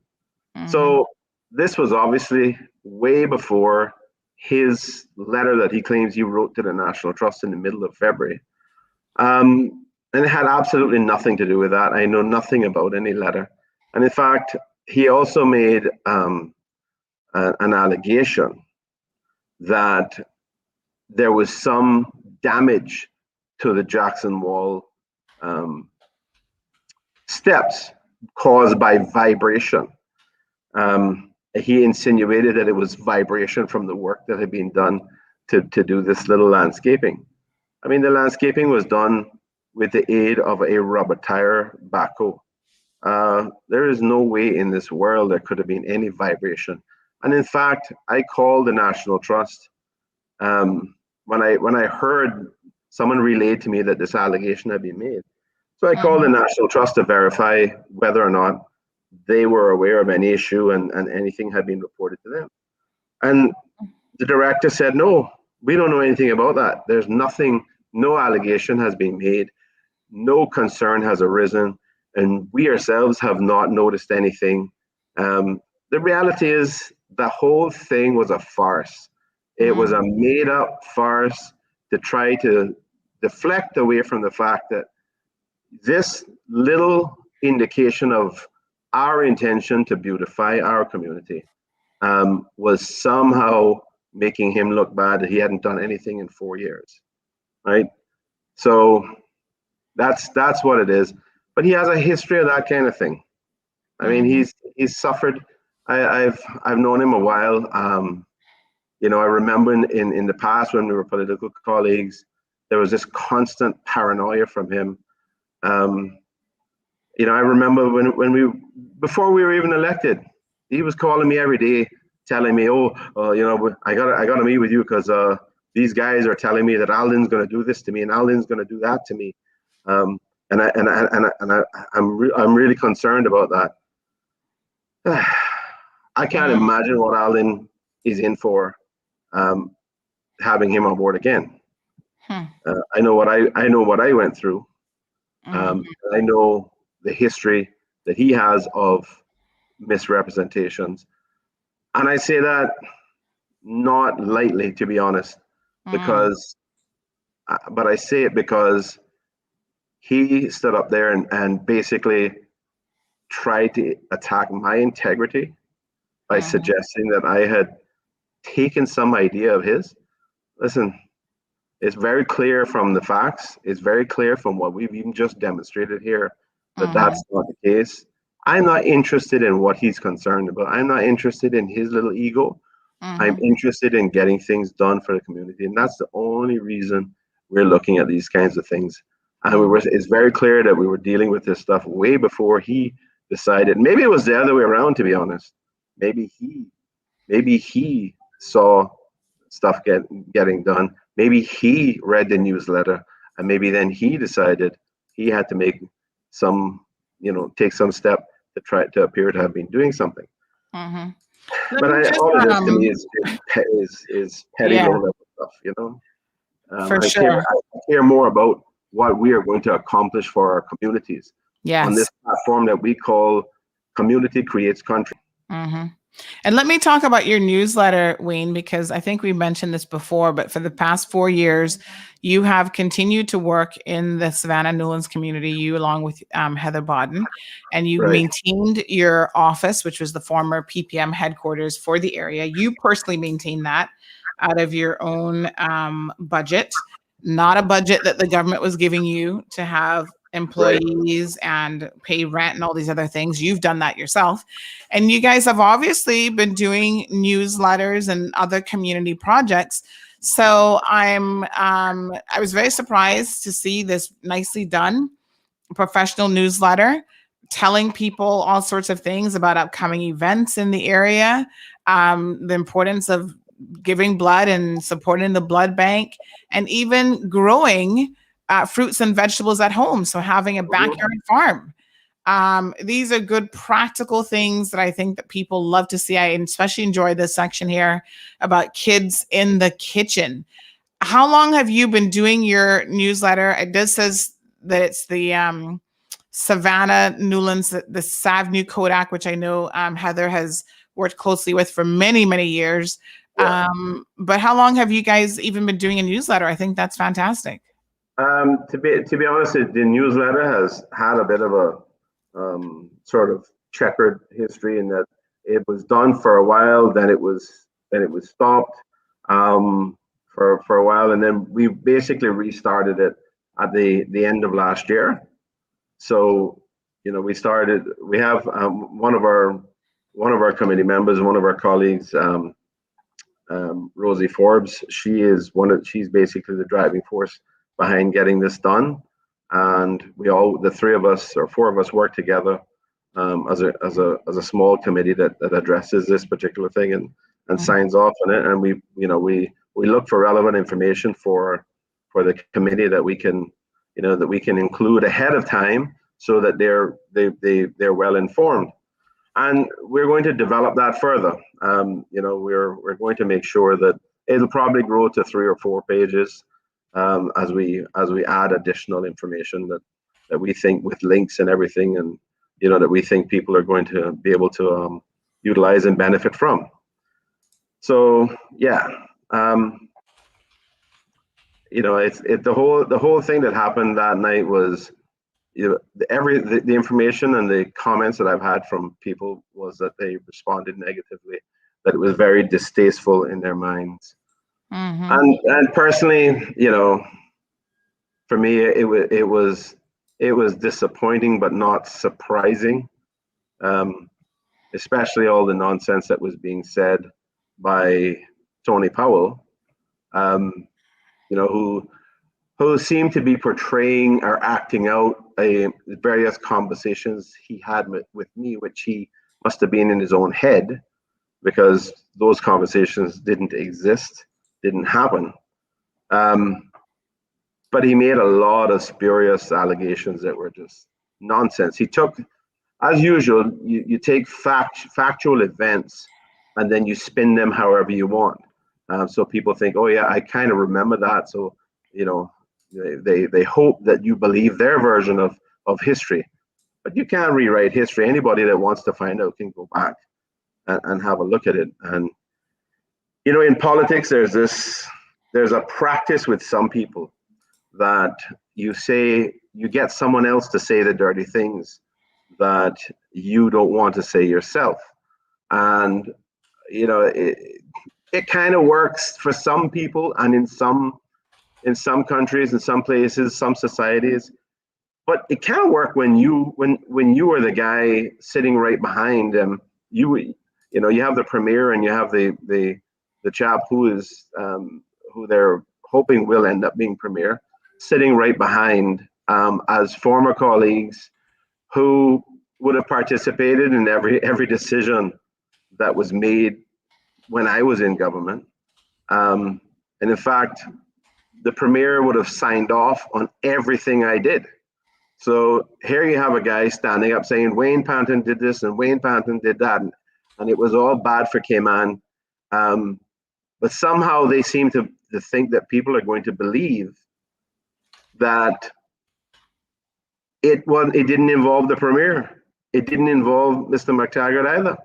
So this was obviously way before his letter that he claims he wrote to the National Trust in the middle of February. And it had absolutely nothing to do with that. I know nothing about any letter. And in fact, he also made an allegation that there was some damage to the Jackson Wall steps caused by vibration. He insinuated that it was vibration from the work that had been done to do this little landscaping. I mean, the landscaping was done with the aid of a rubber tire backhoe. There is no way in this world there could have been any vibration. And in fact, I called the National Trust when I heard someone relayed to me that this allegation had been made. So I called the National Trust to verify whether or not they were aware of any issue and anything had been reported to them. And the director said, no, we don't know anything about that. There's nothing, no allegation has been made, no concern has arisen, and we ourselves have not noticed anything. The reality is the whole thing was a farce. It was a made up farce to try to deflect away from the fact that this little indication of our intention to beautify our community was somehow making him look bad that he hadn't done anything in 4 years, right? So that's what it is. But he has a history of that kind of thing. I mean, he's suffered. I've known him a while. I remember in the past when we were political colleagues, there was this constant paranoia from him. I remember when before we were even elected, he was calling me every day, telling me, I gotta meet with you because these guys are telling me that Alden's going to do this to me and Alden's going to do that to me, and I'm really concerned about that. I can't imagine what Alden is in for, having him on board again. I know what I went through. I know the history that he has of misrepresentations. And I say that not lightly, to be honest, because, but I say it because he stood up there and basically tried to attack my integrity by suggesting that I had taken some idea of his. Listen, it's very clear from the facts. It's very clear from what we've even just demonstrated here that that's not the case. I'm not interested in what he's concerned about. I'm not interested in his little ego. I'm interested in getting things done for the community. And that's the only reason we're looking at these kinds of things. And it's very clear that we were dealing with this stuff way before he decided. Maybe it was the other way around, to be honest. Maybe he saw stuff getting done. Maybe he read the newsletter, and maybe then he decided he had to make some, take some step to try to appear to have been doing something. But all of this to me is petty low-level stuff,
For sure.
I care more about what we are going to accomplish for our communities on this platform that we call Community Creates Country.
And let me talk about your newsletter, Wayne, because I think we mentioned this before, but for the past 4 years, you have continued to work in the Savannah Newlands community, you along with Heather Bodden, and you
Right.
maintained your office, which was the former PPM headquarters for the area. You personally maintained that out of your own budget, not a budget that the government was giving you to have employees and pay rent and all these other things. You've done that yourself. And you guys have obviously been doing newsletters and other community projects. So I was very surprised to see this nicely done professional newsletter telling people all sorts of things about upcoming events in the area, the importance of giving blood and supporting the blood bank, and even growing fruits and vegetables at home. So having a backyard farm. These are good practical things that I think that people love to see. I especially enjoy this section here about kids in the kitchen. How long have you been doing your newsletter? It does says that it's the Savannah Newlands, the Sav New Kodak, which I know Heather has worked closely with for many, many years.
Yeah.
But how long have you guys even been doing a newsletter? I think that's fantastic.
To be honest, the newsletter has had a bit of a sort of checkered history in that it was done for a while, then it was stopped for a while, and then we basically restarted it at the end of last year. So we have one of our committee members, one of our colleagues, Rosie Forbes. She's basically the driving force behind getting this done, and the three of us or four of us work together as a small committee that addresses this particular thing and signs off on it. And we look for relevant information for the committee that we can include ahead of time so that they're well informed. And we're going to develop that further. We're going to make sure that it'll probably grow to 3 or 4 pages as we add additional information that we think with links and everything, and that we think people are going to be able to utilize and benefit from. So yeah, the whole thing that happened that night was, the information and the comments that I've had from people was that they responded negatively, that it was very distasteful in their minds. And personally, for me, it was disappointing but not surprising, especially all the nonsense that was being said by Tony Powell, who seemed to be portraying or acting out various conversations he had with me, which he must have been in his own head, because those conversations didn't exist, didn't happen. But he made a lot of spurious allegations that were just nonsense. He took, as usual, you take factual events and then you spin them however you want. So people think, oh yeah, I kind of remember that. So, they hope that you believe their version of history. But you can't rewrite history. Anybody that wants to find out can go back and have a look at it. And, in politics, there's a practice with some people that you get someone else to say the dirty things that you don't want to say yourself. And, it kind of works for some people and in some countries, in some places, some societies, but it can't work when you are the guy sitting right behind them. You have the premier and you have the chap who they're hoping will end up being premier, sitting right behind as former colleagues who would have participated in every decision that was made when I was in government. And in fact, the premier would have signed off on everything I did. So here you have a guy standing up saying Wayne Panton did this and Wayne Panton did that, and it was all bad for Cayman. But somehow they seem to think that people are going to believe that it didn't involve the premier. It didn't involve Mr. McTaggart either.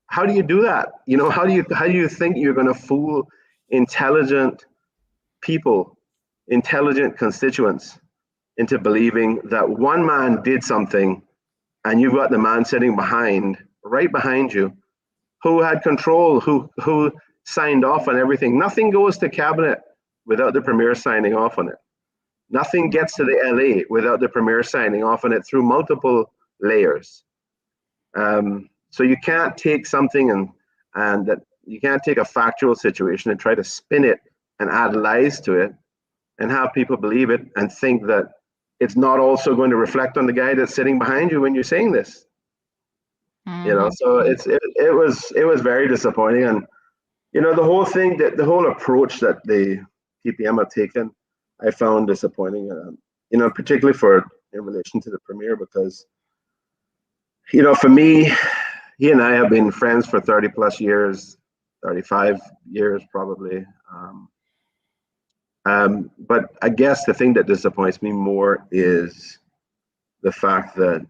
how do you do that? How do you think you're going to fool intelligent people, intelligent constituents, into believing that one man did something, and you've got the man sitting right behind you, who had control, who signed off on everything. Nothing goes to cabinet without the premier signing off on it. Nothing gets to the LA without the premier signing off on it through multiple layers. So you can't take something and that you can't take a factual situation and try to spin it and add lies to it and have people believe it and think that it's not also going to reflect on the guy that's sitting behind you when you're saying this. So it was very disappointing. And the whole thing, the whole approach that the TPM have taken, I found disappointing. Particularly in relation to the premier, because for me, he and I have been friends for 30 plus years, 35 years probably. But I guess the thing that disappoints me more is the fact that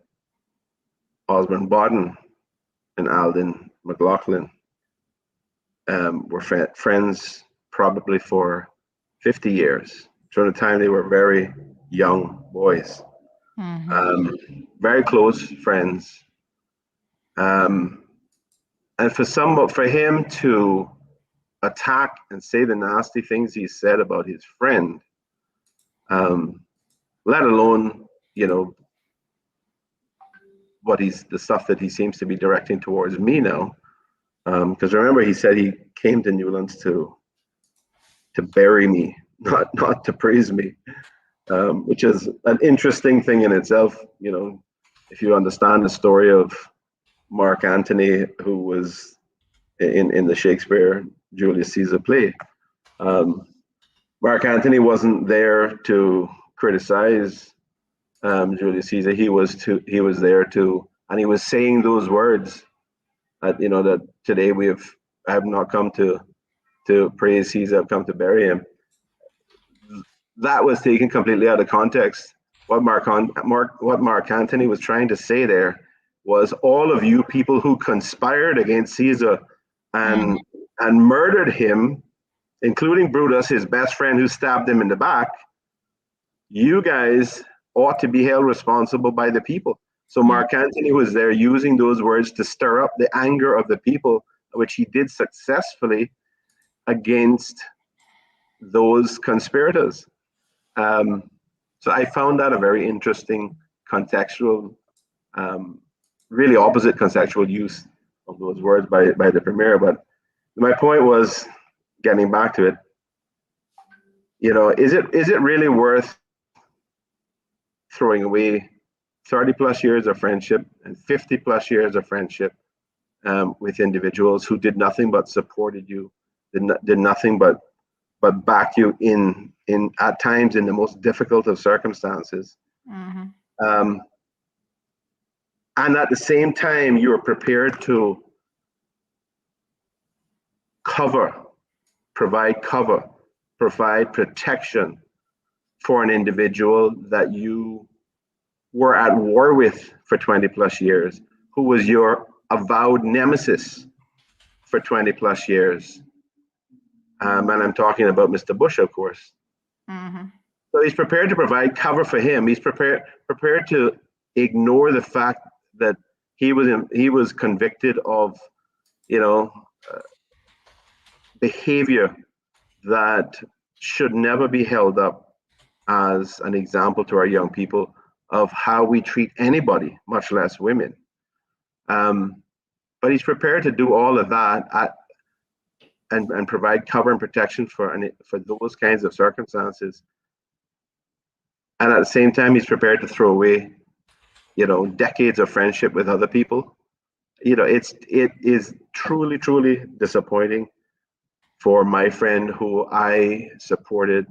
Osborne Bodden and Alden McLaughlin were friends probably for 50 years, during the time they were very young boys. Very close friends. And for him to attack and say the nasty things he said about his friend, let alone, the stuff that he seems to be directing towards me now. Because remember, he said he came to Newlands to bury me, not to praise me, which is an interesting thing in itself. If you understand the story of Mark Antony, who was in the Shakespeare Julius Caesar play, Mark Antony wasn't there to criticize Julius Caesar. He was there to, and he was saying those words that that today I have not come to praise Caesar, I've come to bury him. That was taken completely out of context. What Mark Antony was trying to say there was, all of you people who conspired against Caesar and murdered him, including Brutus, his best friend, who stabbed him in the back, you guys ought to be held responsible by the people. So Mark Antony was there using those words to stir up the anger of the people, which he did successfully against those conspirators. So I found that a very interesting contextual, really opposite contextual use of those words by the premier. But my point was, getting back to it, is it really worth throwing away 30 plus years of friendship and 50 plus years of friendship with individuals who did nothing but supported you, did nothing but back you in at times in the most difficult of circumstances, and at the same time you are prepared to provide protection for an individual that you were at war with for 20 plus years, who was your avowed nemesis for 20 plus years. And I'm talking about Mr. Bush, of course. So he's prepared to provide cover for him. He's prepared to ignore the fact that he was convicted of, behavior that should never be held up as an example to our young people of how we treat anybody, much less women. But he's prepared to do all of that and provide cover and protection for those kinds of circumstances. And at the same time, he's prepared to throw away, decades of friendship with other people. It is truly, truly disappointing for my friend who I supported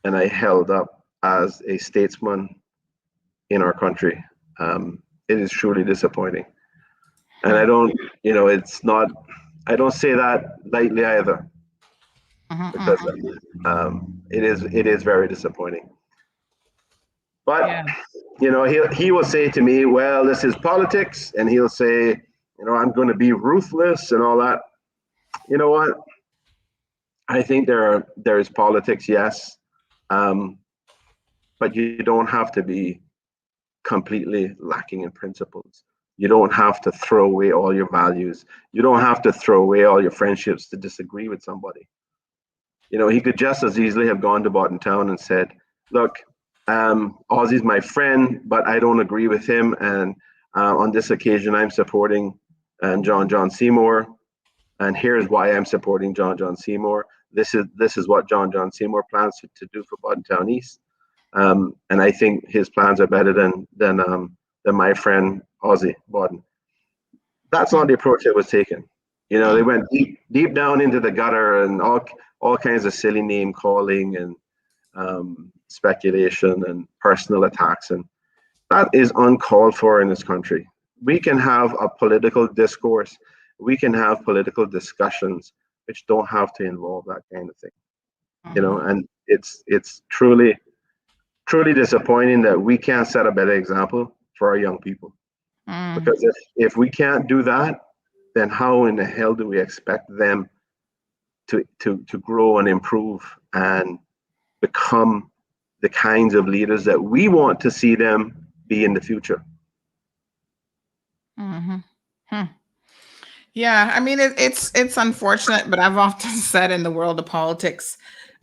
and I held up as a statesman in our country. It is truly disappointing. And I don't say that lightly either, because it is very disappointing. But he will say to me, well, this is politics, and he'll say, I'm going to be ruthless and all that. You know what? I think there is politics, yes, but you don't have to be completely lacking in principles. You don't have to throw away all your values. You don't have to throw away all your friendships to disagree with somebody. He could just as easily have gone to Town and said, look, Ozzy's my friend, but I don't agree with him. And on this occasion, I'm supporting John Seymour. And here's why I'm supporting John Seymour. This is what John Seymour plans to do for Town East. And I think his plans are better than my friend Ozzy Bodden. That's not the approach that was taken. They went deep down into the gutter and all kinds of silly name calling and speculation and personal attacks, and that is uncalled for in this country. We can have a political discourse, we can have political discussions, which don't have to involve that kind of thing. And it's truly disappointing that we can't set a better example for our young people. Because if we can't do that, then how in the hell do we expect them to grow and improve and become the kinds of leaders that we want to see them be in the future?
Yeah, I mean it's unfortunate, but I've often said in the world of politics,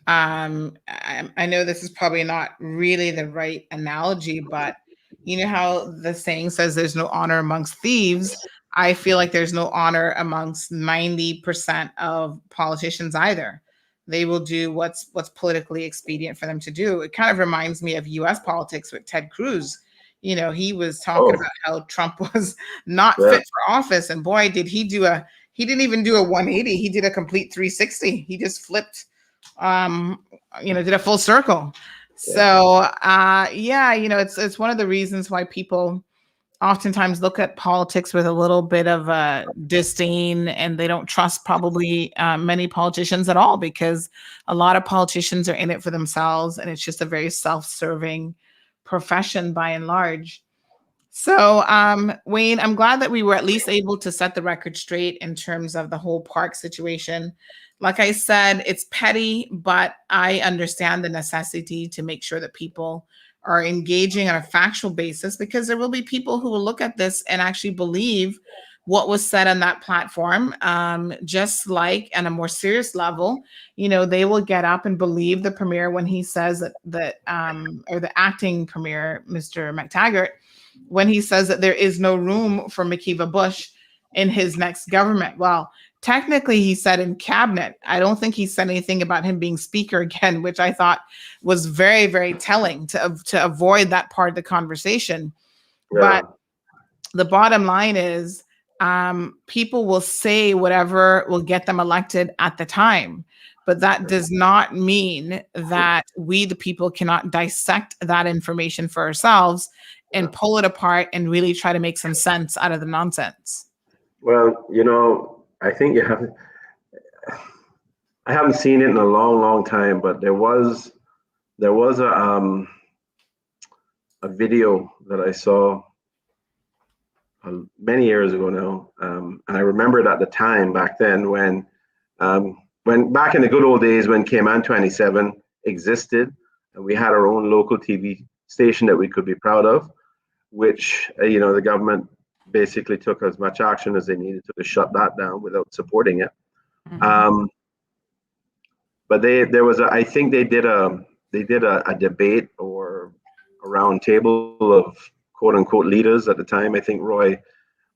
I know this is probably not really the right analogy, but you know how the saying says there's no honor amongst thieves. I feel like there's no honor amongst 90% of politicians either. They will do what's politically expedient for them to do. It kind of reminds me of US politics with Ted Cruz. He was talking about how Trump was not fit for office, and boy, did he didn't even do a 180. He did a complete 360. He just flipped, did a full circle. So, it's one of the reasons why people oftentimes look at politics with a little bit of disdain, and they don't trust probably many politicians at all, because a lot of politicians are in it for themselves, and it's just a very self-serving profession by and large. So, Wayne, I'm glad that we were at least able to set the record straight in terms of the whole park situation. Like I said, it's petty, but I understand the necessity to make sure that people are engaging on a factual basis, because there will be people who will look at this and actually believe what was said on that platform. Just like on a more serious level, they will get up and believe the premier when he says that or the acting premier, Mr. McTaggart, when he says that there is no room for McKeeva Bush in his next government. Well, technically he said in cabinet. I don't think he said anything about him being speaker again, which I thought was very, very telling to avoid that part of the conversation. Yeah. But the bottom line is people will say whatever will get them elected at the time. But that does not mean that we, the people, cannot dissect that information for ourselves and pull it apart and really try to make some sense out of the nonsense.
Well, I think I haven't seen it in a long, long time, but there was a video that I saw many years ago now, and I remember it at the time back then when back in the good old days when Cayman 27 existed, and we had our own local TV station that we could be proud of, which the government basically took as much action as they needed to shut that down without supporting it. But I think they did a debate or a round table of quote unquote leaders at the time. I think Roy,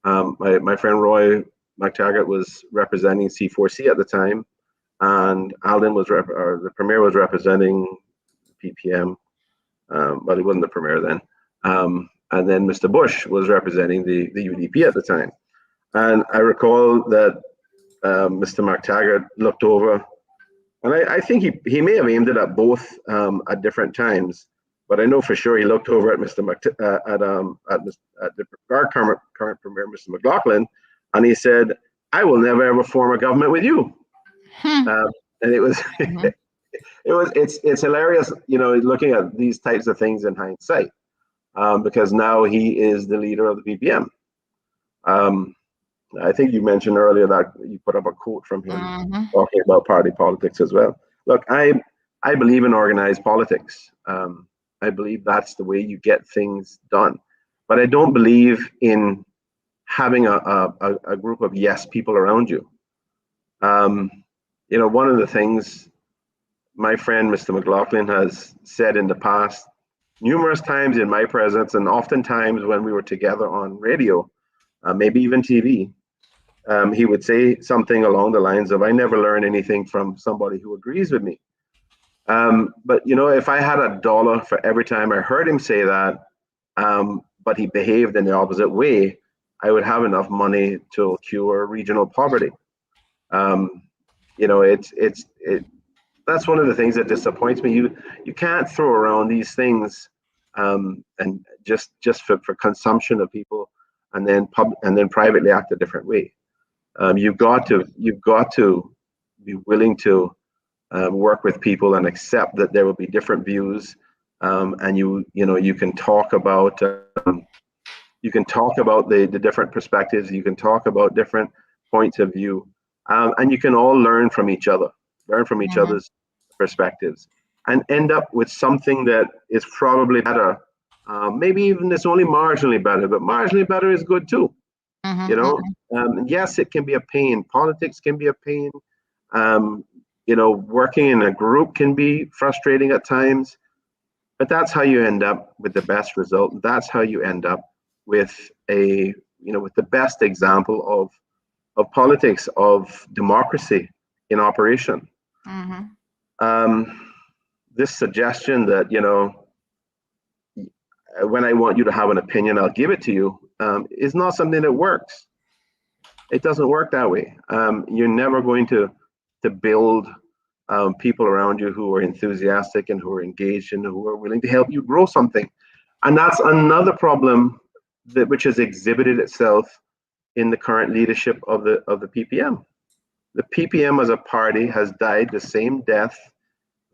my friend Roy McTaggart was representing C4C at the time, and Alden the premier was representing PPM, but he wasn't the premier then. And then Mr. Bush was representing the UDP at the time. And I recall that Mr. McTaggart looked over, and I think he may have aimed it at both at different times, but I know for sure he looked over at our current premier, Mr. McLaughlin, and he said, "I will never ever form a government with you." And it was it's hilarious, looking at these types of things in hindsight. Because now he is the leader of the PPM. I think you mentioned earlier that you put up a quote from him
Mhm.
talking about party politics as well. Look, I believe in organized politics. I believe that's the way you get things done. But I don't believe in having a group of yes people around you. One of the things my friend Mr. McLaughlin has said in the past, numerous times in my presence, and oftentimes when we were together on radio, maybe even TV, he would say something along the lines of, "I never learn anything from somebody who agrees with me." But if I had $1 for every time I heard him say that, but he behaved in the opposite way, I would have enough money to cure regional poverty. That's one of the things that disappoints me. You can't throw around these things and just for consumption of people, and then privately act a different way. You've got to be willing to work with people and accept that there will be different views, and you can talk about the different perspectives. You can talk about different points of view, and you can all learn from each other, other's perspectives, and end up with something that is probably better. Maybe even it's only marginally better, but marginally better is good too. Yes, it can be a pain. Politics can be a pain. Working in a group can be frustrating at times, but that's how you end up with the best result. That's how you end up with with the best example of politics, of democracy in operation. This suggestion that when I want you to have an opinion, I'll give it to you, is not something that works. It doesn't work that way. You're never going to build people around you who are enthusiastic and who are engaged and who are willing to help you grow something. And that's another problem which has exhibited itself in the current leadership of the PPM. The PPM as a party has died the same death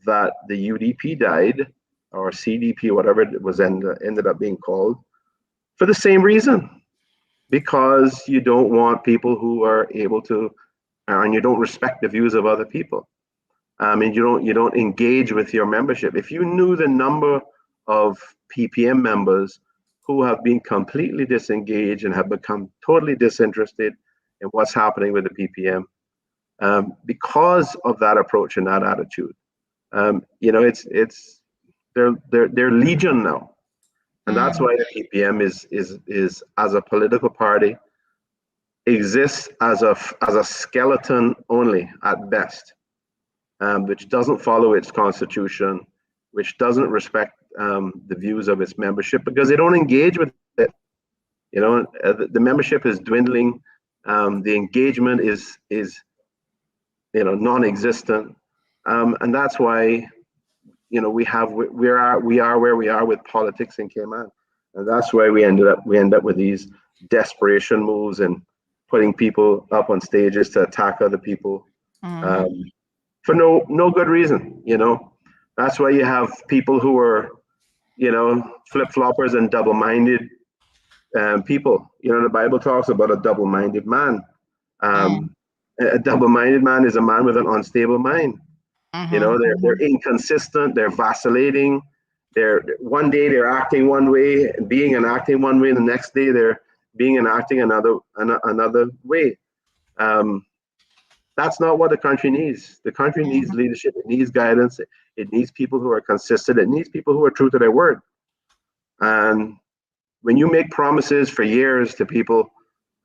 that the UDP died, or CDP, whatever it was ended up being called, for the same reason. Because you don't want people who are able to, and you don't respect the views of other people. And you don't engage with your membership. If you knew the number of PPM members who have been completely disengaged and have become totally disinterested in what's happening with the PPM, because of that approach and that attitude, they're legion now. And that's why the PPM is as a political party exists as a skeleton only at best, which doesn't follow its constitution, which doesn't respect the views of its membership because they don't engage with it. The membership is dwindling. The engagement is non-existent, and that's why we are where we are with politics in Cayman, and that's why we end up with these desperation moves and putting people up on stages to attack other people for no good reason. That's why you have people who are flip-floppers and double-minded people. The Bible talks about a double-minded man. A double-minded man is a man with an unstable mind. They're inconsistent, they're vacillating. One day they're acting one way, being and acting one way, and the next day they're being and acting another way. That's not what the country needs. The country needs leadership, it needs guidance, it needs people who are consistent, it needs people who are true to their word. And when you make promises for years to people,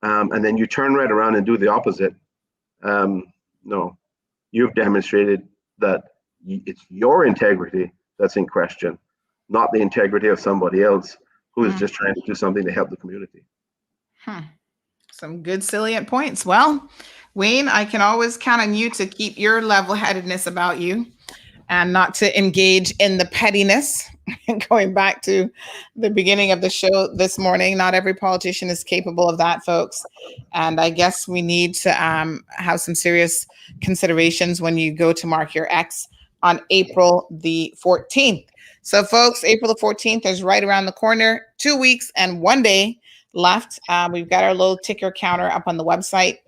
and then you turn right around and do the opposite, no, you've demonstrated that it's your integrity that's in question, not the integrity of somebody else who is just trying to do something to help the community.
Some good salient points. Well, Wayne, I can always count on you to keep your level-headedness about you and not to engage in the pettiness. Going back to the beginning of the show this morning, not every politician is capable of that, folks. And I guess we need to have some serious considerations when you go to mark your X on April the 14th. So, folks, April the 14th is right around the corner, 2 weeks and 1 day left. We've got our little ticker counter up on the website.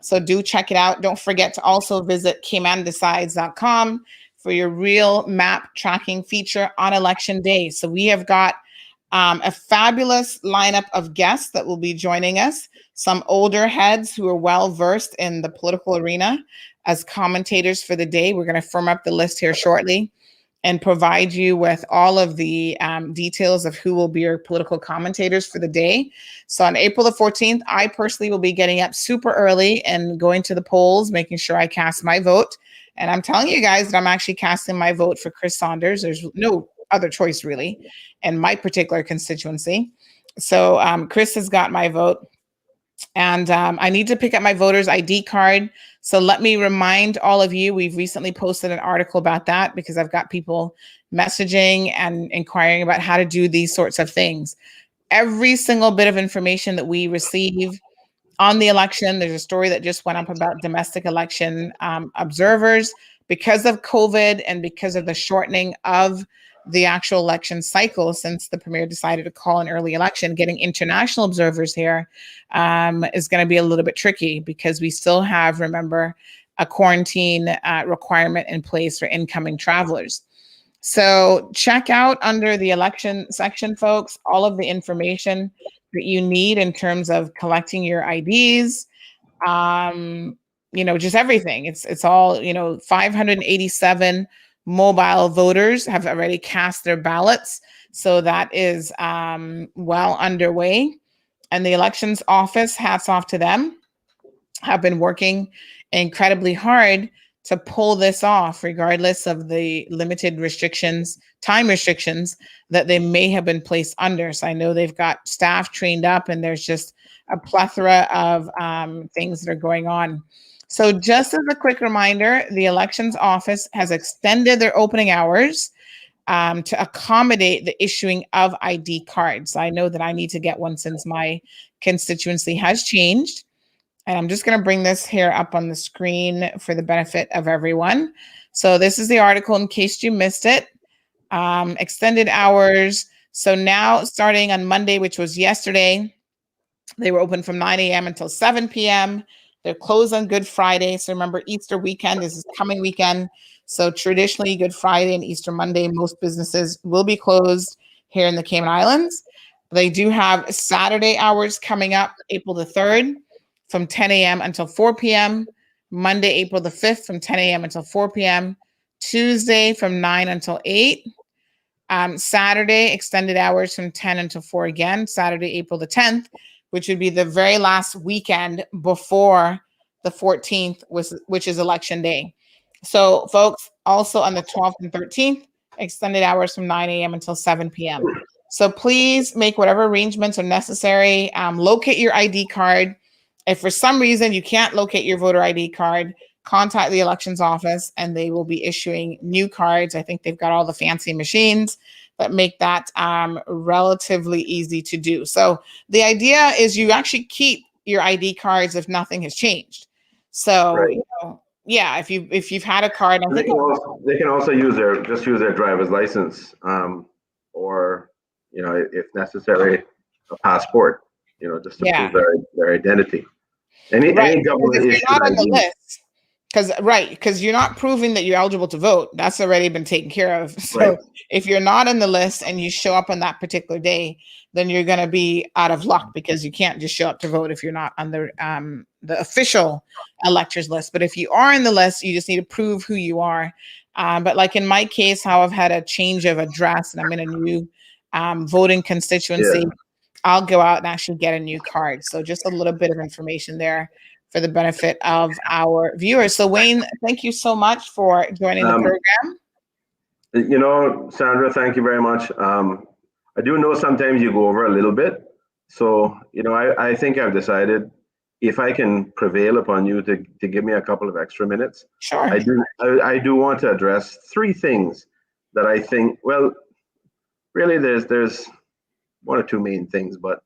So do check it out. Don't forget to also visit caymandecides.com for your real map tracking feature on election day. So we have got a fabulous lineup of guests that will be joining us. Some older heads who are well versed in the political arena as commentators for the day. We're going to firm up the list here shortly and provide you with all of the details of who will be your political commentators for the day. So on April the 14th, I personally will be getting up super early and going to the polls, making sure I cast my vote. And I'm telling you guys that I'm actually casting my vote for Chris Saunders. There's no other choice really in my particular constituency. So Chris has got my vote. And I need to pick up my voter's ID card. So let me remind all of you, we've recently posted an article about that because I've got people messaging and inquiring about how to do these sorts of things. Every single bit of information that we receive on the election, there's a story that just went up about domestic election observers. Because of COVID and because of the shortening of the actual election cycle since the premier decided to call an early election, getting international observers here is going to be a little bit tricky because we still have, remember, a quarantine requirement in place for incoming travelers. So check out under the election section, folks, all of the information that you need in terms of collecting your IDs, just everything. It's all, 587 mobile voters have already cast their ballots. So that is well underway. And the elections office, hats off to them, have been working incredibly hard to pull this off, regardless of the limited restrictions, time restrictions that they may have been placed under. So I know they've got staff trained up and there's just a plethora of things that are going on. So just as a quick reminder, the elections office has extended their opening hours to accommodate the issuing of ID cards. I know that I need to get one since my constituency has changed. And I'm just going to bring this here up on the screen for the benefit of everyone. So this is the article in case you missed it. Extended hours. So now starting on Monday, which was yesterday, they were open from 9 a.m. until 7 p.m. They're closed on Good Friday. So remember, Easter weekend is this coming weekend. So traditionally, Good Friday and Easter Monday, most businesses will be closed here in the Cayman Islands. They do have Saturday hours coming up, April the 3rd, from 10 a.m. until 4 p.m. Monday, April the 5th, from 10 a.m. until 4 p.m. Tuesday, from 9 until 8. Saturday, extended hours from 10 until 4 again. Saturday, April the 10th, which would be the very last weekend before the 14th, which is election day. So folks, also on the 12th and 13th, extended hours from 9 a.m. until 7 p.m. So please make whatever arrangements are necessary. Locate your ID card. If for some reason you can't locate your voter ID card, contact the elections office and they will be issuing new cards. I think they've got all the fancy machines that make that relatively easy to do. So the idea is you actually keep your ID cards if nothing has changed. So,
right.
Yeah, if you've had a card,
they can also use their driver's license, or if necessary, a passport. Just to prove their identity. Any government
if you're
issued
not on the
ID.
list, because you're not proving that you're eligible to vote. That's already been taken care of. So if you're not on the list and you show up on that particular day, then you're going to be out of luck because you can't just show up to vote if you're not on the official electors list. But if you are in the list, you just need to prove who you are. But like in my case, how I've had a change of address and I'm in a new voting constituency.
Yeah.
I'll go out and actually get a new card. So just a little bit of information there for the benefit of our viewers. So Wayne, thank you so much for joining the program.
Sandra, thank you very much. I do know sometimes you go over a little bit. So, I think I've decided if I can prevail upon you to give me a couple of extra minutes.
Sure.
I do want to address three things that I think, well, really there's one or two main things, but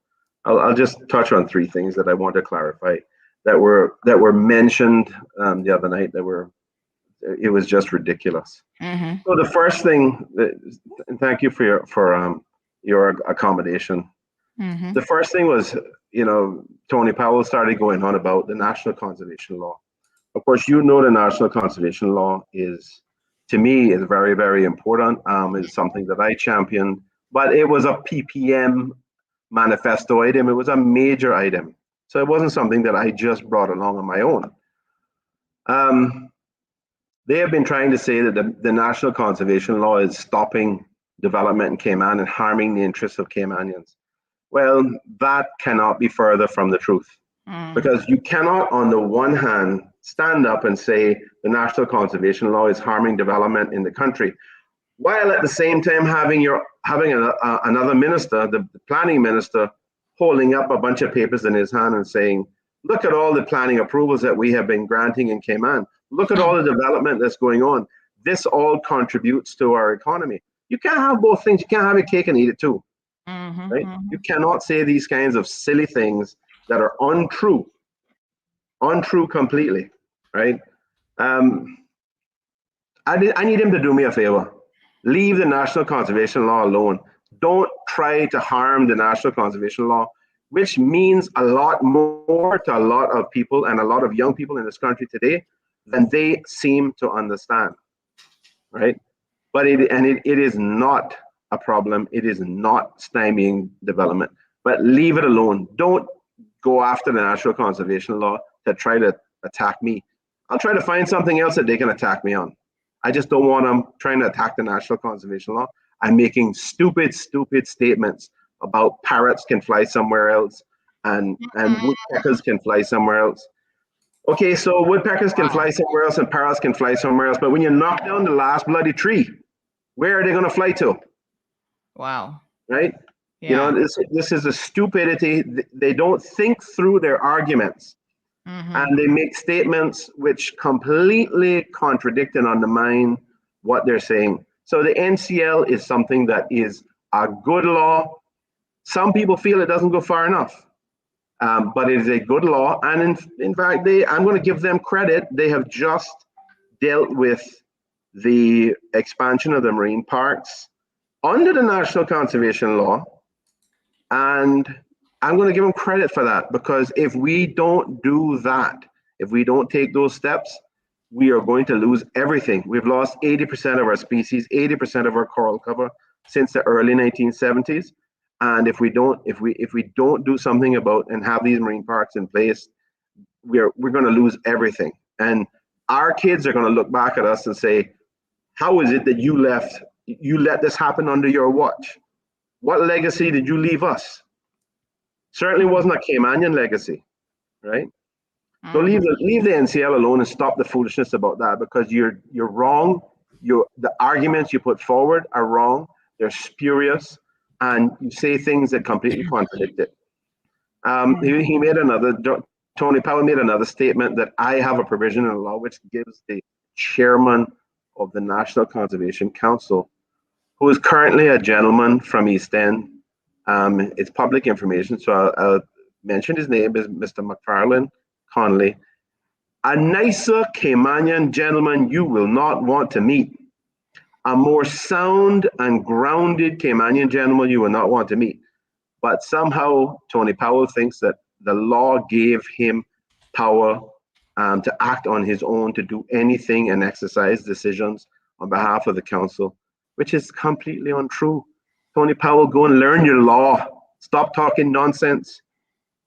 I'll just touch on three things that I want to clarify that were mentioned the other night it was just ridiculous.
Mm-hmm.
So the first thing, and thank you for your accommodation. The first thing was, Tony Powell started going on about the National Conservation Law. Of course, the National Conservation Law is, to me, is very, very important. It's something that I championed, but it was a PPM manifesto item. It was a major item. So it wasn't something that I just brought along on my own. They have been trying to say that the National Conservation Law is stopping development in Cayman and harming the interests of Caymanians. Well, that cannot be further from the truth. Because you cannot, on the one hand, stand up and say the National Conservation Law is harming development in the country, while at the same time having another minister, the planning minister, holding up a bunch of papers in his hand and saying, look at all the planning approvals that we have been granting in Cayman. Look at all the development that's going on. This all contributes to our economy. You can't have both things. You can't have your cake and eat it too. Right? You cannot say these kinds of silly things that are untrue completely, right? I need him to do me a favor. Leave the National Conservation Law alone. Don't try to harm the National Conservation Law, which means a lot more to a lot of people and a lot of young people in this country today than they seem to understand, right? But it is not a problem. It is not stymieing development, but leave it alone. Don't go after the National Conservation Law to try to attack me. I'll try to find something else that they can attack me on. I just don't want them trying to attack the National Conservation Law. I'm making stupid statements about parrots can fly somewhere else and woodpeckers can fly somewhere else. Okay, so woodpeckers can fly somewhere else and parrots can fly somewhere else, but when you knock down the last bloody tree, where are they going to fly to?
Wow.
Right?
Yeah.
This is a stupidity. They don't think through their arguments. And they make statements which completely contradict and undermine what they're saying. So the NCL is something that is a good law. Some people feel it doesn't go far enough, but it is a good law. And in fact, I'm going to give them credit. They have just dealt with the expansion of the marine parks under the National Conservation Law. And I'm going to give them credit for that, because if we don't do that, if we don't take those steps, we are going to lose everything. We've lost 80% of our species, 80% of our coral cover since the early 1970s. And if we don't do something about and have these marine parks in place, we're going to lose everything. And our kids are going to look back at us and say, how is it that you let this happen under your watch? What legacy did you leave us? Certainly wasn't a Caymanian legacy, right? So leave the NCL alone and stop the foolishness about that, because you're wrong. The arguments you put forward are wrong. They're spurious, and you say things that completely contradict it. Tony Powell made another statement that I have a provision in the law which gives the chairman of the National Conservation Council, who is currently a gentleman from East End. It's public information, so I'll mention his name is Mr. McFarlane Connolly. A nicer Caymanian gentleman you will not want to meet. A more sound and grounded Caymanian gentleman you will not want to meet. But somehow Tony Powell thinks that the law gave him power to act on his own, to do anything and exercise decisions on behalf of the council, which is completely untrue. Tony Powell, go and learn your law. Stop talking nonsense.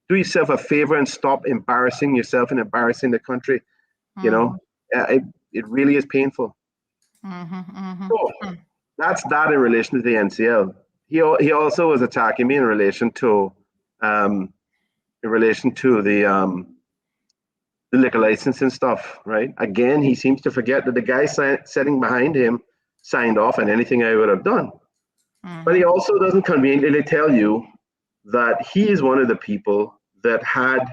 Do yourself a favor and stop embarrassing yourself and embarrassing the country. You know, it really is painful. So that's that in relation to the NCL. He also was attacking me in relation to the liquor license and stuff, right? Again, he seems to forget that the guy sitting behind him signed off on anything I would have done. But he also doesn't conveniently tell you that he is one of the people that had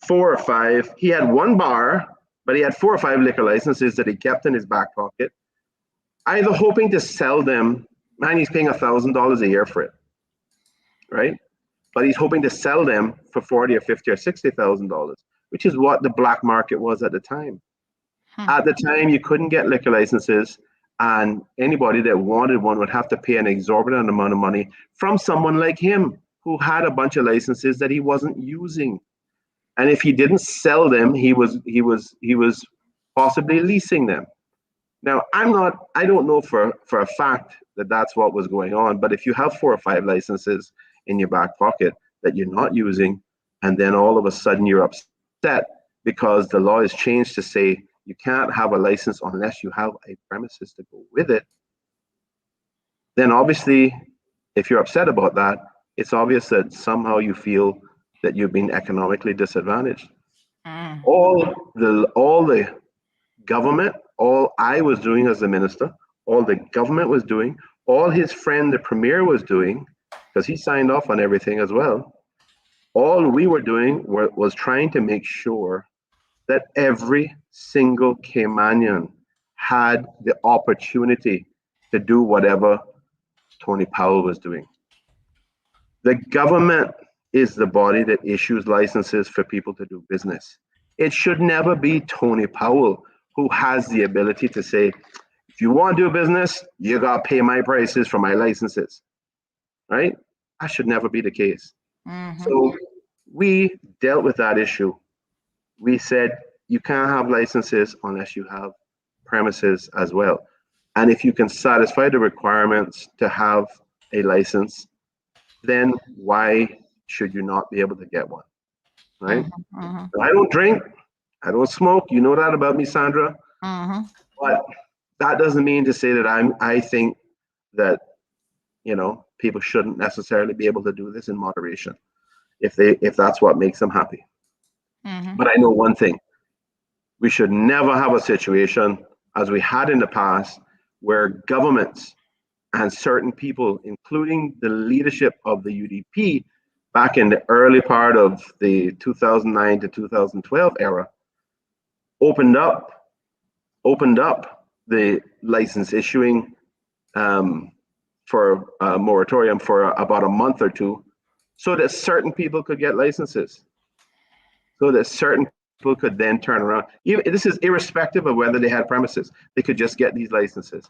4 or 5. He had one bar, but he had 4 or 5 liquor licenses that he kept in his back pocket, either hoping to sell them. Man, he's paying $1,000 a year for it, right? But he's hoping to sell them for $40,000 or $50,000 or $60,000, which is what the black market was at the time. At the time, you couldn't get liquor licenses, and anybody that wanted one would have to pay an exorbitant amount of money from someone like him, who had a bunch of licenses that he wasn't using. And if he didn't sell them, he was possibly leasing them. Now, I don't know for a fact that that's what was going on, but if you have 4 or 5 licenses in your back pocket that you're not using, and then all of a sudden you're upset because the law has changed to say you can't have a license unless you have a premises to go with it, then obviously, if you're upset about that, it's obvious that somehow you feel that you've been economically disadvantaged. All the government, all I was doing as the minister, all the government was doing, all his friend, the premier, was doing, because he signed off on everything as well. All we were doing was trying to make sure that every single Caymanian had the opportunity to do whatever Tony Powell was doing. The government is the body that issues licenses for people to do business. It should never be Tony Powell who has the ability to say, if you want to do business, you got to pay my prices for my licenses, right? That should never be the case. So we dealt with that issue. We said, you can't have licenses unless you have premises as well. And if you can satisfy the requirements to have a license, then why should you not be able to get one, right? I don't drink, I don't smoke, you know that about me, Sandra. But that doesn't mean to say that I think that, you know, people shouldn't necessarily be able to do this in moderation if that's what makes them happy. But I know one thing, we should never have a situation as we had in the past where governments and certain people, including the leadership of the UDP back in the early part of the 2009 to 2012 era, opened up the license issuing for a moratorium for about a month or two, so that certain people could get licenses, so that certain people could then turn around. This is irrespective of whether they had premises. They could just get these licenses.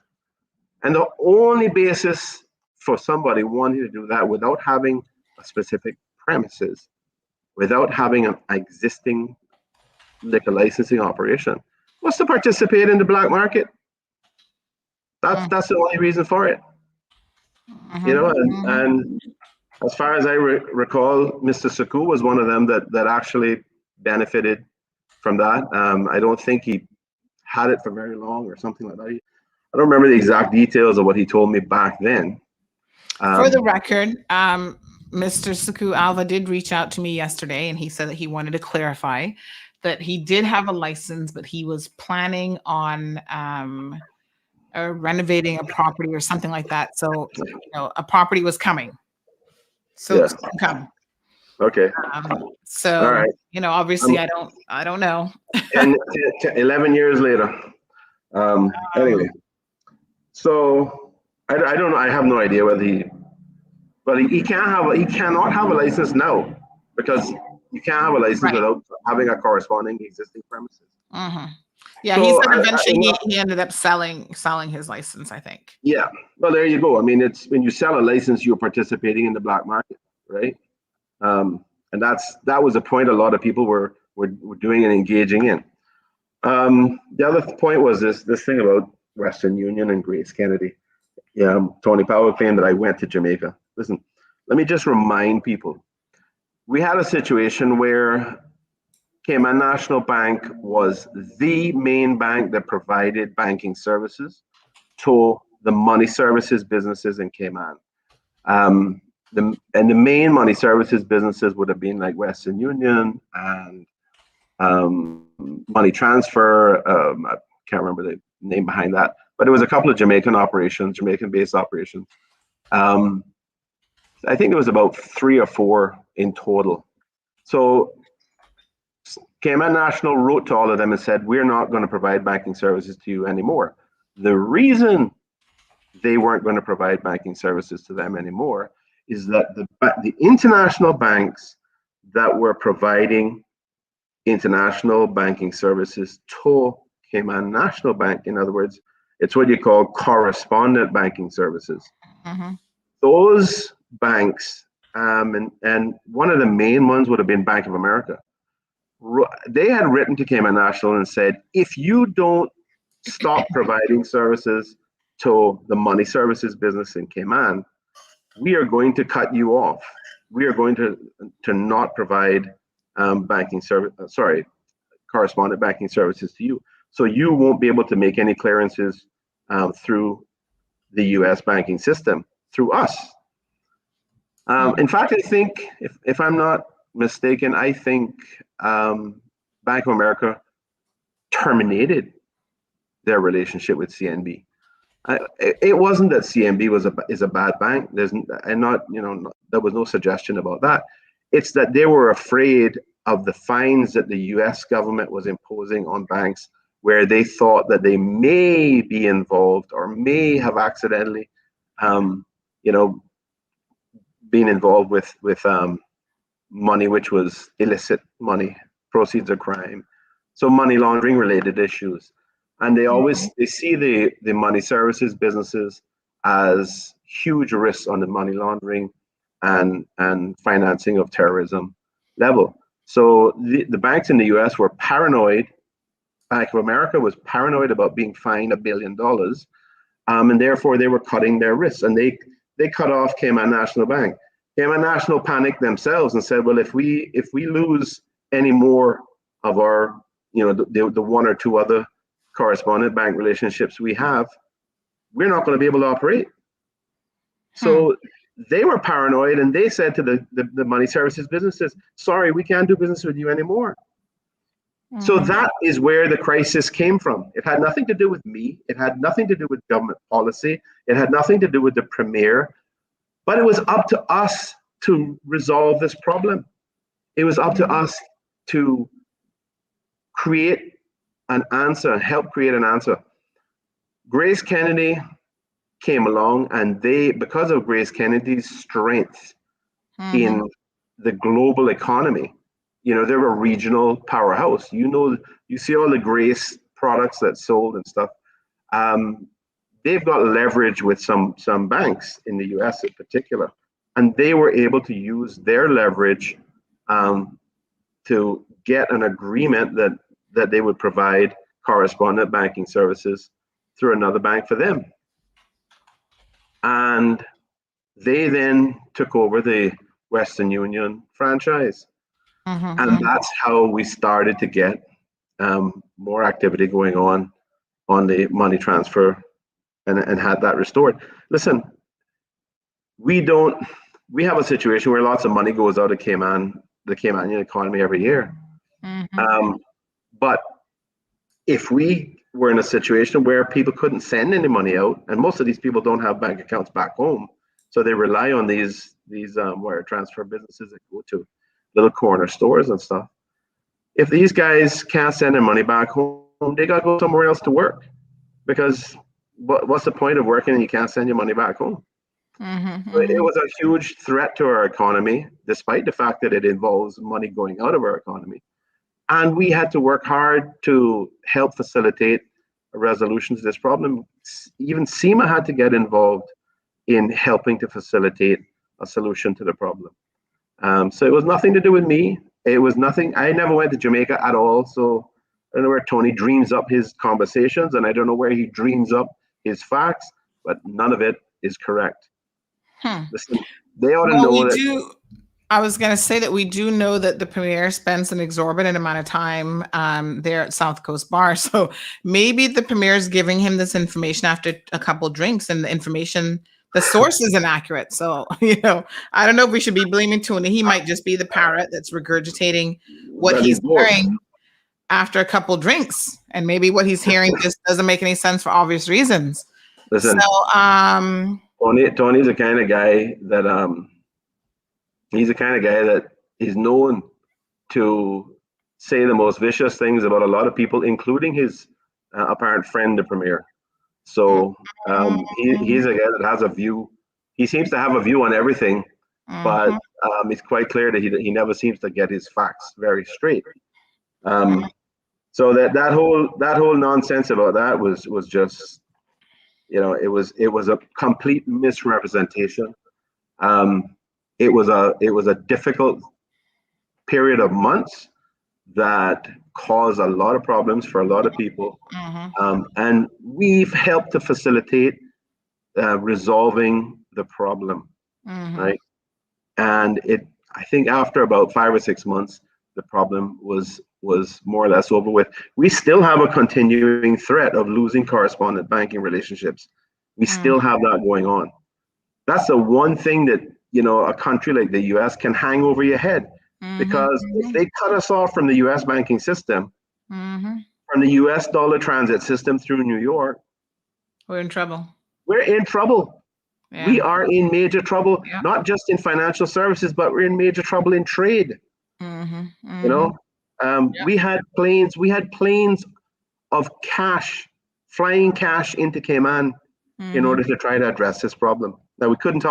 And the only basis for somebody wanting to do that without having a specific premises, without having an existing liquor licensing operation, was to participate in the black market. That's the only reason for it. You know, and as far as I recall, Mr. Saku was one of them that actually benefited from that. I don't think he had it for very long or something like that. I don't remember the exact details of what he told me back then.
For the record, Mr. Saku Alva did reach out to me yesterday, and he said that he wanted to clarify that he did have a license, but he was planning on renovating a property or something like that. So, you know, a property was coming. So
Yeah.
it's gonna come.
Okay.
So,
all right.
you know, obviously I don't know.
And 11 years later. Anyway, so I don't know. I have no idea whether he cannot have a license now, because you can't have a license without having a corresponding existing premises.
Yeah,
So
he said eventually he ended up selling his license, I think.
Yeah, well, there you go. I mean, it's when you sell a license, you're participating in the black market, right? And that was a point a lot of people were doing and engaging in. The other point was this thing about Western Union and Grace Kennedy. Yeah, Tony Powell claimed that I went to Jamaica. Listen, let me just remind people, we had a situation where Cayman National Bank was the main bank that provided banking services to the money services businesses in Cayman. The main money services businesses would have been like Western Union and Money Transfer. I can't remember the name behind that, but it was a couple of Jamaican-based operations. I think it was about 3 or 4 in total. So Cayman National wrote to all of them and said, we're not going to provide banking services to you anymore. The reason they weren't going to provide banking services to them anymore is that the international banks that were providing international banking services to Cayman National Bank, in other words, it's what you call correspondent banking services. Those banks and one of the main ones would have been Bank of America. They had written to Cayman National and said, if you don't stop providing services to the money services business in Cayman, we are going to cut you off. We are going to not provide correspondent banking services to you. So you won't be able to make any clearances through the U.S. banking system through us. In fact, I think, if I'm not mistaken, I think Bank of America terminated their relationship with CNB. It wasn't that CNB is a bad bank. There was no suggestion about that. It's that they were afraid of the fines that the U.S. government was imposing on banks, where they thought that they may be involved or may have accidentally, been involved with money which was illicit money, proceeds of crime, so money laundering related issues. And they see the money services businesses as huge risks on the money laundering and financing of terrorism level. So the banks in the US were paranoid. Bank of America was paranoid about being fined $1 billion, and therefore they were cutting their risks, and they cut off Cayman National Bank. Cayman National panicked themselves and said, well, if we lose any more of our, the one or two other correspondent bank relationships we have, we're not going to be able to operate. So they were paranoid, and they said to the money services businesses, sorry, we can't do business with you anymore. So that is where the crisis came from. It had nothing to do with me. It had nothing to do with government policy. It had nothing to do with the premier. But it was up to us to resolve this problem. It was up to us to create an answer, help create an answer. Grace Kennedy came along, and because of Grace Kennedy's strength in the global economy, they're a regional powerhouse. You see all the Grace products that sold and stuff. They've got leverage with some banks in the US in particular, and they were able to use their leverage to get an agreement that they would provide correspondent banking services through another bank for them. And they then took over the Western Union franchise. And that's how we started to get more activity going on the money transfer and had that restored. Listen, we have a situation where lots of money goes out of the Caymanian economy every year. But if we were in a situation where people couldn't send any money out, and most of these people don't have bank accounts back home, so they rely on these wire transfer businesses that go to little corner stores and stuff. If these guys can't send their money back home, they got to go somewhere else to work, because what's the point of working and you can't send your money back home? It was a huge threat to our economy, despite the fact that it involves money going out of our economy. And we had to work hard to help facilitate a resolution to this problem. Even SEMA had to get involved in helping to facilitate a solution to the problem. So it was nothing to do with me. It was nothing. I never went to Jamaica at all. So I don't know where Tony dreams up his conversations, and I don't know where he dreams up his facts, but none of it is correct. Listen, they ought to know that.
I was going to say that we do know that the premier spends an exorbitant amount of time there at South Coast Bar. So maybe the premier is giving him this information after a couple of drinks, and the source is inaccurate. So, I don't know if we should be blaming Tony. He might just be the parrot that's regurgitating what he's hearing after a couple of drinks. And maybe what he's hearing just doesn't make any sense for obvious reasons.
Listen, Tony's the kind of guy that is known to say the most vicious things about a lot of people, including his apparent friend, the premier. So he's a guy that has a view. He seems to have a view on everything, but it's quite clear that he never seems to get his facts very straight. So that whole nonsense about that was just, it was a complete misrepresentation. it was a difficult period of months that caused a lot of problems for a lot of people. And we've helped to facilitate resolving the problem, right? And I think after about 5 or 6 months, the problem was more or less over with. We still have a continuing threat of losing correspondent banking relationships. We still have that going on. That's the one thing that, a country like the US can hang over your head, because if they cut us off from the US banking system, from the US dollar transit system through New York,
we're in trouble.
We're in trouble.
Yeah.
We are in major trouble, not just in financial services, but we're in major trouble in trade. We had planes of cash, flying cash into Cayman in order to try to address this problem. Now, we couldn't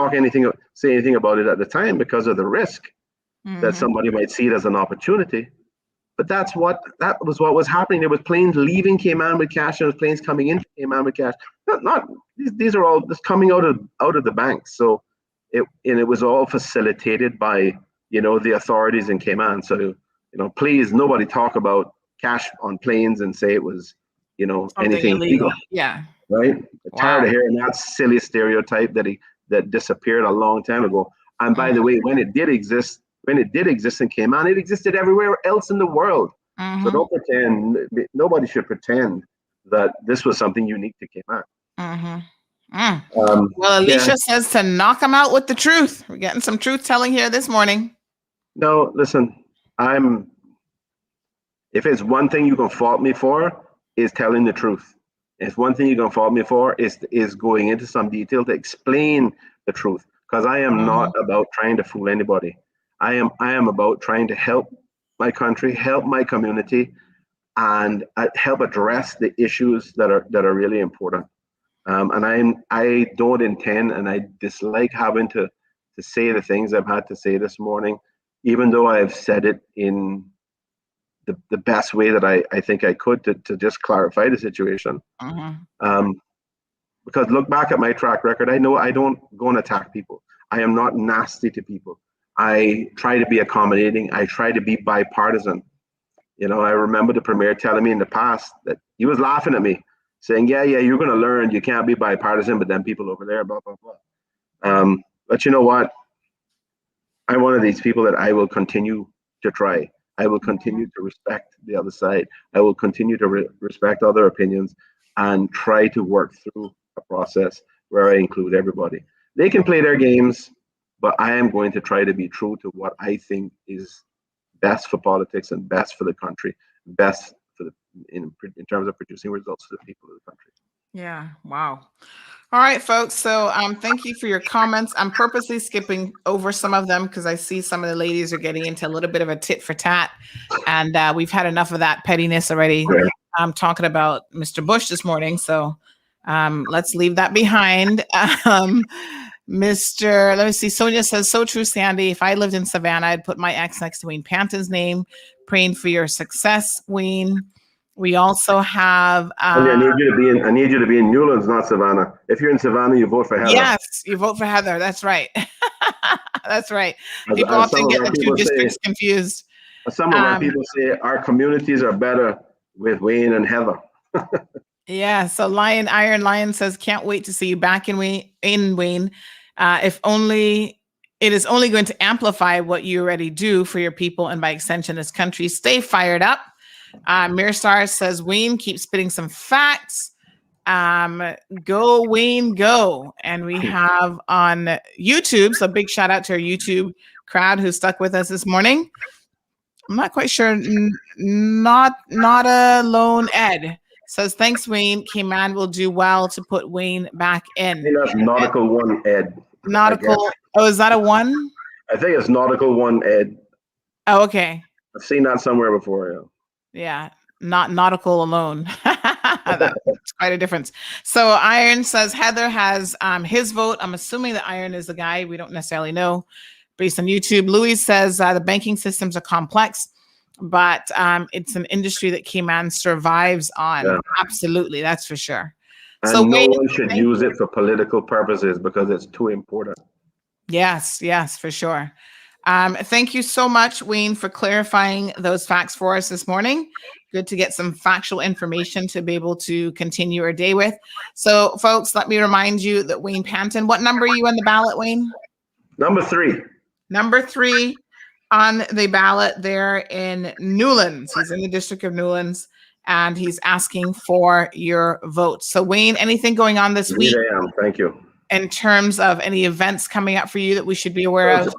say anything about it at the time because of the risk that somebody might see it as an opportunity. But that was what was happening. There was planes leaving Cayman with cash, and there was planes coming into Cayman with cash. These are all just coming out of the banks. So it was all facilitated by the authorities in Cayman. So please, nobody talk about cash on planes and say it was anything illegal.
Yeah.
Right. Tired of hearing that silly stereotype that disappeared a long time ago. And by the way, when it did exist in Cayman, it existed everywhere else in the world. So don't pretend. Nobody should pretend that this was something unique to Cayman.
Well, Alicia says to knock them out with the truth. We're getting some truth telling here this morning.
No, listen, if it's one thing you can fault me for, is telling the truth. If one thing you can fault me for is going into some detail to explain the truth, because I am not about trying to fool anybody. I am about trying to help my country, help my community, and help address the issues that are really important. And I don't intend, and I dislike having to say the things I've had to say this morning, even though I've said it in the best way that I think I could to just clarify the situation. Because look back at my track record, I know I don't go and attack people. I am not nasty to people. I try to be accommodating. I try to be bipartisan. I remember the premier telling me in the past that he was laughing at me, saying, yeah, you're going to learn you can't be bipartisan, but then people over there, blah, blah, blah. But you know what? I'm one of these people that I will continue to try. I will continue to respect the other side. I will continue to respect other opinions and try to work through a process where I include everybody. They can play their games, but I am going to try to be true to what I think is best for politics and best for the country, best for in terms of producing results for the people of the country.
Yeah. Wow. All right, folks. So thank you for your comments. I'm purposely skipping over some of them because I see some of the ladies are getting into a little bit of a tit for tat. And we've had enough of that pettiness already. I'm talking about Mr. Bush this morning. So let's leave that behind. Let me see. Sonia says, so true, Sandy. If I lived in Savannah, I'd put my ex next to Wayne Panton's name. Praying for your success, Wayne. We also have.
I need you to be in Newlands, not Savannah. If you're in Savannah, you vote for Heather.
Yes, you vote for Heather. That's right. That's right. People often get the two districts confused.
Some of our people say our communities are better with Wayne and Heather.
Yeah. So Iron Lion says, can't wait to see you back in Wayne. If only it is only going to amplify what you already do for your people and by extension, this country. Stay fired up. Mirstar says, Wayne, keep spitting some facts. Go, Wayne, go. And we have on YouTube, so big shout out to our YouTube crowd who stuck with us this morning. I'm not quite sure. Not alone. Ed says, thanks, Wayne. Cayman will do well to put Wayne back in.
I think that's Nautical 1, Ed.
Nautical. Oh, is that a 1?
I think it's Nautical 1, Ed.
Oh, okay.
I've seen that somewhere before, yeah.
Yeah, not nautical alone. That's quite a difference. So Iron says Heather has his vote. I'm assuming that Iron is the guy. We don't necessarily know based on YouTube. Louis says the banking systems are complex, but it's an industry that Cayman survives on. Yeah. Absolutely, that's for sure.
And so no one should use it for political purposes because it's too important.
Yes, yes, for sure. Thank you so much, Wayne, for clarifying those facts for us this morning. Good to get some factual information to be able to continue our day with. So, folks, let me remind you that Wayne Panton, what number are you on the ballot, Wayne?
Number 3.
Number 3 on the ballot there in Newlands. He's in the district of Newlands, and he's asking for your vote. So, Wayne, anything going on this week?
Indeed I am. Thank you.
In terms of any events coming up for you that we should be aware of?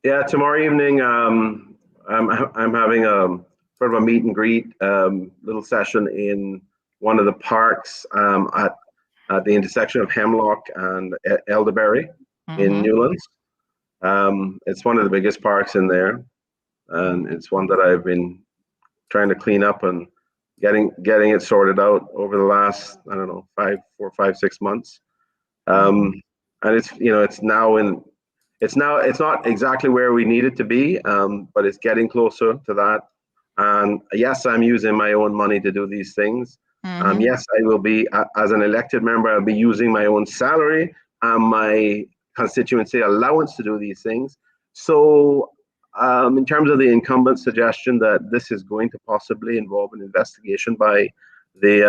Yeah, tomorrow evening, I'm having a sort of a meet and greet little session in one of the parks at the intersection of Hemlock and Elderberry in Newlands. It's one of the biggest parks in there, and it's one that I've been trying to clean up and getting it sorted out over the last, I don't know, 4, 5, 6 months. And it's, you know, it's not exactly where we need it to be, but it's getting closer to that. And yes, I'm using my own money to do these things. Yes, I will be, as an elected member, I'll be using my own salary and my constituency allowance to do these things. So in terms of the incumbent suggestion that this is going to possibly involve an investigation by the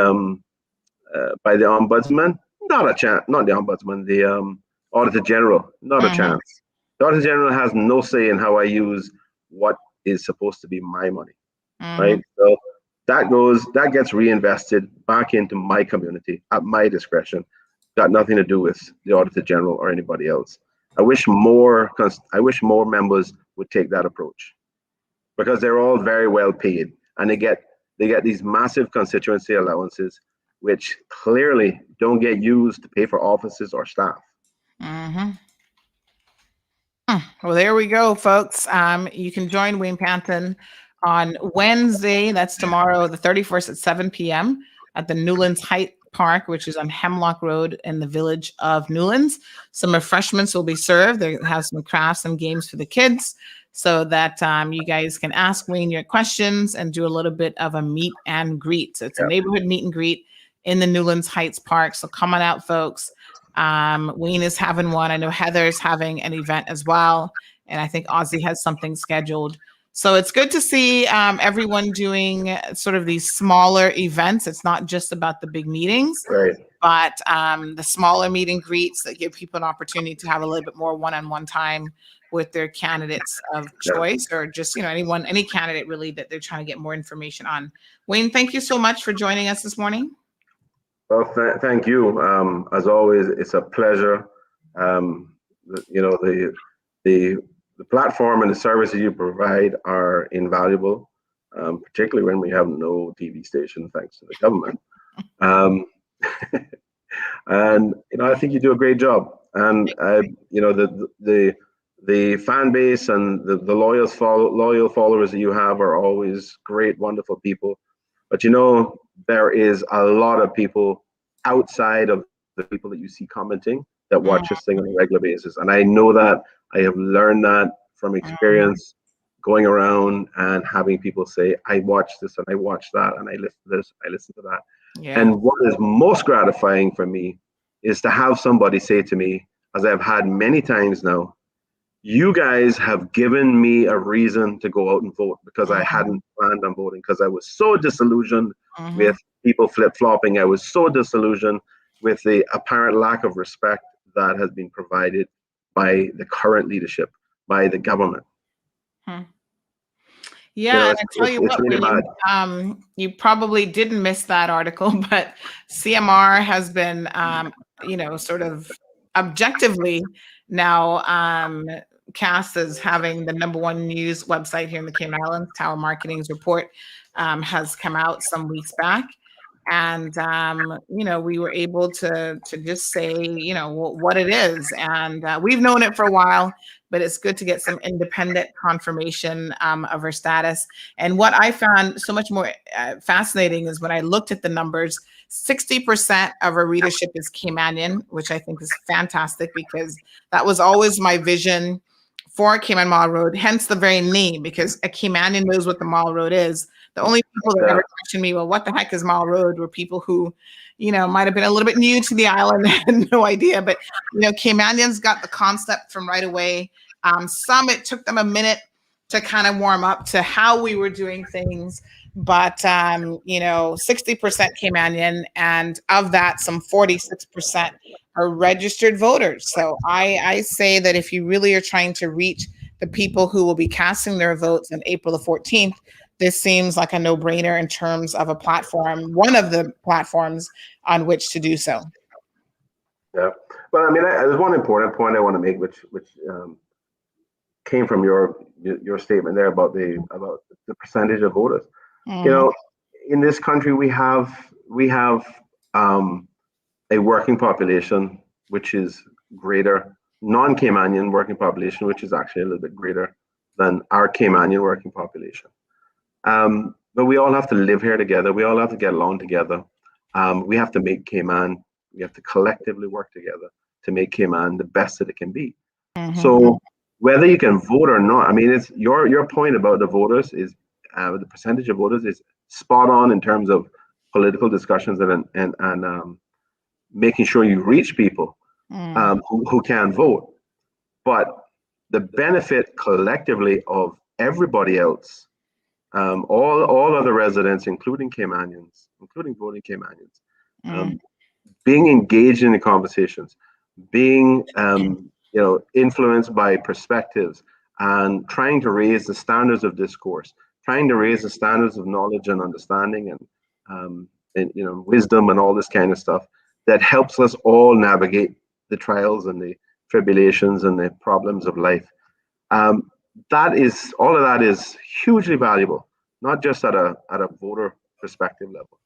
ombudsman, not a chance. Not the ombudsman, the Auditor General, not a chance. The Auditor General has no say in how I use what is supposed to be my money, right? So that gets reinvested back into my community at my discretion. Got nothing to do with the Auditor General or anybody else. I wish more members would take that approach, because they're all very well paid, and they get these massive constituency allowances, which clearly don't get used to pay for offices or staff.
Well, there we go, folks. You can join Wayne Panton on Wednesday, that's tomorrow, the 31st at 7 p.m. at the Newlands Heights Park, which is on Hemlock Road in the village of Newlands. Some refreshments will be served. They have some crafts and games for the kids, so that you guys can ask Wayne your questions and do a little bit of a meet and greet. So it's a neighborhood meet and greet in the Newlands Heights Park. So come on out, folks. Wayne is having one. I know Heather's having an event as well, and I think Ozzy has something scheduled. So it's good to see everyone doing sort of these smaller events. It's not just about the big meetings, but the smaller meet and greets that give people an opportunity to have a little bit more one-on-one time with their candidates of choice, or just, you know, any candidate really that they're trying to get more information on. Wayne, thank you so much for joining us this morning.
Well, thank you. As always, it's a pleasure. You know, the platform and the services you provide are invaluable, particularly when we have no TV station, thanks to the government. And you know, I think you do a great job. And you know, the fan base and the loyal followers that you have are always great, wonderful people. But you know, there is a lot of people outside of the people that you see commenting that watch this thing on a regular basis. And I know that. I have learned that from experience, going around and having people say, I watch this and I watch that and I listen to this, I listen to that.
Yeah.
And what is most gratifying for me is to have somebody say to me, as I've had many times now, you guys have given me a reason to go out and vote, because I hadn't planned on voting, because I was so disillusioned with people flip-flopping. I was so disillusioned with the apparent lack of respect that has been provided by the current leadership, by the government.
Yeah,
You know,
and I tell you what,
really
Wayne, you probably didn't miss that article, but CMR has been, you know, sort of objectively now cast as having the #1 news website here in the Cayman Islands. Tower Marketing's report has come out some weeks back. And, you know, we were able to just say, you know, what it is. And we've known it for a while, but it's good to get some independent confirmation of her status. And what I found so much more fascinating is when I looked at the numbers, 60% of our readership is Caymanian, which I think is fantastic, because that was always my vision for Cayman Mall Road, hence the very name, because a Caymanian knows what the Mall Road is. The only people that ever questioned me, well, what the heck is Mall Road, were people who, might have been a little bit new to the island and had no idea. But, Caymanians got the concept from right away. Some, it took them a minute to kind of warm up to how we were doing things. But, 60% Caymanian, and of that, some 46% are registered voters. So I say that if you really are trying to reach the people who will be casting their votes on April the 14th, this seems like a no-brainer in terms of a platform, one of the platforms on which to do so.
Yeah, well, I mean, there's one important point I want to make, which came from your statement there about the percentage of voters. In this country, we have a working population which is greater, non-Caymanian working population, which is actually a little bit greater than our Caymanian working population. But we all have to live here together. We all have to get along together. We have to make Cayman, we have to collectively work together to make Cayman the best that it can be. So whether you can vote or not, I mean, it's your point about the voters is, the percentage of voters is spot on in terms of political discussions and making sure you reach people who can vote. But the benefit collectively of everybody else, all other residents, including Caymanians, including voting Caymanians, being engaged in the conversations, being influenced by perspectives, and trying to raise the standards of discourse, trying to raise the standards of knowledge and understanding and wisdom and all this kind of stuff that helps us all navigate the trials and the tribulations and the problems of life. All of that is hugely valuable, not just at a voter perspective level.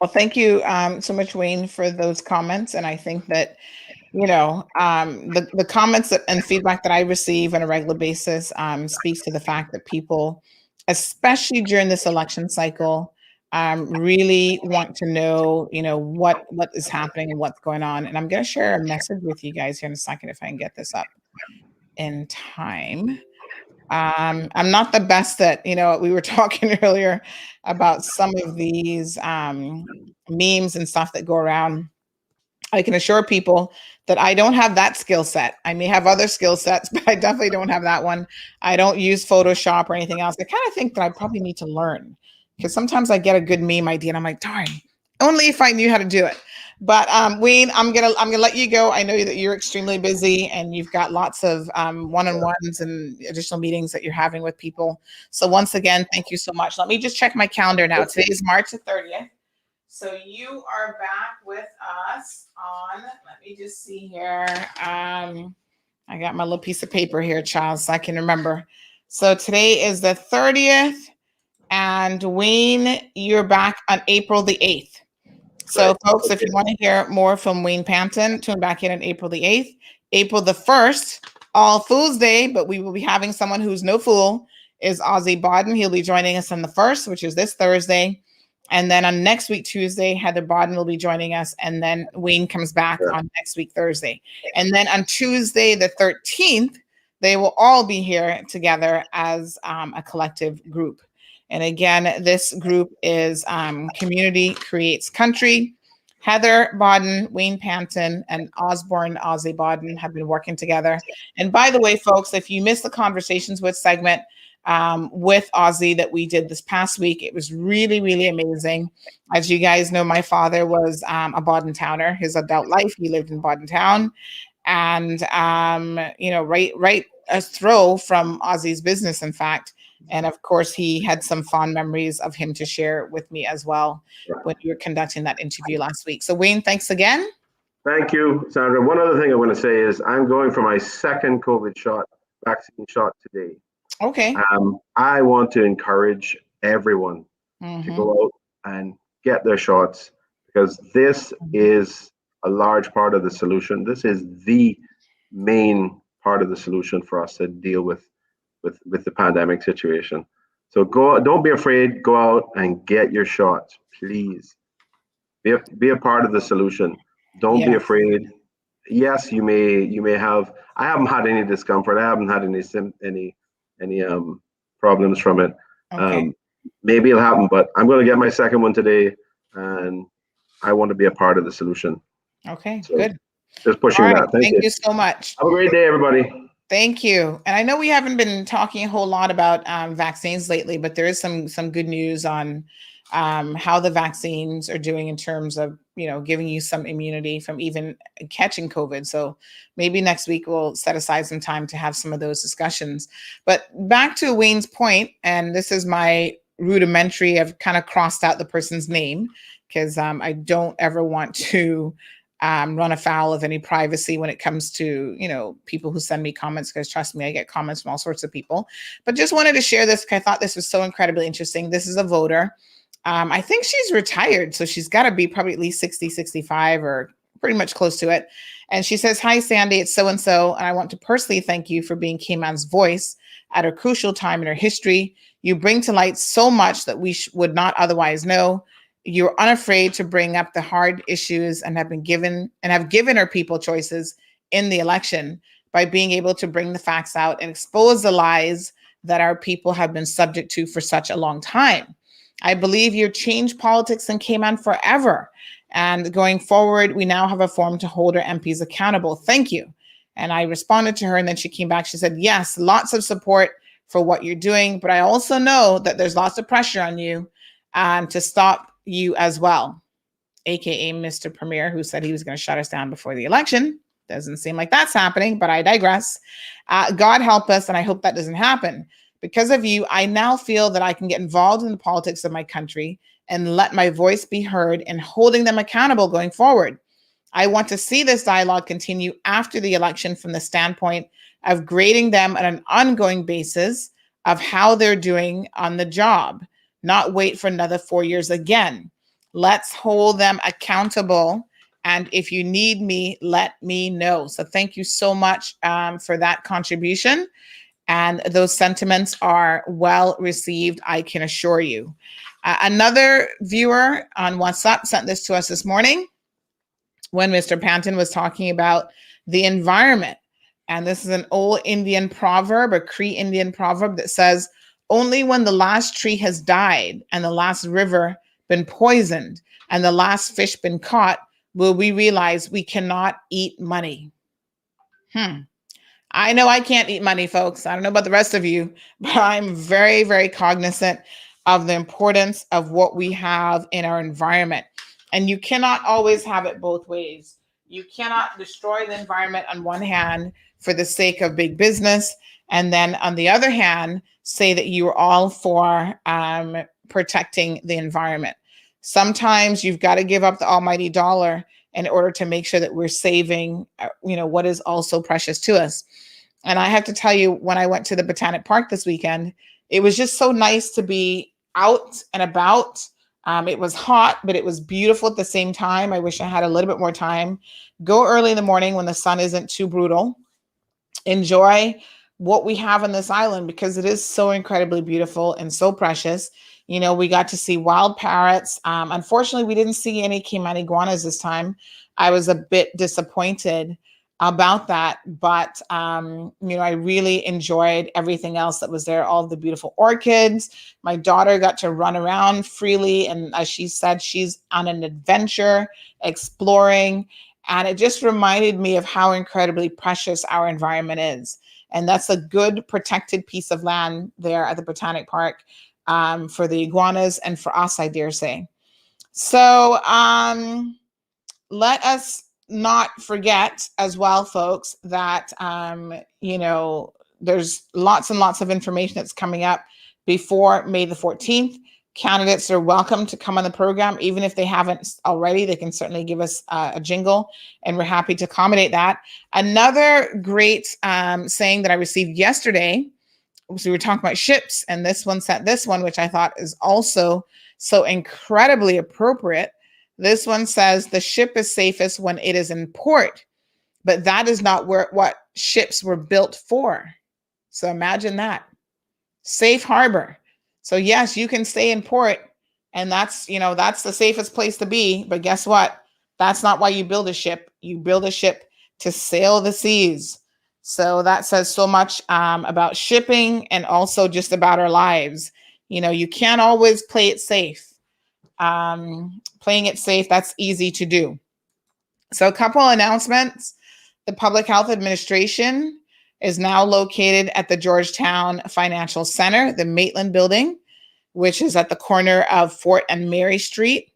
Well, thank you so much, Wayne, for those comments. And I think that, the comments and feedback that I receive on a regular basis speaks to the fact that people, especially during this election cycle, really want to know, what is happening and what's going on. And I'm going to share a message with you guys here in a second if I can get this up in time. I'm not the best at, we were talking earlier about some of these memes and stuff that go around. I can assure people that I don't have that skill set. I may have other skill sets, but I definitely don't have that one. I don't use Photoshop or anything else. I kind of think that I probably need to learn, because sometimes I get a good meme idea and I'm like, darn, only if I knew how to do it. But Wayne, I'm gonna let you go. I know that you're extremely busy and you've got lots of one-on-ones and additional meetings that you're having with people. So once again, thank you so much. Let me just check my calendar now. Today is March the 30th. So you are back with us on, let me just see here. I got my little piece of paper here, Charles, so I can remember. So today is the 30th, and Wayne, you're back on April the 8th. So folks, if you want to hear more from Wayne Panton, tune back in on April the 8th. April the 1st, All Fools Day, but we will be having someone who's no fool, is Ozzy Bodden. He'll be joining us on the 1st, which is this Thursday. And then on next week, Tuesday, Heather Bodden will be joining us. And then Wayne comes back on next week, Thursday. And then on Tuesday, the 13th, they will all be here together as a collective group. And again, this group is Community Creates Country. Heather Bodden, Wayne Panton, and Osborne Ozzy Bodden have been working together. And by the way, folks, if you missed the Conversations With segment with Ozzy that we did this past week, it was really, really amazing. As you guys know, my father was a Bodden Towner. His adult life, he lived in Bodden Town. And, right a throw from Ozzy's business, in fact. And of course, he had some fond memories of him to share with me as well when we were conducting that interview last week. So Wayne, thanks again.
Thank you, Sandra. One other thing I want to say is I'm going for my second COVID vaccine shot today.
Okay.
I want to encourage everyone to go out and get their shots, because this is a large part of the solution. This is the main part of the solution for us to deal with the pandemic situation. So don't be afraid, go out and get your shots, please. Be a part of the solution. Don't be afraid. yes, you may have. I haven't had any discomfort. I haven't had any problems from it.
Okay.
Maybe it'll happen, but I'm going to get my second one today, and I want to be a part of the solution.
Okay,
So
good.
just pushing
All right.
that. Thank you.
You so much.
Have a great day, everybody.
Thank you. And I know we haven't been talking a whole lot about vaccines lately, but there is some good news on how the vaccines are doing in terms of, giving you some immunity from even catching COVID. So maybe next week we'll set aside some time to have some of those discussions. But back to Wayne's point, and this is my rudimentary, I've kind of crossed out the person's name because I don't ever want to run afoul of any privacy when it comes to, people who send me comments, because trust me, I get comments from all sorts of people. But just wanted to share this because I thought this was so incredibly interesting. This is a voter. I think she's retired, so she's got to be probably at least 60, 65 or pretty much close to it. And she says, "Hi, Sandy, it's so-and-so, and I want to personally thank you for being Cayman's voice at a crucial time in her history. You bring to light so much that we would not otherwise know. You're unafraid to bring up the hard issues and have given our people choices in the election by being able to bring the facts out and expose the lies that our people have been subject to for such a long time. I believe you changed politics in Cayman forever. And going forward, we now have a forum to hold our MPs accountable. Thank you." And I responded to her, and then she came back. She said, "Yes, lots of support for what you're doing, but I also know that there's lots of pressure on you to stop you as well," aka Mr. Premier, who said he was going to shut us down before the election. Doesn't seem like that's happening, but I digress. God help us, and I hope that doesn't happen. Because of you, I now feel that I can get involved in the politics of my country and let my voice be heard in holding them accountable going forward. I want to see this dialogue continue after the election from the standpoint of grading them on an ongoing basis of how they're doing on the job, not wait for another 4 years again. Let's hold them accountable. And if you need me, let me know. So thank you so much for that contribution. And those sentiments are well received, I can assure you. Another viewer on WhatsApp sent this to us this morning when Mr. Panton was talking about the environment. And this is an old Indian proverb, a Cree Indian proverb that says, "Only when the last tree has died and the last river been poisoned and the last fish been caught will we realize we cannot eat money." I know I can't eat money, folks. I don't know about the rest of you, but I'm very, very cognizant of the importance of what we have in our environment. And you cannot always have it both ways. You cannot destroy the environment on one hand for the sake of big business, and then on the other hand, say that you are all for protecting the environment. Sometimes you've got to give up the almighty dollar in order to make sure that we're saving, what is also precious to us. And I have to tell you, when I went to the Botanic Park this weekend, it was just so nice to be out and about. It was hot, but it was beautiful at the same time. I wish I had a little bit more time. Go early in the morning when the sun isn't too brutal. Enjoy what we have on this island because it is so incredibly beautiful and so precious. We got to see wild parrots. Unfortunately, we didn't see any Cayman iguanas this time. I was a bit disappointed about that, but I really enjoyed everything else that was there, all the beautiful orchids. My daughter got to run around freely, and as she said, she's on an adventure exploring, and it just reminded me of how incredibly precious our environment is. And that's a good protected piece of land there at the Botanic Park for the iguanas and for us, I dare say. So let us not forget as well, folks, that, there's lots and lots of information that's coming up before May the 14th. Candidates are welcome to come on the program. Even if they haven't already, they can certainly give us a jingle, and we're happy to accommodate that. Another great saying that I received yesterday, so we were talking about ships, and this one sent this one, which I thought is also so incredibly appropriate. This one says, "The ship is safest when it is in port, but that is not what ships were built for." So imagine that. Safe harbor. So yes, you can stay in port, and that's the safest place to be. But guess what? That's not why you build a ship. You build a ship to sail the seas. So that says so much about shipping and also just about our lives. You know, you can't always play it safe. Playing it safe, that's easy to do. So a couple announcements. The Public Health Administration is now located at the Georgetown Financial Center, the Maitland building, which is at the corner of Fort and Mary Street.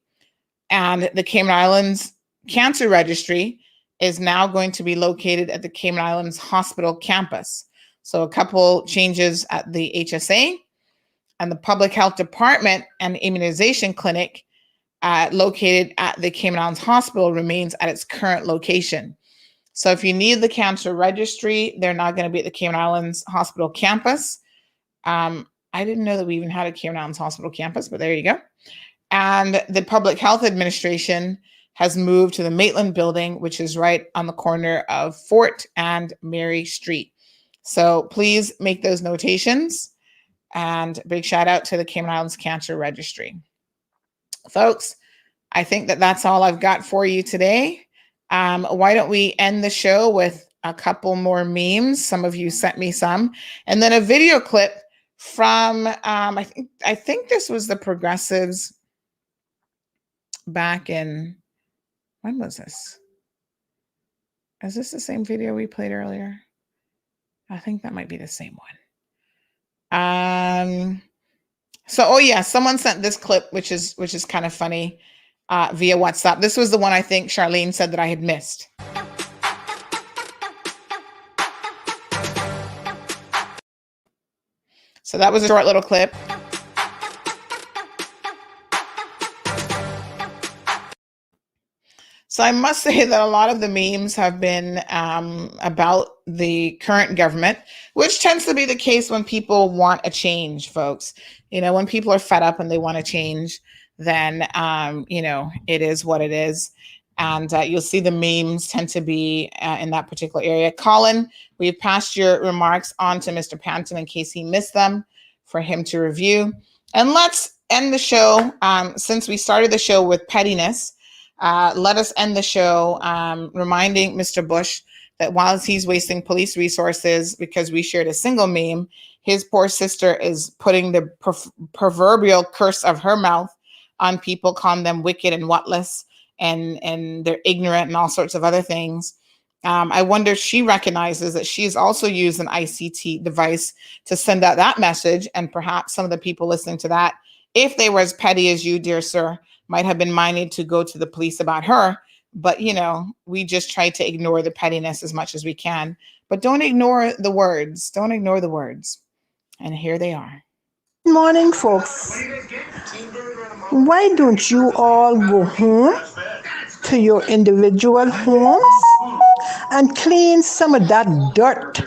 And the Cayman Islands Cancer Registry is now going to be located at the Cayman Islands Hospital campus. So a couple changes at the HSA. And the Public Health Department and Immunization Clinic located at the Cayman Islands Hospital remains at its current location. So if you need the cancer registry, they're not going to be at the Cayman Islands Hospital campus. I didn't know that we even had a Cayman Islands Hospital campus, but there you go. And the Public Health Administration has moved to the Maitland building, which is right on the corner of Fort and Mary Street. So please make those notations. And big shout out to the Cayman Islands Cancer Registry. Folks, I think that that's all I've got for you today. Why don't we end the show with a couple more memes? Some of you sent me some. And then a video clip from, I think this was the Progressives back in, when was this? Is this the same video we played earlier? I think that might be the same one. Oh yeah, someone sent this clip, which is kind of funny, via WhatsApp. This was the one I think Charlene said that I had missed. So that was a short little clip. So I must say that a lot of the memes have been about the current government, which tends to be the case when people want a change, folks. You know, when people are fed up and they want to change, then, you know, it is what it is. And you'll see the memes tend to be in that particular area. Colin, we've passed your remarks on to Mr. Panton in case he missed them for him to review. And let's end the show. Since we started the show with pettiness, let us end the show reminding Mr. Bush that while he's wasting police resources because we shared a single meme, his poor sister is putting the proverbial curse of her mouth on people, calling them wicked and whatless, and they're ignorant and all sorts of other things. I wonder if she recognizes that she's also used an ICT device to send out that message, and perhaps some of the people listening to that, if they were as petty as you, dear sir, might have been minded to go to the police about her. But, you know, we just try to ignore the pettiness as much as we can. But don't ignore the words. Don't ignore the words. And here they are.
Good morning, folks. Why don't you all go home to your individual homes and clean some of that dirt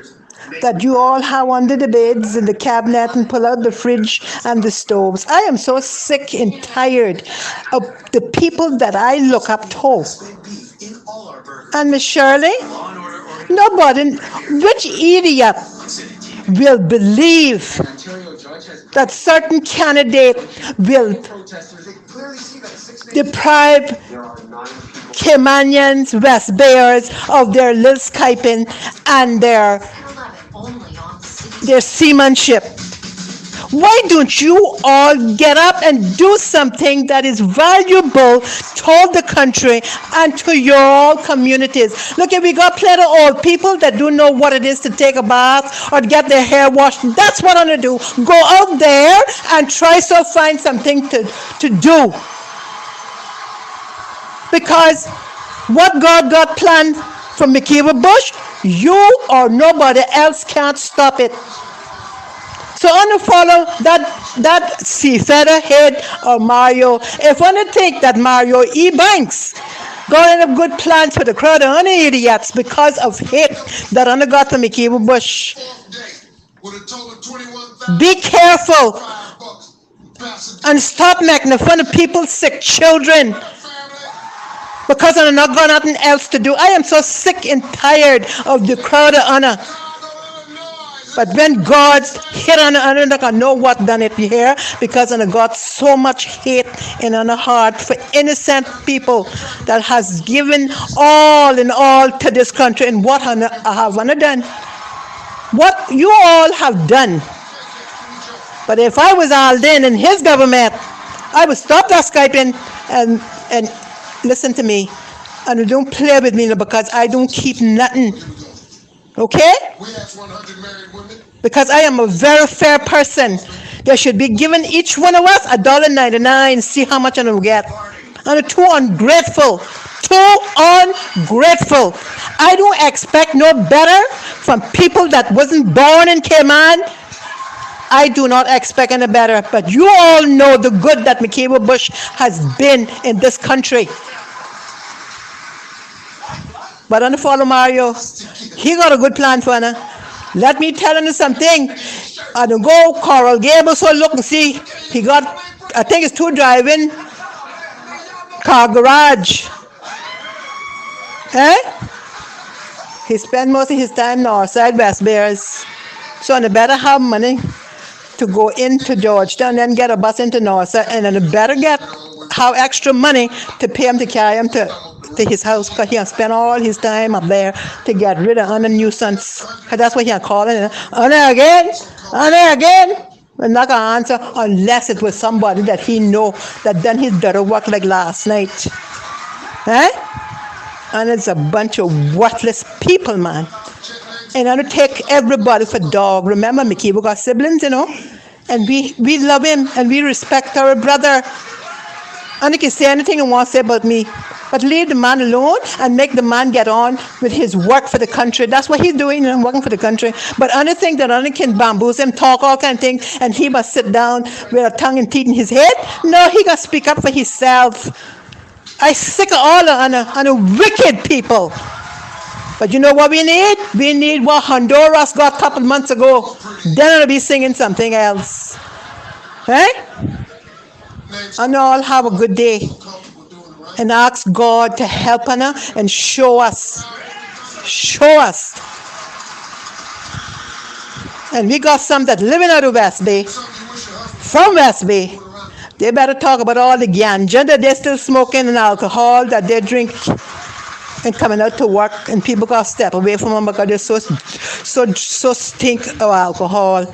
that you all have under the beds and the cabinet and pull out the fridge and the stoves? I am so sick and tired of the people that I look up to. And Miss Shirley, nobody, which idiot will believe that certain candidate will deprive Caymanians, West Bayers of their little Skyping and their seamanship? Why don't you all get up and do something that is valuable to the country and to your communities? Look, we got plenty of old people that don't know what it is to take a bath or to get their hair washed. That's what I'm going to do. Go out there and try to find something to do. Because what God got planned for McKeever Bush, you or nobody else can't stop it. So I'm gonna follow that Feather head or Mario. If I want to think that Mario E. Banks got a good plan for the crowd of idiots because of hate that I got to McKeever Bush. Be careful and stop making fun of people's sick children, because I'm not got nothing else to do. I am so sick and tired of the crowd of honor. But when God hit on I know what done it here, because I got so much hate in our heart for innocent people that has given all in all to this country. And what I have done, what you all have done. But if I was all then in his government, I would stop that Skyping and listen to me. And don't play with me because I don't keep nothing. Okay? Because I am a very fair person. They should be giving each one of us $1.99. See how much I will get. And too ungrateful. Too ungrateful. I don't expect no better from people that wasn't born in Cayman. I do not expect any better. But you all know the good that McKeever Bush has been in this country. But on the follow Mario, he got a good plan for her. Let me tell you something. I don't go Coral Gables, so look and see. He got, I think it's 2 driving car garage. Eh? He spend most of his time Northside, West Bears. So I better have money to go into Georgetown and get a bus into Northside, and then better have extra money to pay him to carry him to his house, because he has spent all his time up there to get rid of a nuisance. Because that's what he had called it. And again. I'm not going to answer unless it was somebody that he know that done his dirty work like last night. Eh? And it's a bunch of worthless people, man. And I don't take everybody for dog. Remember, Mickey, we got siblings, you know? And we love him and we respect our brother. And he can say anything he wants to say about me. But leave the man alone and make the man get on with his work for the country. That's what he's doing, working for the country. But I think that only can bamboozle him, talk all kind of things, and he must sit down with a tongue and teeth in his head. No, he got to speak up for himself. I sick of all the wicked people. But you know what we need? We need what Honduras got a couple months ago. Then I'll be singing something else. Eh? And all have a good day. And ask God to help us and show us. Show us. And we got some that living out of West Bay. From West Bay. They better talk about all the ganja that they're still smoking and alcohol that they drink and coming out to work, and people got to step away from them because they're so stink of alcohol.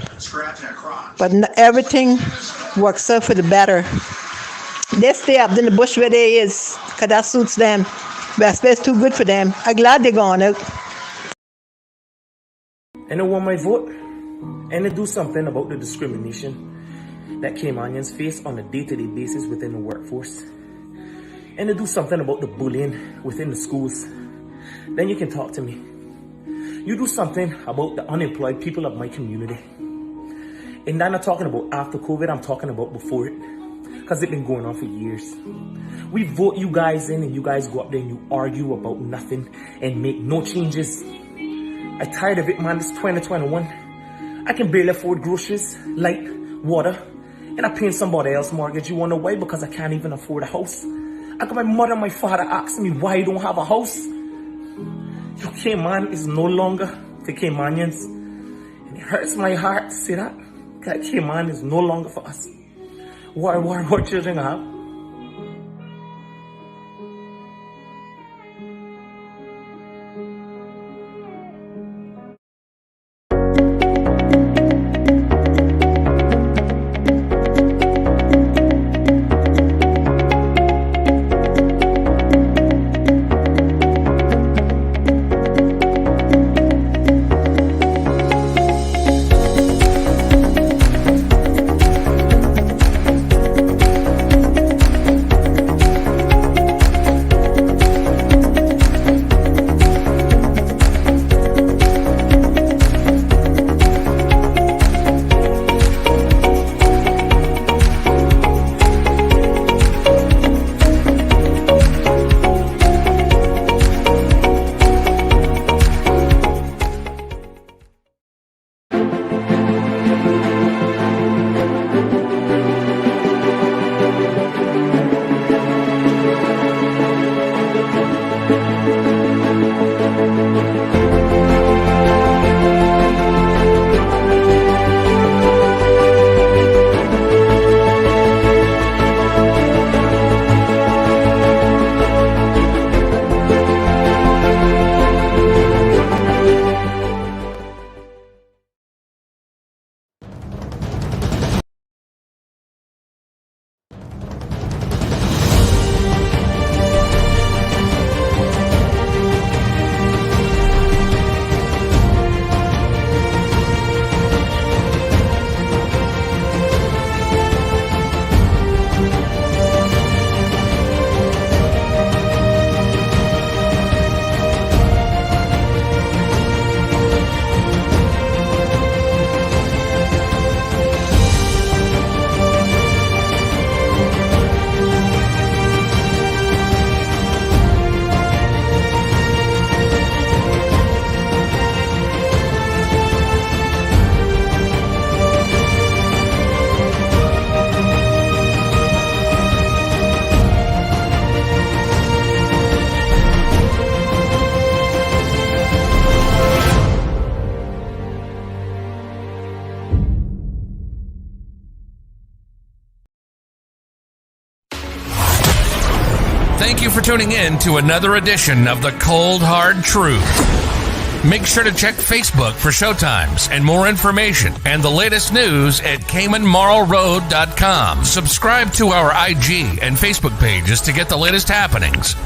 But everything works out for the better. They stay up in the bush where they is, because that suits them. West Bay is too good for them. I'm glad they're gone out.
And I want my vote, and to do something about the discrimination that Caymanians face on a day-to-day basis within the workforce, and to do something about the bullying within the schools. Then you can talk to me. You do something about the unemployed people of my community. And I'm not talking about after COVID, I'm talking about before it. Because it's been going on for years. We vote you guys in and you guys go up there and you argue about nothing and make no changes. I'm tired of it, man. It's 2021. I can barely afford groceries, light, water, and I'm paying somebody else's mortgage. You want to know why? Because I can't even afford a house. I got my mother and my father asking me why I don't have a house. Your Cayman is no longer for Caymanians. And it hurts my heart to say that. That Cayman is no longer for us. What children have?
Thank you for tuning in to another edition of The Cold Hard Truth. Make sure to check Facebook for showtimes and more information and the latest news at CaymanMarlRoad.com. Subscribe to our IG and Facebook pages to get the latest happenings.